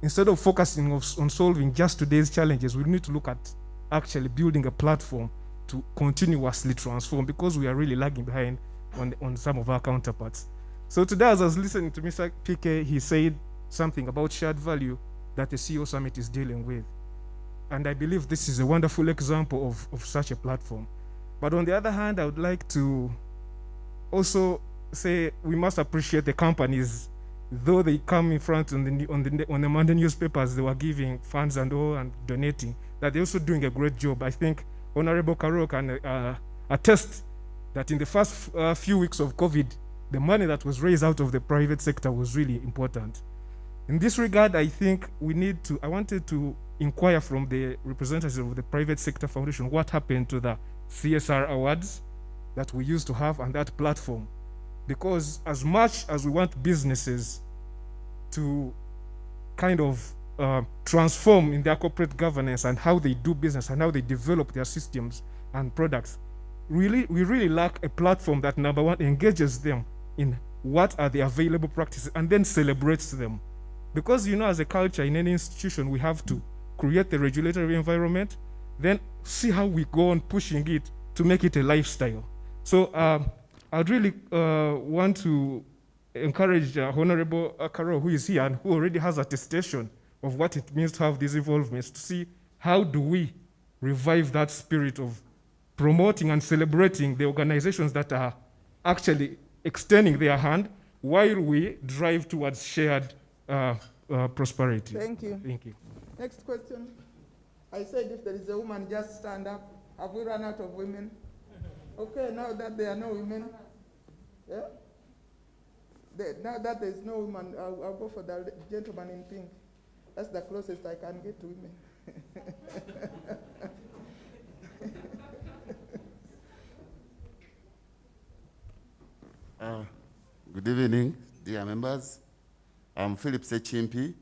instead of focusing on solving just today's challenges, we need to look at actually building a platform to continuously transform, because we are really lagging behind on some of our counterparts. So today, as I was listening to Mr. Pike, he said something about shared value that the CEO Summit is dealing with. And I believe this is a wonderful example of such a platform. But on the other hand, I would like to also say we must appreciate the companies, though they come in front on the Monday newspapers, they were giving funds and all and donating, that they're also doing a great job. I think Honorable Karo can attest that in the first few weeks of COVID, the money that was raised out of the private sector was really important. In this regard, I think I wanted to inquire from the representatives of the private sector foundation what happened to the CSR awards that we used to have on that platform. Because as much as we want businesses to kind of transform in their corporate governance and how they do business and how they develop their systems and products, we really lack a platform that, number one, engages them in what are the available practices and then celebrates them. Because, you know, as a culture in any institution, we have to create the regulatory environment, then see how we go on pushing it to make it a lifestyle. So I'd really want to encourage Honorable Karo, who is here and who already has attestation of what it means to have these involvements, to see how do we revive that spirit of promoting and celebrating the organizations that are actually extending their hand while we drive towards shared prosperity. Thank you. Thank you. Next question. I said if there is a woman, just stand up. Have we run out of women? Okay, now that there are no women, yeah? Now that there's no woman, I'll go for the gentleman in pink. That's the closest I can get to women. Good evening, dear members. I'm Philip Sechimpi.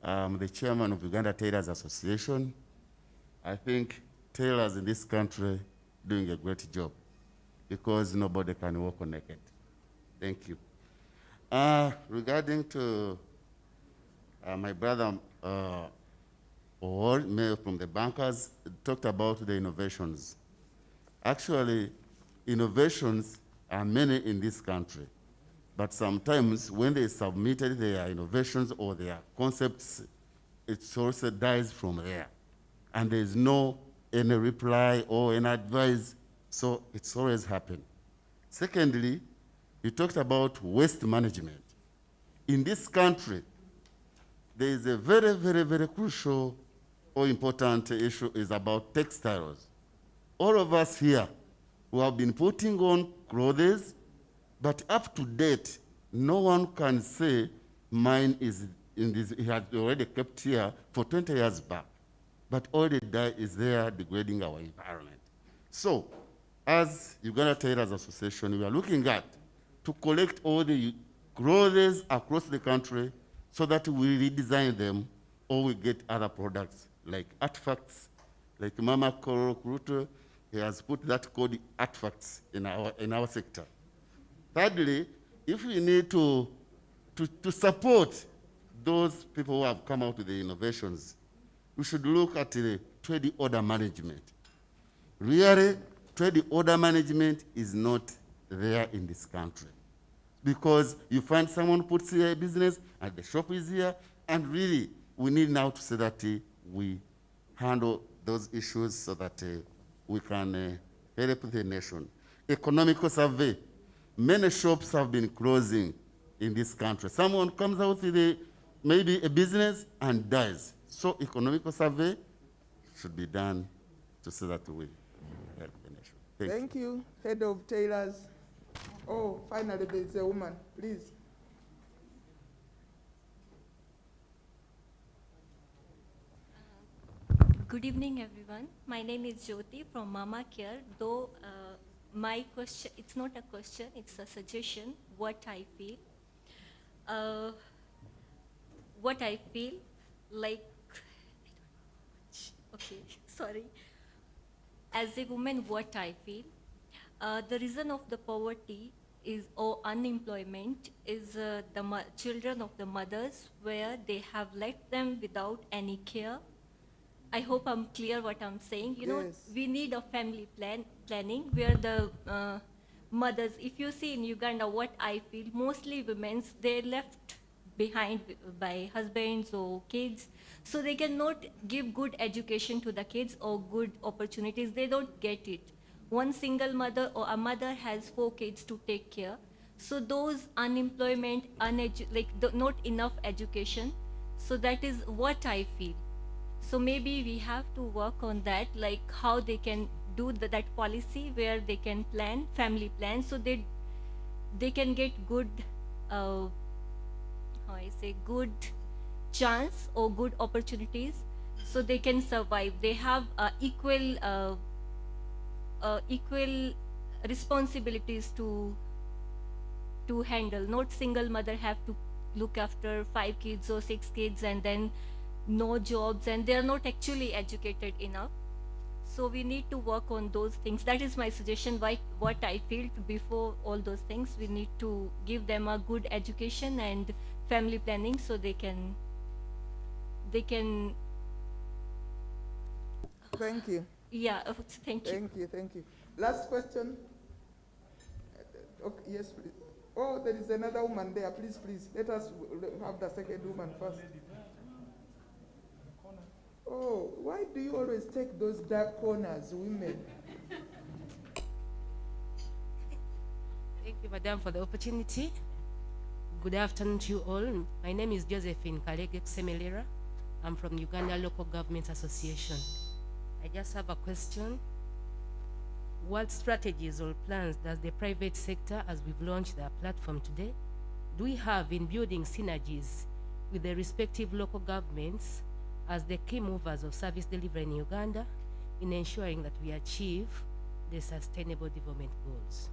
I'm the chairman of Uganda Tailors Association. I think tailors in this country doing a great job because nobody can walk naked. Thank you. Regarding to my brother or from the bankers talked about the innovations. Actually, innovations are many in this country, but sometimes when they submitted their innovations or their concepts, it also dies from there. And there's no any reply or any advice, so it's always happened. Secondly, you talked about waste management. In this country, there is a very, very, very crucial or important issue is about textiles. All of us here who have been putting on clothes, but up to date, no one can say mine is in this, it has already kept here for 20 years back, but all the dye is there degrading our environment. So, as Uganda Tailors Association, we are looking at to collect all the clothes across the country so that we redesign them or we get other products like artifacts, like Mama Koro Kruto, he has put that called artifacts in our sector. Thirdly, if we need to support those people who have come out with the innovations, we should look at the trade order management. Really, trade order management is not there in this country. Because you find someone puts here a business and the shop is here, and really, we need now to say that we handle those issues so that we can help the nation. Economical survey. Many shops have been closing in this country. Someone comes out with maybe a business and dies. So economical survey should be done to say that we help the nation. Thank you, Head of Tailors. Oh, finally there's a woman, please. Good evening, everyone. My name is Jyoti from Mama Care. Though my question, it's not a question, it's a suggestion, what I feel. What I feel like, okay, sorry. As a woman, what I feel. The reason of the poverty is, or unemployment is the children of the mothers where they have left them without any care. I hope I'm clear what I'm saying. You know, we need a family planning where the mothers, if you see in Uganda, what I feel, mostly women, they're left behind by husbands or kids. So they cannot give good education to the kids or good opportunities. They don't get it. One single mother or a mother has 4 kids to take care. So those unemployment, not enough education. So that is what I feel. So maybe we have to work on that, like how they can do that policy where they can plan, family plan, so they can get good, good chance or good opportunities, so they can survive. They have equal responsibilities to handle. Not single mother have to look after 5 kids or 6 kids and then no jobs, and they are not actually educated enough. So we need to work on those things. That is my suggestion. What I feel before all those things, we need to give them a good education and family planning so they can. Thank you. Yeah, thank you. Thank you. Last question. Okay, yes, please. Oh, there is another woman there. Please, let us have the second woman first. Oh, why do you always take those dark corners, women? Thank you, Madam, for the opportunity. Good afternoon to you all. My name is Josephine Kalege Semelera. I'm from Uganda Local Government Association. I just have a question. What strategies or plans does the private sector, as we've launched our platform today, do we have in building synergies with the respective local governments as the key movers of service delivery in Uganda in ensuring that we achieve the sustainable development goals?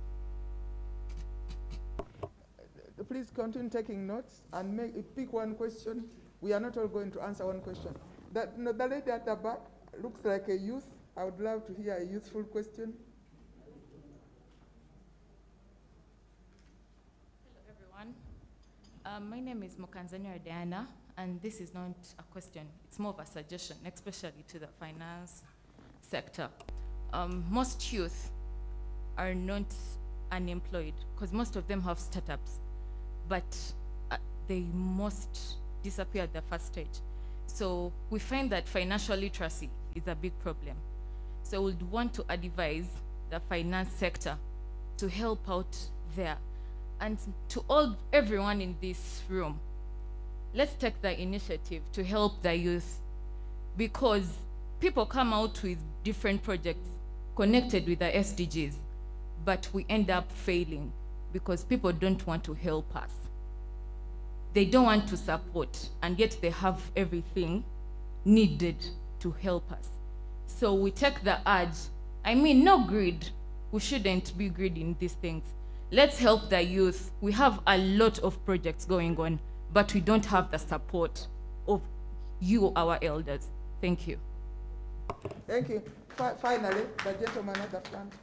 Please continue taking notes and pick one question. We are not all going to answer one question. The lady at the back looks like a youth. I would love to hear a useful question. Hello, everyone. My name is Mokanzania Diana, and this is not a question, it's more of a suggestion, especially to the finance sector. Most youth are not unemployed because most of them have startups, but they must disappear at the first stage. So we find that financial literacy is a big problem. So we'd want to advise the finance sector to help out there. And to everyone in this room, let's take the initiative to help the youth, because people come out with different projects connected with the SDGs, but we end up failing because people don't want to help us. They don't want to support, and yet they have everything needed to help us. So we take the urge, I mean, no greed. We shouldn't be greedy in these things. Let's help the youth. We have a lot of projects going on, but we don't have the support of you, our elders. Thank you. Thank you. Finally, the gentleman at the front.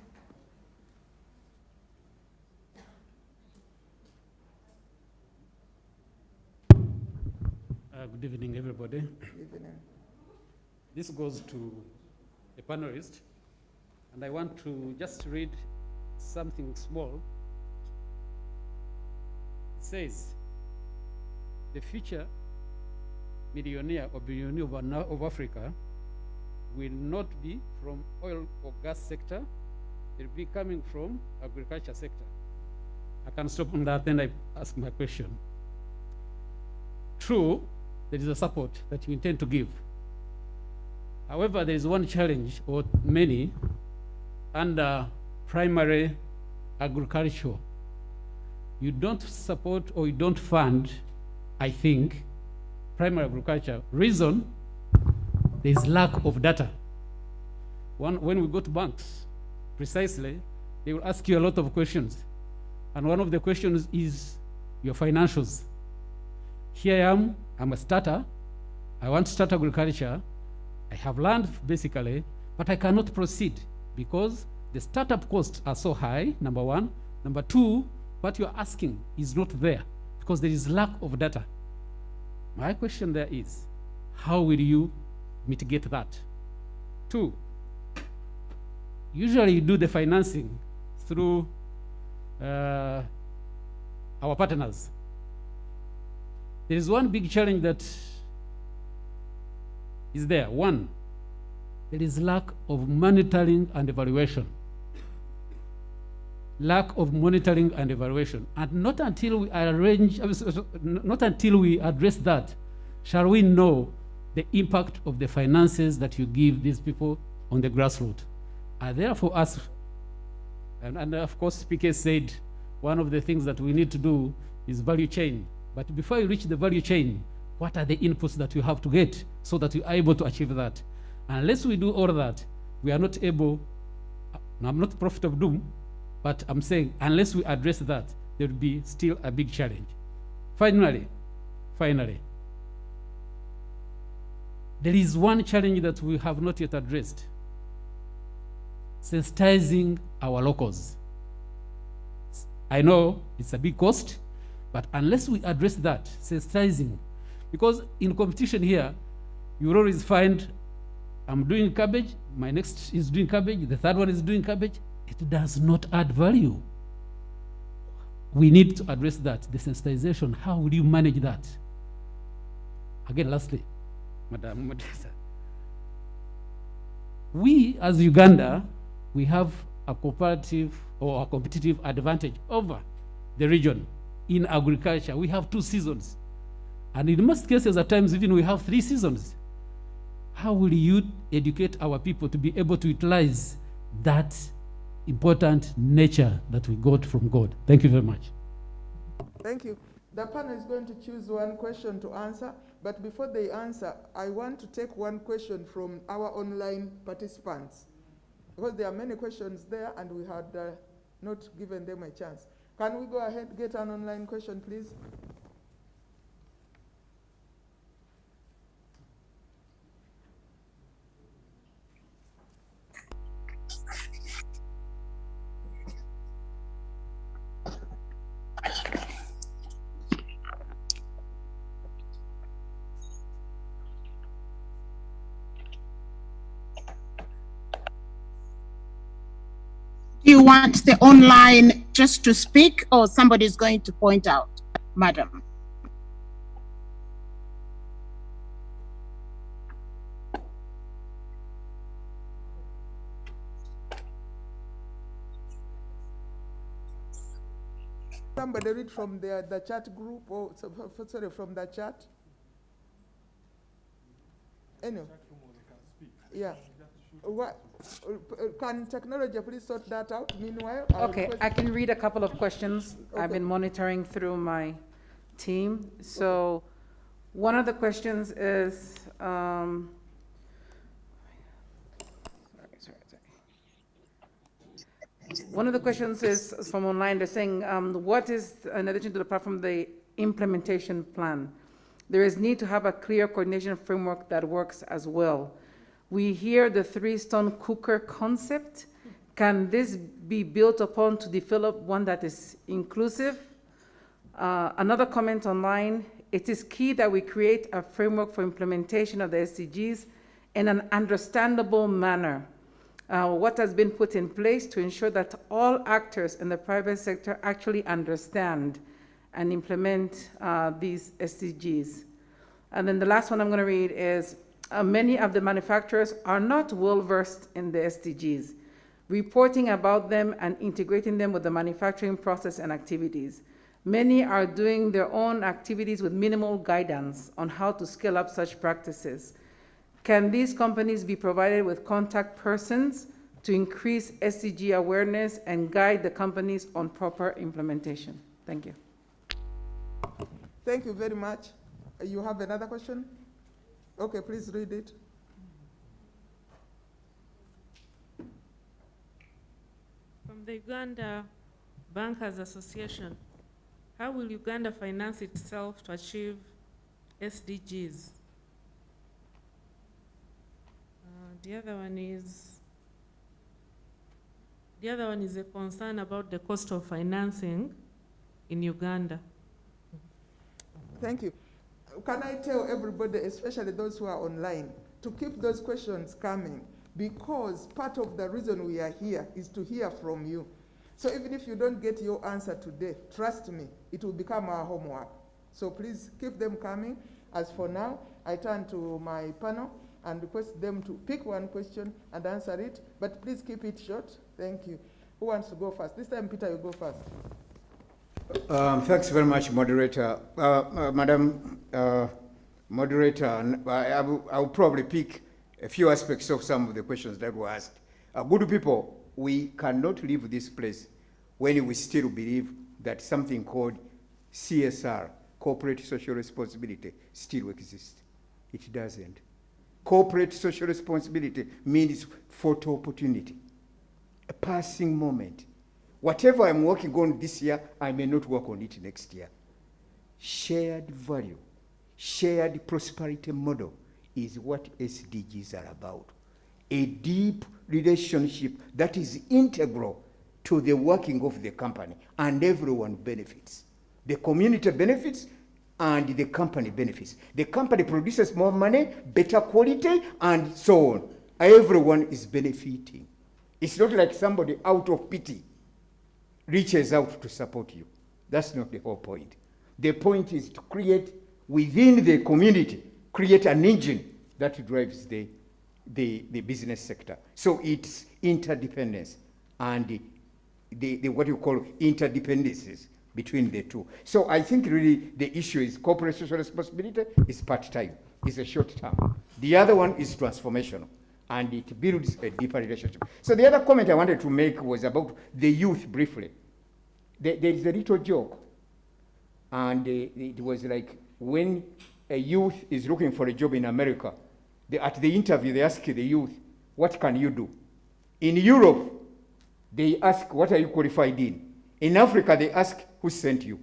Good evening, everybody. Good evening. This goes to the panelist, and I want to just read something small. It says, the future millionaire or billionaire of Africa will not be from oil or gas sector, they'll be coming from agriculture sector. I can stop on that, then I ask my question. True, there is a support that you intend to give. However, there is one challenge, or many, under primary agriculture. You don't support or you don't fund, I think, primary agriculture. Reason, there is lack of data. When we go to banks, precisely, they will ask you a lot of questions. And one of the questions is your financials. Here I am, I'm a starter. I want to start agriculture. I have land, basically, but I cannot proceed because the startup costs are so high, number one. Number two, what you're asking is not there because there is lack of data. My question there is, how will you mitigate that? Two, usually you do the financing through our partners. There is one big challenge that is there. One, there is lack of monitoring and evaluation. Lack of monitoring and evaluation. And not until we address that, shall we know the impact of the finances that you give these people on the grassroots. And therefore, us, and of course, PK said, one of the things that we need to do is value chain. But before you reach the value chain, what are the inputs that you have to get so that you are able to achieve that? Unless we do all that, we are not able, I'm not prophet of doom, but I'm saying unless we address that, there will be still a big challenge. Finally, there is one challenge that we have not yet addressed: sensitizing our locals. I know it's a big cost, but unless we address that, sensitizing, because in competition here, you will always find, I'm doing cabbage, my next is doing cabbage, the third one is doing cabbage. It does not add value. We need to address that, the sensitization. How will you manage that? Again, lastly, Madam Mugisa, we as Uganda, we have a cooperative or a competitive advantage over the region in agriculture. We have 2 seasons. And in most cases, at times, even we have 3 seasons. How will you educate our people to be able to utilize that important nature that we got from God? Thank you very much. Thank you. The panel is going to choose one question to answer, but before they answer, I want to take one question from our online participants, because there are many questions there and we had not given them a chance. Can we go ahead, get an online question, please? Do you want the online just to speak, or somebody's going to point out, madam? Somebody read from the chat group, or sorry, from the chat. Anyway. Yeah. What, can technology please sort that out? Meanwhile, okay, I can read a couple of questions. Okay. I've been monitoring through my team. So one of the questions is, one of the questions is from online. They're saying, what is, in addition to the platform, the implementation plan? There is need to have a clear coordination framework that works as well. We hear the three-stone cooker concept. Can this be built upon to develop one that is inclusive? Another comment online, it is key that we create a framework for implementation of the SDGs in an understandable manner. What has been put in place to ensure that all actors in the private sector actually understand and implement these SDGs. And then the last one I'm going to read is, many of the manufacturers are not well versed in the SDGs, reporting about them and integrating them with the manufacturing process and activities. Many are doing their own activities with minimal guidance on how to scale up such practices. Can these companies be provided with contact persons to increase SDG awareness and guide the companies on proper implementation? Thank you. Thank you very much. You have another question? Okay, please read it. From the Uganda Bankers Association, how will Uganda finance itself to achieve SDGs? The other one is a concern about the cost of financing in Uganda. Thank you. Can I tell everybody, especially those who are online, to keep those questions coming, because part of the reason we are here is to hear from you. So even if you don't get your answer today, trust me, it will become our homework. So please keep them coming. As for now, I turn to my panel and request them to pick one question and answer it, but please keep it short. Thank you. Who wants to go first? This time, Peter, you go first. Thanks very much, moderator. Madam Moderator, I will probably pick a few aspects of some of the questions that were asked. Good people, we cannot leave this place when we still believe that something called CSR, corporate social responsibility, still exists. It doesn't. Corporate social responsibility means photo opportunity, a passing moment. Whatever I'm working on this year, I may not work on it next year. Shared value, shared prosperity model is what SDGs are about. A deep relationship that is integral to the working of the company, and everyone benefits. The community benefits, and the company benefits. The company produces more money, better quality, and so on. Everyone is benefiting. It's not like somebody out of pity reaches out to support you. That's not the whole point. The point is to create within the community, create an engine that drives the business sector. So it's interdependence and the what you call interdependencies between the two. So I think really the issue is corporate social responsibility is part-time, it's a short term. The other one is transformational, and it builds a deeper relationship. So the other comment I wanted to make was about the youth briefly. There is a little joke, and it was like when a youth is looking for a job in America, at the interview they ask the youth, what can you do? In Europe, they ask, what are you qualified in? In Africa, they ask, who sent you?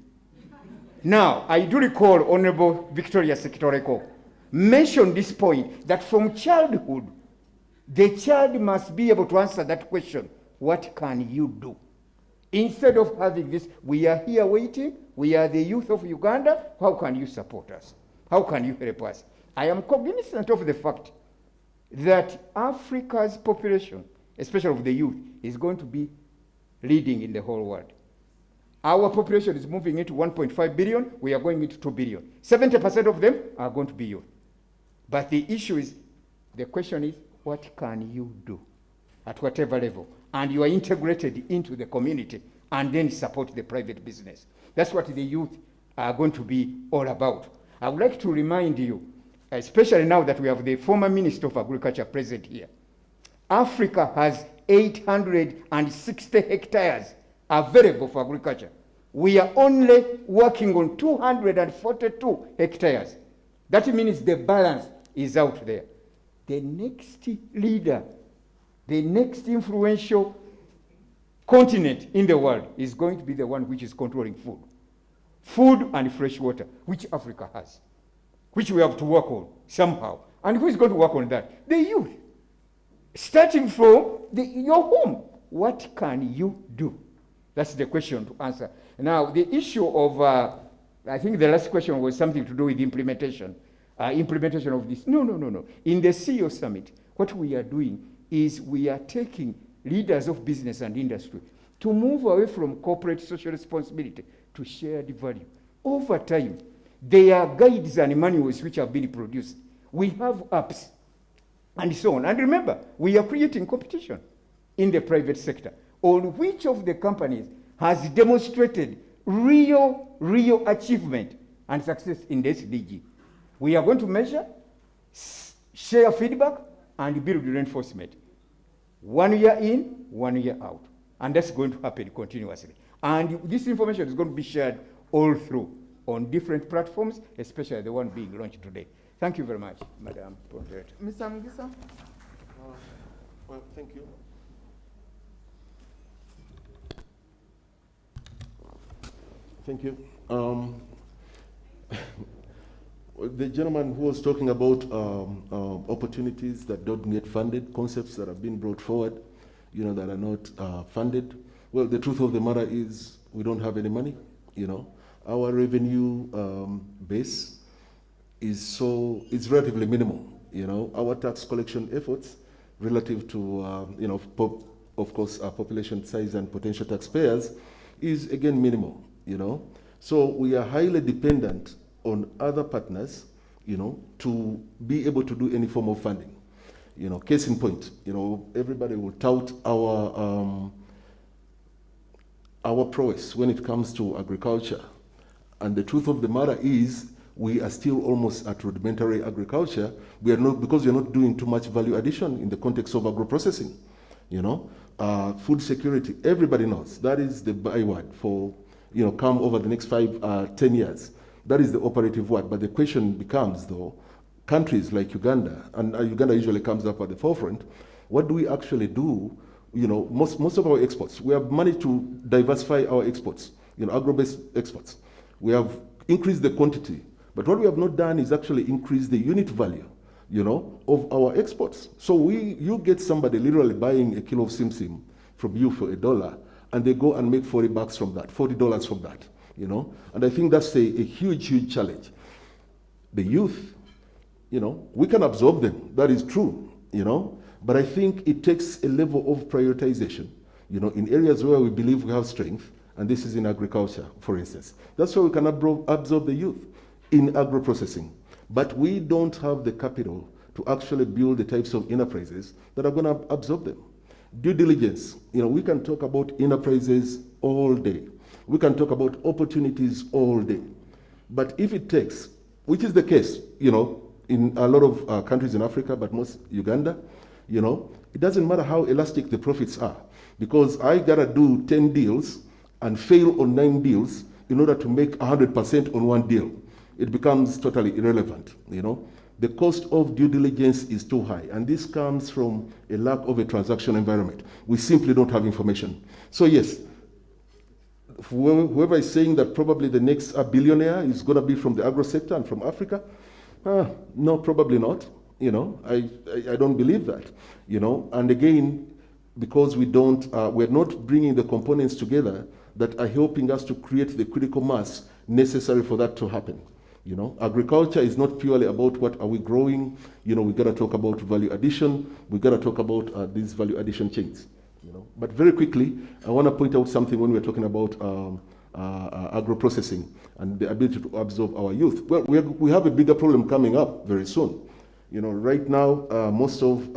Now, I do recall Honorable Victoria Sekitoreko mentioned this point, that from childhood, the child must be able to answer that question, what can you do? Instead of having this, we are here waiting, we are the youth of Uganda, how can you support us? How can you help us? I am cognizant of the fact that Africa's population, especially of the youth, is going to be leading in the whole world. Our population is moving into 1.5 billion. We are going into 2 billion. 70% of them are going to be youth. But the issue is, the question is, what can you do at whatever level? And you are integrated into the community and then support the private business. That's what the youth are going to be all about. I would like to remind you, especially now that we have the former Minister of Agriculture present here, Africa has 860 hectares available for agriculture. We are only working on 242 hectares. That means the balance is out there. The next leader, the next influential continent in the world is going to be the one which is controlling food. Food and fresh water, which Africa has, which we have to work on somehow. And who is going to work on that? The youth. Starting from your home. What can you do? That's the question to answer. Now, the issue of, I think the last question was something to do with implementation. Implementation of this. No. In the CEO Summit, what we are doing is we are taking leaders of business and industry to move away from corporate social responsibility to shared value. Over time, there are guides and manuals which have been produced. We have apps and so on. And remember, we are creating competition in the private sector on which of the companies has demonstrated real achievement and success in the SDG. We are going to measure, share feedback, and build reinforcement. 1 year in, 1 year out. And that's going to happen continuously. And this information is going to be shared all through on different platforms, especially the one being launched today. Thank you very much, Madam President. Mr. Mugisa? Well, thank you. Thank you. The gentleman who was talking about opportunities that don't get funded, concepts that have been brought forward, that are not funded. Well, the truth of the matter is we don't have any money. Our revenue base is relatively minimal. Our tax collection efforts relative to of course our population size and potential taxpayers is again minimal. So we are highly dependent on other partners, to be able to do any form of funding. Case in point, everybody will tout our prowess when it comes to agriculture. And the truth of the matter is we are still almost at rudimentary agriculture. We are not, because we are not doing too much value addition in the context of agro-processing. Food security, everybody knows. That is the byword for, come over the next 5-10 years. That is the operative word. But the question becomes, though, countries like Uganda, and Uganda usually comes up at the forefront, what do we actually do? Most of our exports, we have managed to diversify our exports, agro-based exports. We have increased the quantity, but what we have not done is actually increase the unit value, of our exports. So you get somebody literally buying a kilo of sim from you for $1, and they go and make $40 from that, $40 from that, And I think that's a huge challenge. The youth, we can absorb them. That is true, But I think it takes a level of prioritization, in areas where we believe we have strength, and this is in agriculture, for instance. That's why we can absorb the youth in agro-processing. But we don't have the capital to actually build the types of enterprises that are going to absorb them. Due diligence, we can talk about enterprises all day. We can talk about opportunities all day. But if it takes, which is the case, in a lot of countries in Africa, but most Uganda, it doesn't matter how elastic the profits are, because I gotta do 10 deals and fail on 9 deals in order to make 100% on 1 deal. It becomes totally irrelevant, The cost of due diligence is too high, and this comes from a lack of a transaction environment. We simply don't have information. So yes, whoever is saying that probably the next billionaire is going to be from the agro sector and from Africa, no, probably not. I don't believe that. And again, because we're not bringing the components together that are helping us to create the critical mass necessary for that to happen. Agriculture is not purely about what are we growing. We got to talk about value addition. We got to talk about these value addition chains. You know? But very quickly, I want to point out something when we're talking about agro-processing and the ability to absorb our youth. Well, we have a bigger problem coming up very soon. You know, right now, most of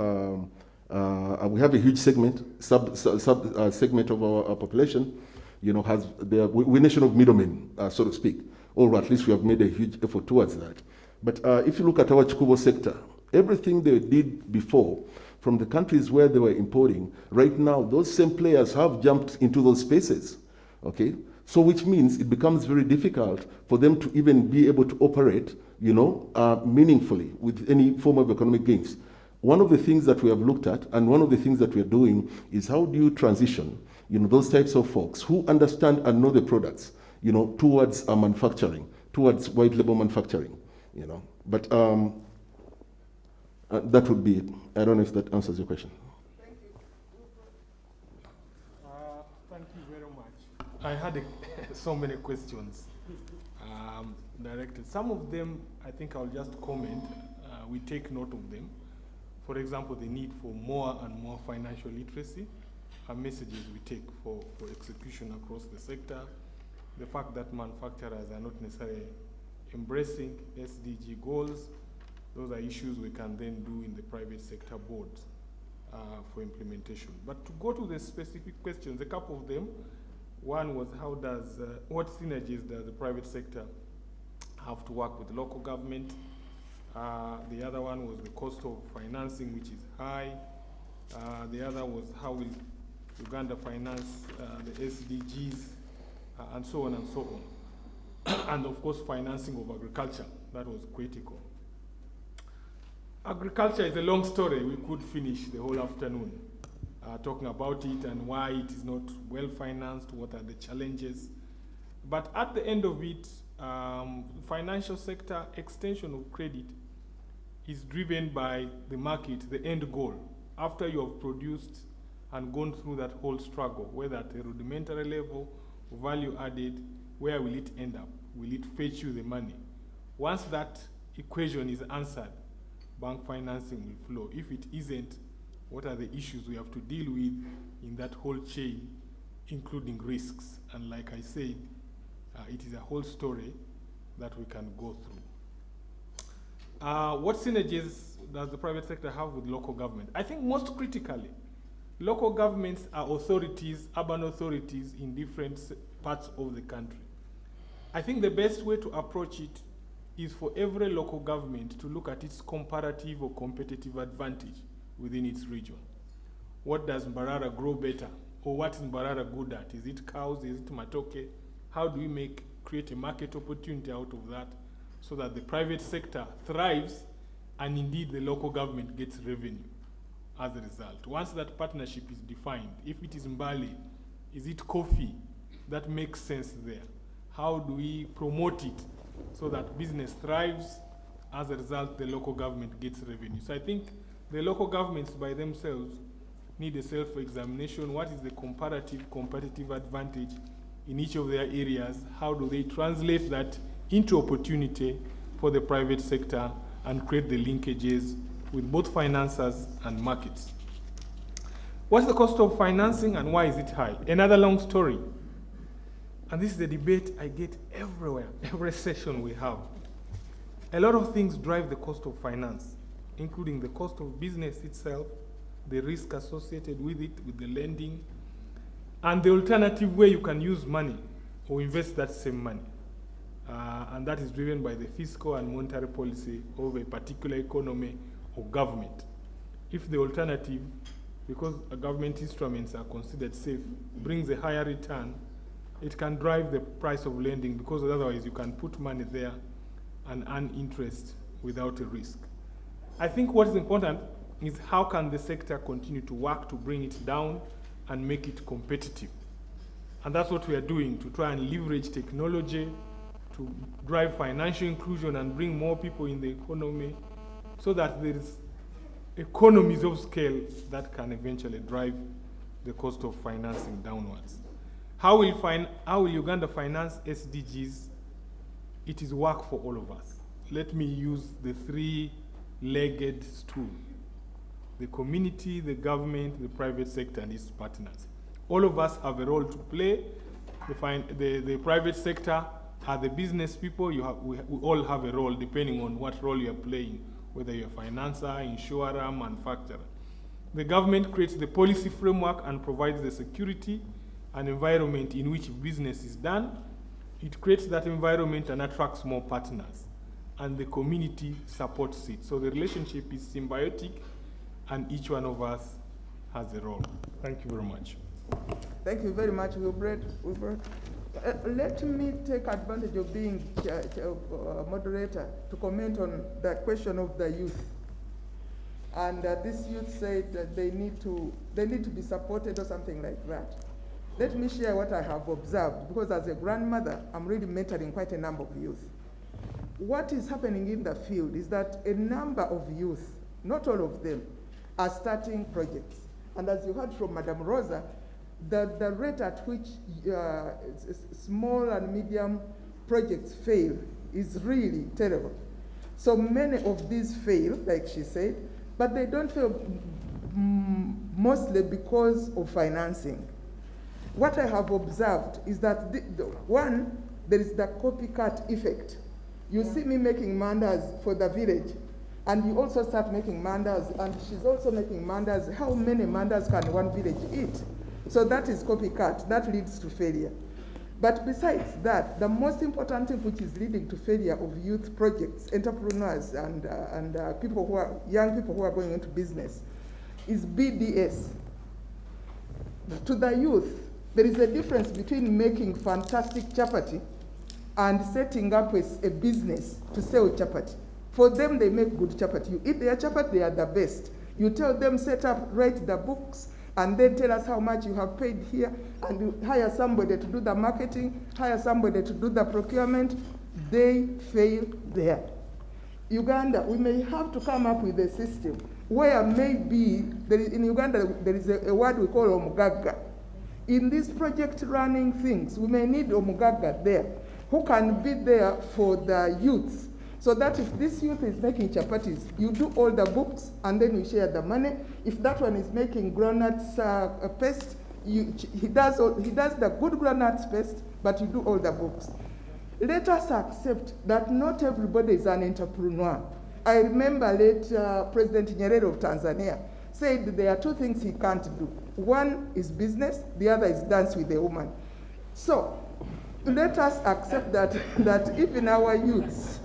we have a huge segment, segment of our population, you know, we're a nation of middlemen, so to speak, or at least we have made a huge effort towards that. But if you look at our Chikubo sector, everything they did before, from the countries where they were importing, right now, those same players have jumped into those spaces, okay? So which means it becomes very difficult for them to even be able to operate, you know, meaningfully with any form of economic gains. One of the things that we have looked at, and one of the things that we're doing, is how do you transition, you know, those types of folks who understand and know the products, you know, towards manufacturing, towards white label manufacturing, you know. But that would be it. I don't know if that answers your question. Thank you very much. I had so many questions directed. Some of them, I think I'll just comment. We take note of them. For example, the need for more and more financial literacy are messages we take for execution across the sector. The fact that manufacturers are not necessarily embracing SDG goals, those are issues we can then do in the private sector boards for implementation. But to go to the specific questions, a couple of them. One was what synergies does the private sector have to work with local government? The other one was the cost of financing, which is high. The other was how will Uganda finance the SDGs, and so on and so on. And of course, financing of agriculture, that was critical. Agriculture is a long story. We could finish the whole afternoon talking about it and why it is not well financed, what are the challenges. But at the end of it, financial sector extension of credit is driven by the market, the end goal. After you have produced and gone through that whole struggle, whether at a rudimentary level, value added, where will it end up? Will it fetch you the money? Once that equation is answered, bank financing will flow. If it isn't, what are the issues we have to deal with in that whole chain, including risks? And like I said, it is a whole story that we can go through. What synergies does the private sector have with local government? I think most critically, local governments are authorities, urban authorities in different parts of the country. I think the best way to approach it is for every local government to look at its comparative or competitive advantage within its region. What does Mbarara grow better? Or what is Mbarara good at? Is it cows? Is it matoke? How do we create a market opportunity out of that so that the private sector thrives and indeed the local government gets revenue as a result? Once that partnership is defined, if it is Mbali, is it coffee? That makes sense there. How do we promote it so that business thrives? As a result, the local government gets revenue. So I think the local governments by themselves need a self-examination. What is the competitive advantage in each of their areas? How do they translate that into opportunity for the private sector and create the linkages with both financiers and markets? What's the cost of financing and why is it high? Another long story. And this is the debate I get everywhere, every session we have. A lot of things drive the cost of finance, including the cost of business itself, the risk associated with it, with the lending, and the alternative way you can use money or invest that same money. And that is driven by the fiscal and monetary policy of a particular economy or government. If the alternative, because government instruments are considered safe, brings a higher return, it can drive the price of lending, because otherwise you can put money there and earn interest without a risk. I think what is important is how can the sector continue to work to bring it down and make it competitive. And that's what we are doing, to try and leverage technology to drive financial inclusion and bring more people in the economy so that there is economies of scale that can eventually drive the cost of financing downwards. How will Uganda finance SDGs? It is work for all of us. Let me use the three-legged stool. the community, the government, the private sector, and its partners. All of us have a role to play. The private sector are the business people. We all have a role depending on what role you are playing, whether you're a financer, insurer, manufacturer. The government creates the policy framework and provides the security and environment in which business is done. It creates that environment and attracts more partners, and the community supports it. So the relationship is symbiotic, and each one of us has a role. Thank you very much. Thank you very much, Wilbert. Let me take advantage of being moderator to comment on the question of the youth. And this youth said that they need to be supported or something like that. Let me share what I have observed, because as a grandmother, I'm really mentoring quite a number of youth. What is happening in the field is that a number of youth, not all of them, are starting projects. And as you heard from Madam Rosa, the rate at which small and medium projects fail is really terrible. So many of these fail, like she said, but they don't fail mostly because of financing. What I have observed is that, one, there is the copycat effect. You see me making mandas for the village, and you also start making mandas, and she's also making mandas. How many mandas can one village eat? So that is copycat. That leads to failure. But besides that, the most important thing which is leading to failure of youth projects, entrepreneurs, and people who are young people who are going into business, is BDS. To the youth, there is a difference between making fantastic chapati and setting up a business to sell chapati. For them, they make good chapati. You eat their chapati, they are the best. You tell them, set up, write the books, and then tell us how much you have paid here, and you hire somebody to do the marketing, hire somebody to do the procurement. They fail there. Uganda, we may have to come up with a system where maybe, in Uganda, there is a word we call omugaga. In these project running things, we may need omugaga there, who can be there for the youths, so that if this youth is making chapatis, you do all the books and then you share the money. If that one is making groundnuts paste, he does the good groundnuts paste, but you do all the books. Let us accept that not everybody is an entrepreneur. I remember late President Nyerere of Tanzania said there are two things he can't do. One is business, the other is dance with a woman. So let us accept that even our youths,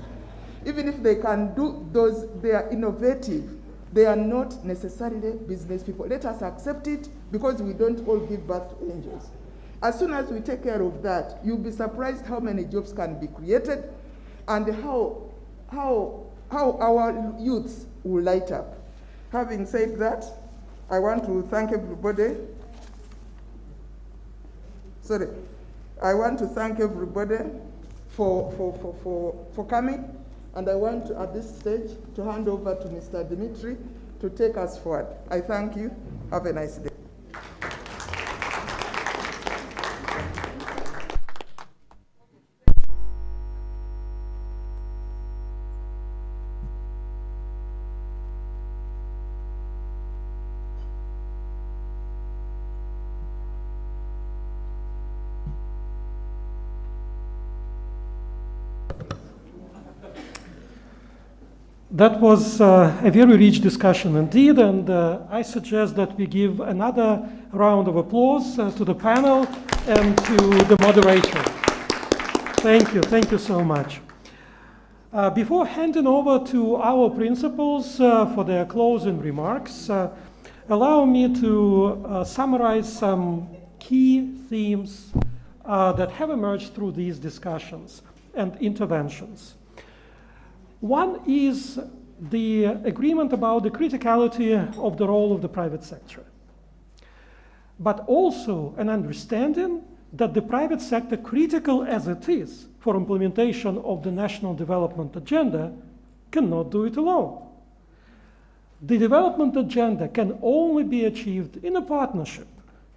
even if they can do those, they are innovative, they are not necessarily business people. Let us accept it, because we don't all give birth to angels. As soon as we take care of that, you'll be surprised how many jobs can be created and how our youths will light up. Having said that, I want to thank everybody. I want to thank everybody for coming. And I want to, at this stage, to hand over to Mr. Dimitri to take us forward. I thank you. Have a nice day. That was a very rich discussion indeed, and I suggest that we give another round of applause to the panel and to the moderator. Thank you so much. Before handing over to our principals for their closing remarks, allow me to summarize some key themes that have emerged through these discussions and interventions. One is the agreement about the criticality of the role of the private sector, but also an understanding that the private sector, critical as it is for implementation of the national development agenda, cannot do it alone. The development agenda can only be achieved in a partnership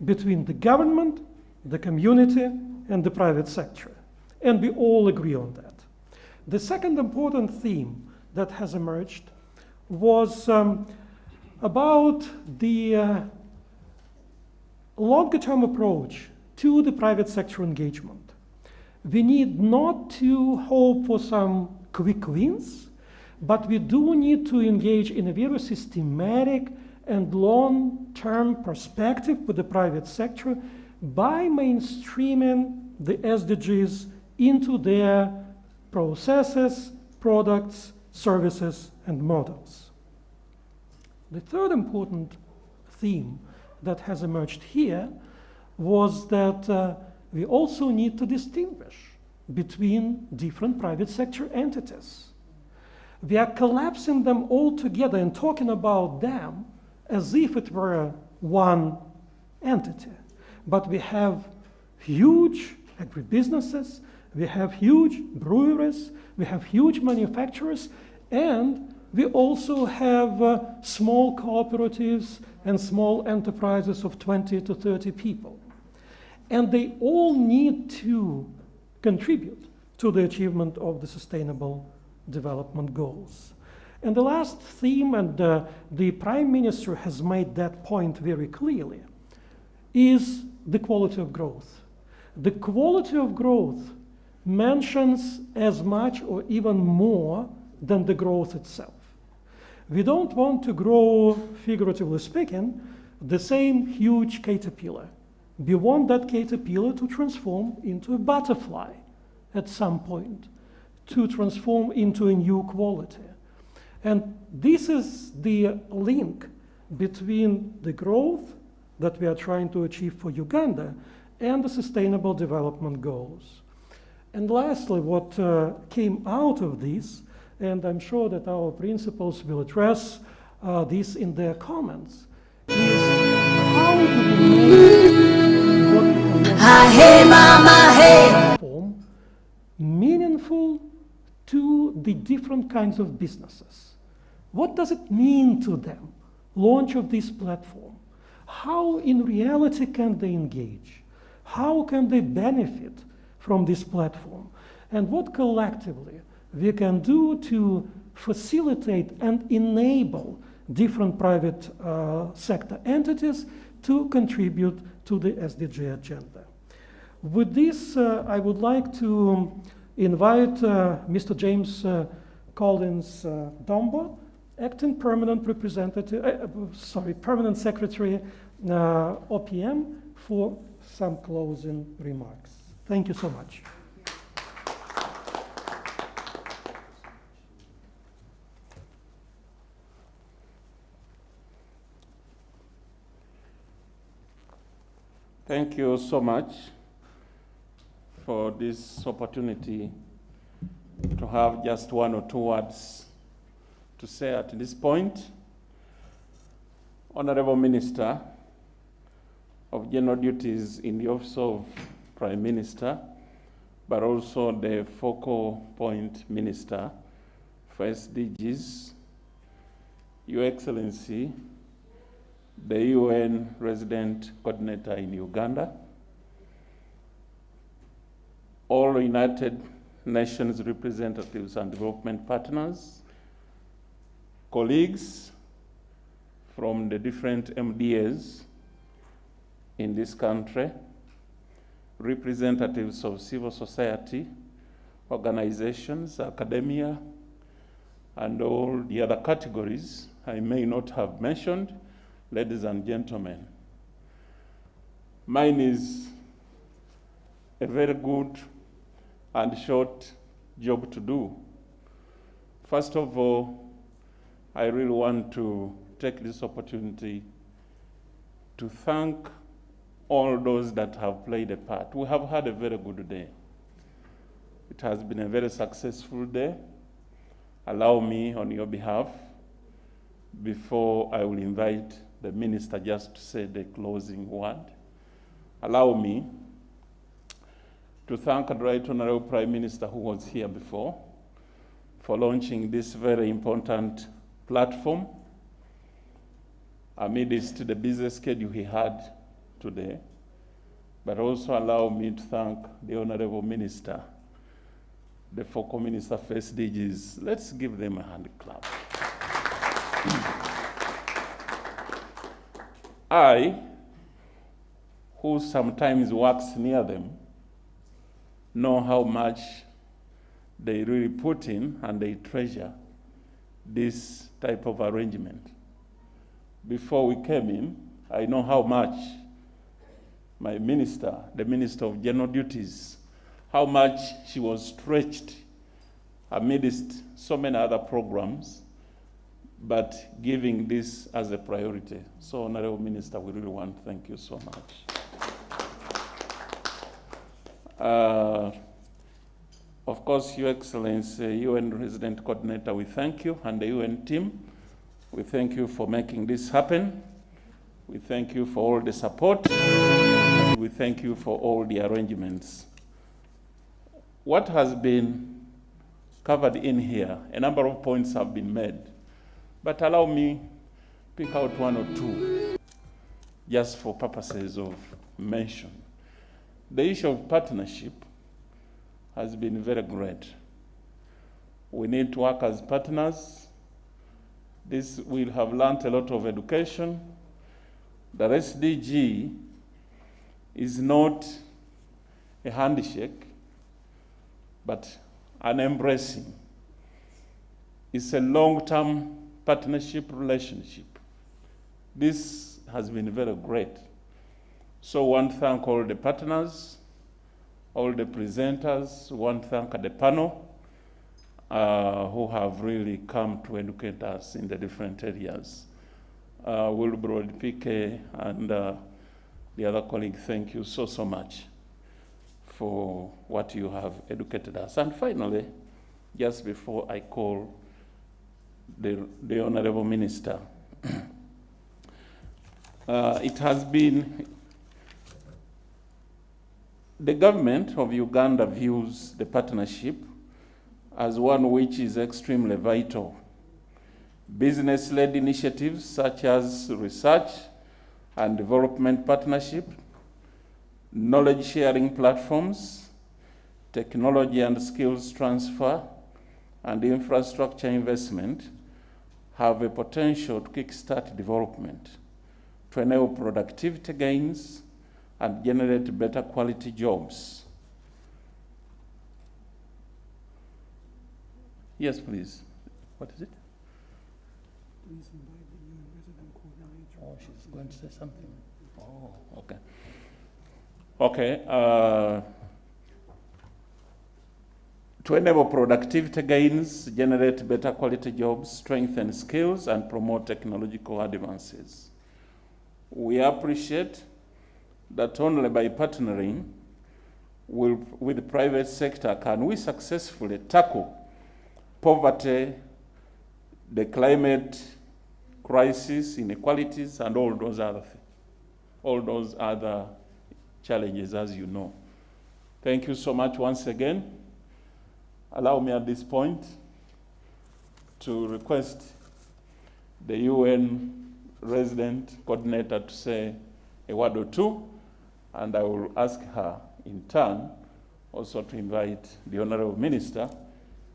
between the government, the community, and the private sector, and we all agree on that. The second important theme that has emerged was about the longer-term approach to the private sector engagement. We need not to hope for some quick wins, but we do need to engage in a very systematic and long-term perspective with the private sector by mainstreaming the SDGs into their processes, products, services, and models. The third important theme that has emerged here was that we also need to distinguish between different private sector entities. We are collapsing them all together and talking about them as if it were one entity. But we have huge agribusinesses, we have huge breweries, we have huge manufacturers, and we also have small cooperatives and small enterprises of 20 to 30 people. And they all need to contribute to the achievement of the Sustainable Development Goals. And the last theme, and the Prime Minister has made that point very clearly, is the quality of growth. The quality of growth mentions as much or even more than the growth itself. We don't want to grow, figuratively speaking, the same huge caterpillar. We want that caterpillar to transform into a butterfly at some point, to transform into a new quality. And this is the link between the growth that we are trying to achieve for Uganda and the Sustainable Development Goals. And lastly, what came out of this, and I'm sure that our principals will address this in their comments, is how do we make what platform meaningful to the different kinds of businesses? What does it mean to them, launch of this platform? How in reality can they engage? How can they benefit from this platform? And what collectively we can do to facilitate and enable different private sector entities to contribute to the SDG agenda. With this, I would like to invite Mr. James Collins Dombo, acting permanent representative, permanent secretary, OPM, for some closing remarks. Thank you so much. Thank you so much for this opportunity to have just one or two words to say at this point. Honorable Minister of General Duties in the Office of Prime Minister, but also the focal point Minister for SDGs, Your Excellency, the UN Resident Coordinator in Uganda, all United Nations representatives and development partners, colleagues from the different MDAs in this country, representatives of civil society, organizations, academia, and all the other categories I may not have mentioned. Ladies and gentlemen, mine is a very good and short job to do. First of all, I really want to take this opportunity to thank all those that have played a part. We have had a very good day. It has been a very successful day. Allow me, on your behalf, before I will invite the Minister just to say the closing word, allow me to thank the Right Honorable Prime Minister who was here before for launching this very important platform amidst the busy schedule he had today, but also allow me to thank the Honorable Minister, the focal Minister for SDGs. Let's give them a hand clap. I, who sometimes works near them, know how much they really put in and they treasure this type of arrangement. Before we came in, I know how much my minister, the Minister of General Duties, how much she was stretched amidst so many other programs, but giving this as a priority. So, Honorable Minister, we really want to thank you so much. Of course, Your Excellency, UN Resident Coordinator, we thank you, and the UN team, we thank you for making this happen. We thank you for all the support. We thank you for all the arrangements. What has been covered in here, a number of points have been made, but allow me pick out one or two just for purposes of mention. The issue of partnership has been very great. We need to work as partners. This will have learned a lot of education. The SDG is not a handshake, but an embracing. It's a long-term partnership relationship. This has been very great. So I want to thank all the partners, all the presenters. I want to thank the panel who have really come to educate us in the different areas. Wilbrod, PK, and the other colleague, thank you so, so much for what you have educated us. And finally, just before I call the Honorable Minister, it has been, the government of Uganda views the partnership as one which is extremely vital. Business-led initiatives such as research and development partnership, knowledge-sharing platforms, technology and skills transfer, and infrastructure investment have a potential to kickstart development, to enable productivity gains, and generate better quality jobs. Yes, please. What is it? Please invite the UN resident coordinator. Oh, she's going to say something. Oh, okay. Okay. To enable productivity gains, generate better quality jobs, strengthen skills, and promote technological advances. We appreciate that only by partnering with the private sector can we successfully tackle poverty, the climate crisis, inequalities, and all those other challenges, as you know. Thank you so much once again. Allow me at this point to request the UN resident coordinator to say a word or two, and I will ask her in turn also to invite the Honorable Minister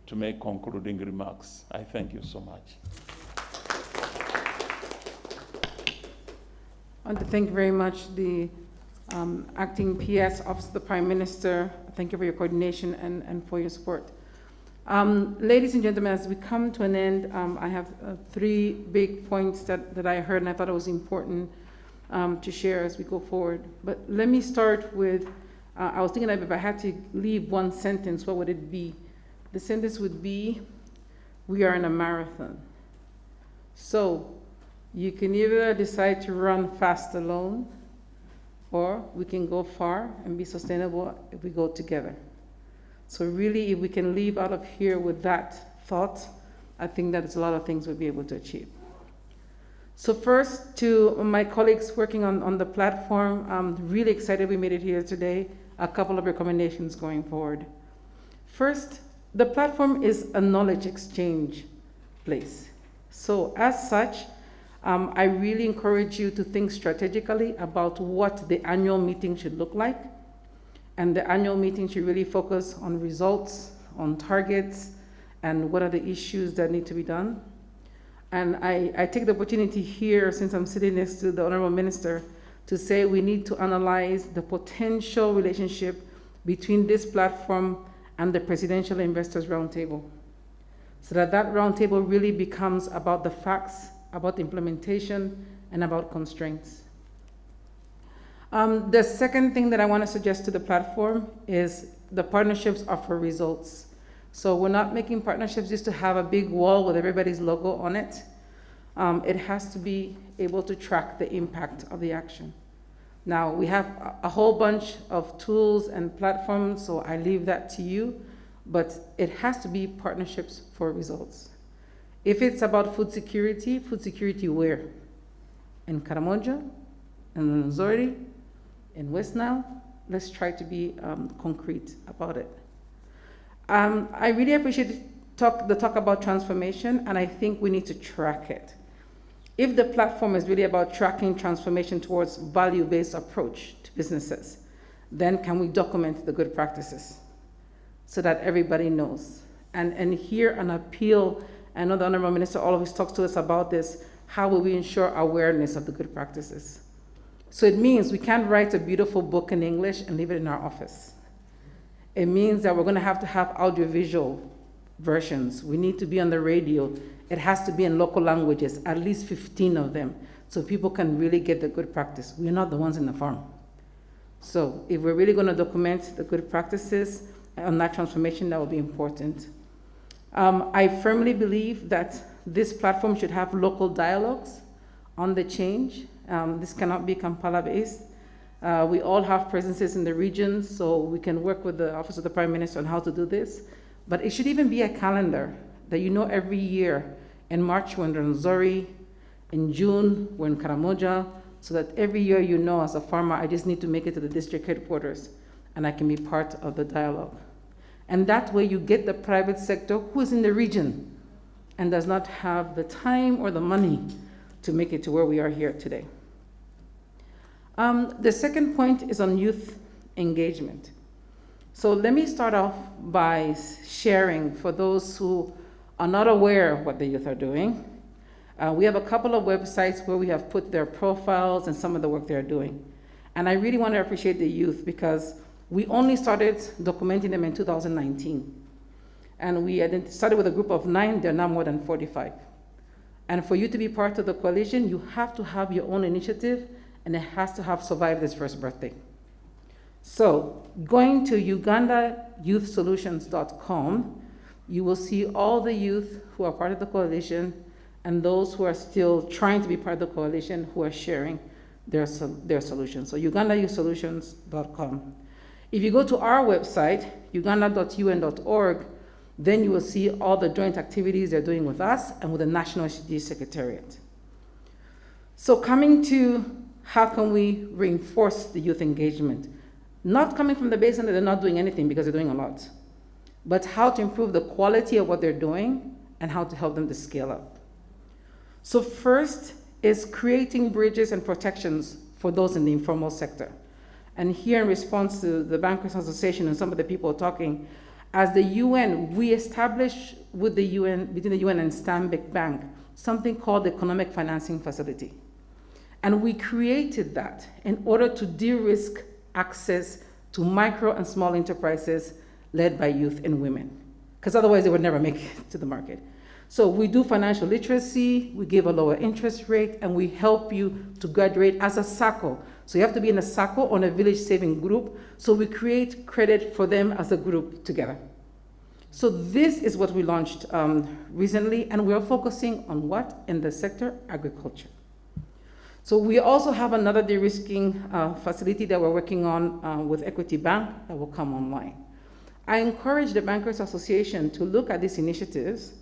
to make concluding remarks. I thank you so much. I want to thank very much the Acting PS, Office of the Prime Minister. Thank you for your coordination and for your support. Ladies and gentlemen, as we come to an end, I have three big points that I heard and I thought it was important to share as we go forward. But let me start with, I was thinking that if I had to leave one sentence, what would it be? The sentence would be, we are in a marathon. So you can either decide to run fast alone, or we can go far and be sustainable if we go together. So really, if we can leave out of here with that thought, I think that there's a lot of things we'll be able to achieve. So first, to my colleagues working on the platform, I'm really excited we made it here today. A couple of recommendations going forward. First, the platform is a knowledge exchange place. So as such, I really encourage you to think strategically about what the annual meeting should look like. And the annual meeting should really focus on results, on targets, and what are the issues that need to be done. And I take the opportunity here, since I'm sitting next to the Honorable Minister, to say we need to analyze the potential relationship between this platform and the Presidential Investors Roundtable, so that that roundtable really becomes about the facts, about the implementation, and about constraints. The second thing that I want to suggest to the platform is the partnerships are for results. So we're not making partnerships just to have a big wall with everybody's logo on it. It has to be able to track the impact of the action. Now, we have a whole bunch of tools and platforms, so I leave that to you, but it has to be partnerships for results. If it's about food security where? In Karamoja, in Nzori, in West Nile? Let's try to be concrete about it. I really appreciate the talk about transformation, and I think we need to track it. If the platform is really about tracking transformation towards value-based approach to businesses, then can we document the good practices so that everybody knows? And here an appeal, I know the Honorable Minister always talks to us about this, how will we ensure awareness of the good practices? So it means we can't write a beautiful book in English and leave it in our office. It means that we're going to have audiovisual versions. We need to be on the radio. It has to be in local languages, at least 15 of them, so people can really get the good practice. We're not the ones in the farm. So if we're really going to document the good practices on that transformation, that will be important. I firmly believe that this platform should have local dialogues on the change. This cannot be Kampala-based. We all have presences in the region, so we can work with the Office of the Prime Minister on how to do this. But it should even be a calendar that you know every year. In March, we're in Nzori. In June, we're in Karamoja. So that every year you know, as a farmer, I just need to make it to the district headquarters, and I can be part of the dialogue. And that way you get the private sector who is in the region and does not have the time or the money to make it to where we are here today. The second point is on youth engagement. So let me start off by sharing, for those who are not aware of what the youth are doing, we have a couple of websites where we have put their profiles and some of the work they're doing. And I really want to appreciate the youth, because we only started documenting them in 2019. And we started with a group of 9, they're now more than 45. And for you to be part of the coalition, you have to have your own initiative, and it has to have survived its first birthday. So going to ugandayouthsolutions.com, you will see all the youth who are part of the coalition and those who are still trying to be part of the coalition who are sharing their solutions. So ugandayouthsolutions.com. If you go to our website, uganda.un.org, then you will see all the joint activities they're doing with us and with the National Sdgs Secretariat. So coming to how can we reinforce the youth engagement? Not coming from the baseline that they're not doing anything, because they're doing a lot, but how to improve the quality of what they're doing and how to help them to scale up. So first is creating bridges and protections for those in the informal sector. And here, in response to the Bankers Association and some of the people talking, as the UN, we established with the UN, between the UN and Stanbic Bank, something called the Economic Financing Facility. And we created that in order to de-risk access to micro and small enterprises led by youth and women, because otherwise they would never make it to the market. So we do financial literacy, we give a lower interest rate, and we help you to graduate as a SACCO. So you have to be in a SACCO or a village saving group, so we create credit for them as a group together. So this is what we launched recently, and we're focusing on what? In the sector, agriculture. So we also have another de-risking facility that we're working on with Equity Bank that will come online. I encourage the Bankers Association to look at these initiatives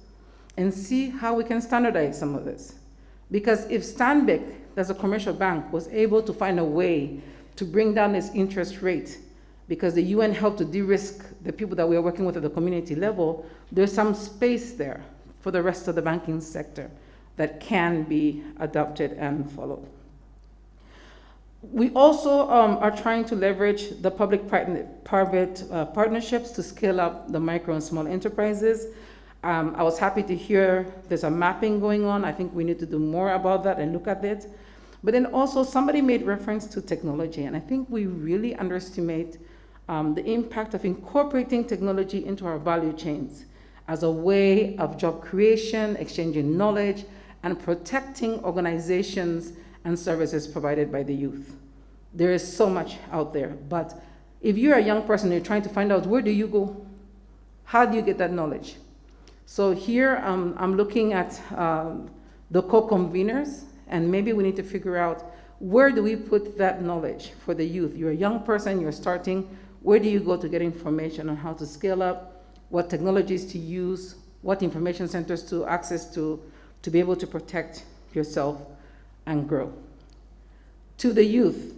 and see how we can standardize some of this. Because if Stanbic, as a commercial bank, was able to find a way to bring down its interest rate, because the UN helped to de-risk the people that we are working with at the community level, there's some space there for the rest of the banking sector that can be adopted and followed. We also are trying to leverage the public-private partnerships to scale up the micro and small enterprises. I was happy to hear there's a mapping going on. I think we need to do more about that and look at it. But then also somebody made reference to technology, and I think we really underestimate the impact of incorporating technology into our value chains as a way of job creation, exchanging knowledge, and protecting organizations and services provided by the youth. There is so much out there, but if you're a young person, you're trying to find out, where do you go? How do you get that knowledge? So here, I'm looking at the co-conveners, and maybe we need to figure out, where do we put that knowledge for the youth? You're a young person, you're starting, where do you go to get information on how to scale up, what technologies to use, what information centers to access to be able to protect yourself and grow? To the youth,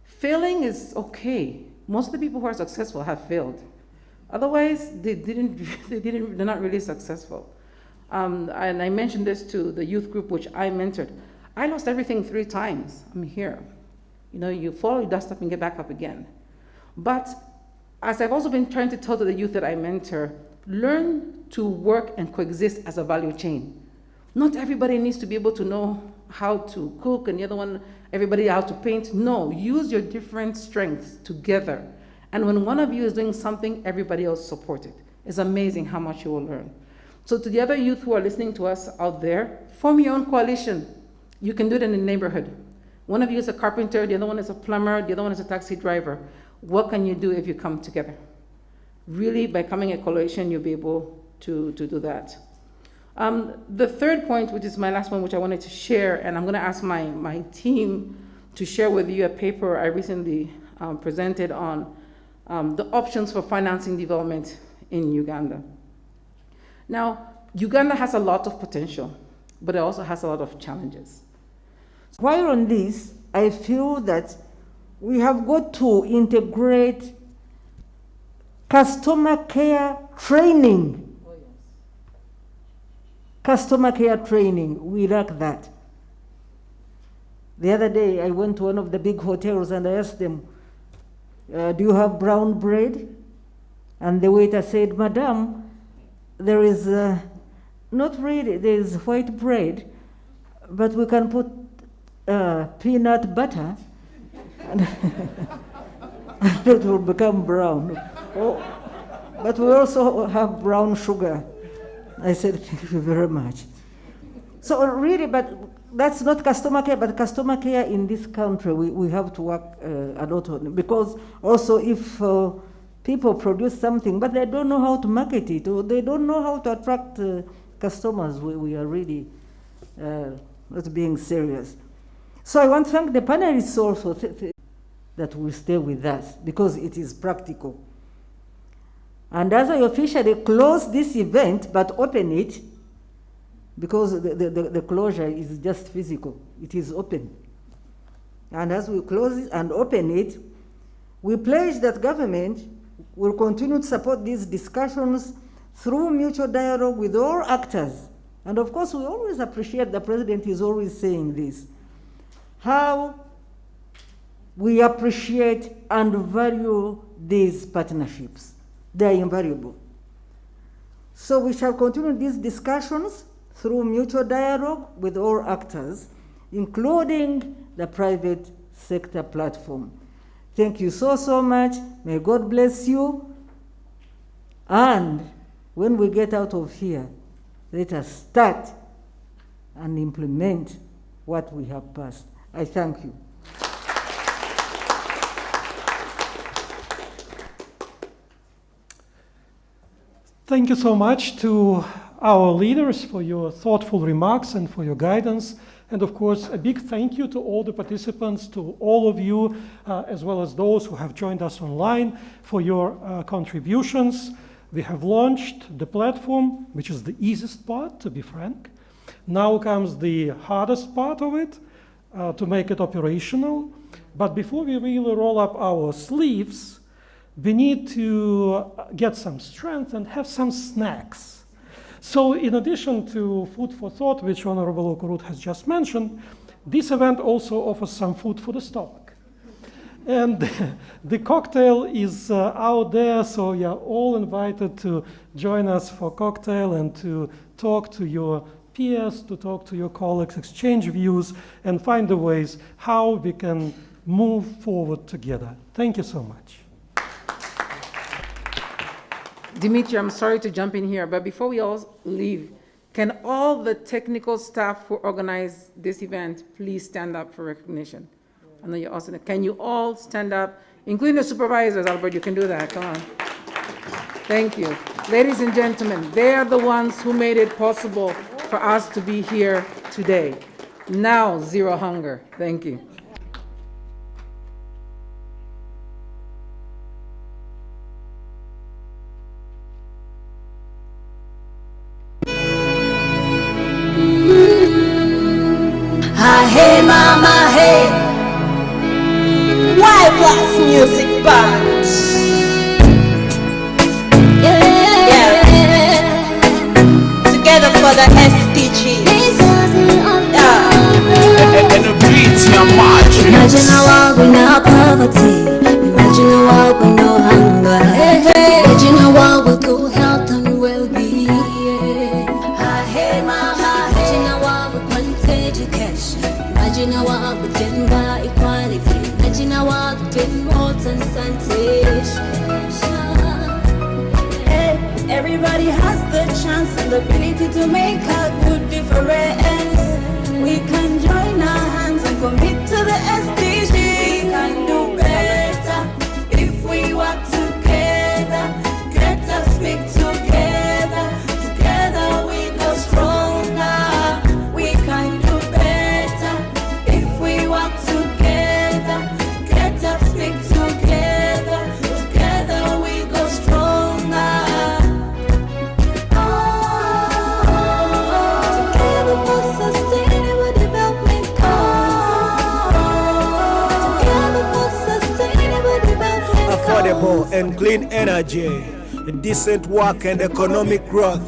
failing is okay. Most of the people who are successful have failed. Otherwise, they're not really successful. And I mentioned this to the youth group which I mentored. I lost everything 3 times. I'm here. You know, you fall, you dust up, and get back up again. But as I've also been trying to tell to the youth that I mentor, learn to work and coexist as a value chain. Not everybody needs to be able to know how to cook, and the other one, everybody how to paint. No, use your different strengths together. And when one of you is doing something, everybody else support it. It's amazing how much you will learn. So to the other youth who are listening to us out there, form your own coalition. You can do it in the neighborhood. One of you is a carpenter, the other one is a plumber, the other one is a taxi driver. What can you do if you come together? Really, by coming a coalition, you'll be able to do that. The third point, which is my last one, which I wanted to share, and I'm going to ask my team to share with you a paper I recently presented on the options for financing development in Uganda. Now, Uganda has a lot of potential, but it also has a lot of challenges. While on this, I feel that we have got to integrate customer care training. Customer care training, we lack that. The other day, I went to one of the big hotels and I asked them, do you have brown bread? And the waiter said, Madam, there is not really, there is white bread, but we can put peanut butter and it will become brown. Oh, but we also have brown sugar. I said, thank you very much. So really, but that's not customer care, but customer care in this country, we have to work a lot on it. Because also if people produce something, but they don't know how to market it, or they don't know how to attract customers, we are really not being serious. So I want to thank the panelists also that will stay with us, because it is practical. And as I officially close this event, but open it, because the closure is just physical, it is open. And as we close it and open it, we pledge that government will continue to support these discussions through mutual dialogue with all actors. And of course, we always appreciate, the President is always saying this, how we appreciate and value these partnerships. They are invaluable. So we shall continue these discussions through mutual dialogue with all actors, including the private sector platform. Thank you so much. May God bless you. And when we get out of here, let us start and implement what we have passed. I thank you. Thank you so much to our leaders for your thoughtful remarks and for your guidance. And of course, a big thank you to all the participants, to all of you, as well as those who have joined us online, for your contributions. We have launched the platform, which is the easiest part, to be frank. Now comes the hardest part of it, to make it operational. But before we really roll up our sleeves, we need to get some strength and have some snacks. So in addition to food for thought, which Honorable Okurut has just mentioned, this event also offers some food for the stomach. And the cocktail is out there, so you're all invited to join us for cocktail and to talk to your peers, to talk to your colleagues, exchange views, and find the ways how we can move forward together. Thank you so much. Dimitri, I'm sorry to jump in here, but before we all leave, can all the technical staff who organized this event please stand up for recognition? I know you're also, can you all stand up, including the supervisors, Albert, you can do that, come on. Thank you. Ladies and gentlemen, they are the ones who made it possible for us to be here today. Now, zero hunger. Thank you. Hey mama, hey, why blast music band? Yeah. Together for the SDGs. And the beats, your march. Imagine a world without poverty. Imagine a world with no hunger. Imagine a world with good health and well-being. Hey mama, imagine a world with quality education. Imagine a world with gender equality. Imagine a world with clean water and sanitation. Hey, everybody has the chance and the ability to make a good difference. We can join our hands and commit to the SDGs. We can do better if we work together. Let us speak together. Together we go stronger. We can do better if we work together. Let us speak together. Together we go stronger. Together for sustainable development. Together for sustainable development. Affordable and clean energy, decent work and economic growth,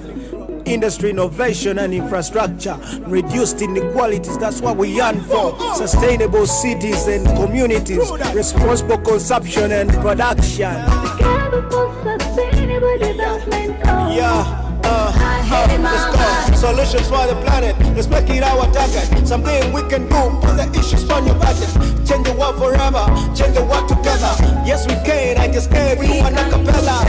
industry innovation and infrastructure, reduced inequalities, that's what we yearn for. Sustainable cities and communities, responsible consumption and production. Together for sustainable development. Let's go. Solutions for the planet. Let's make it our target. Something we can do. Put the issues on your budget. Change the world forever. Change the world together. Yes, we can. I just gave you one a cappella.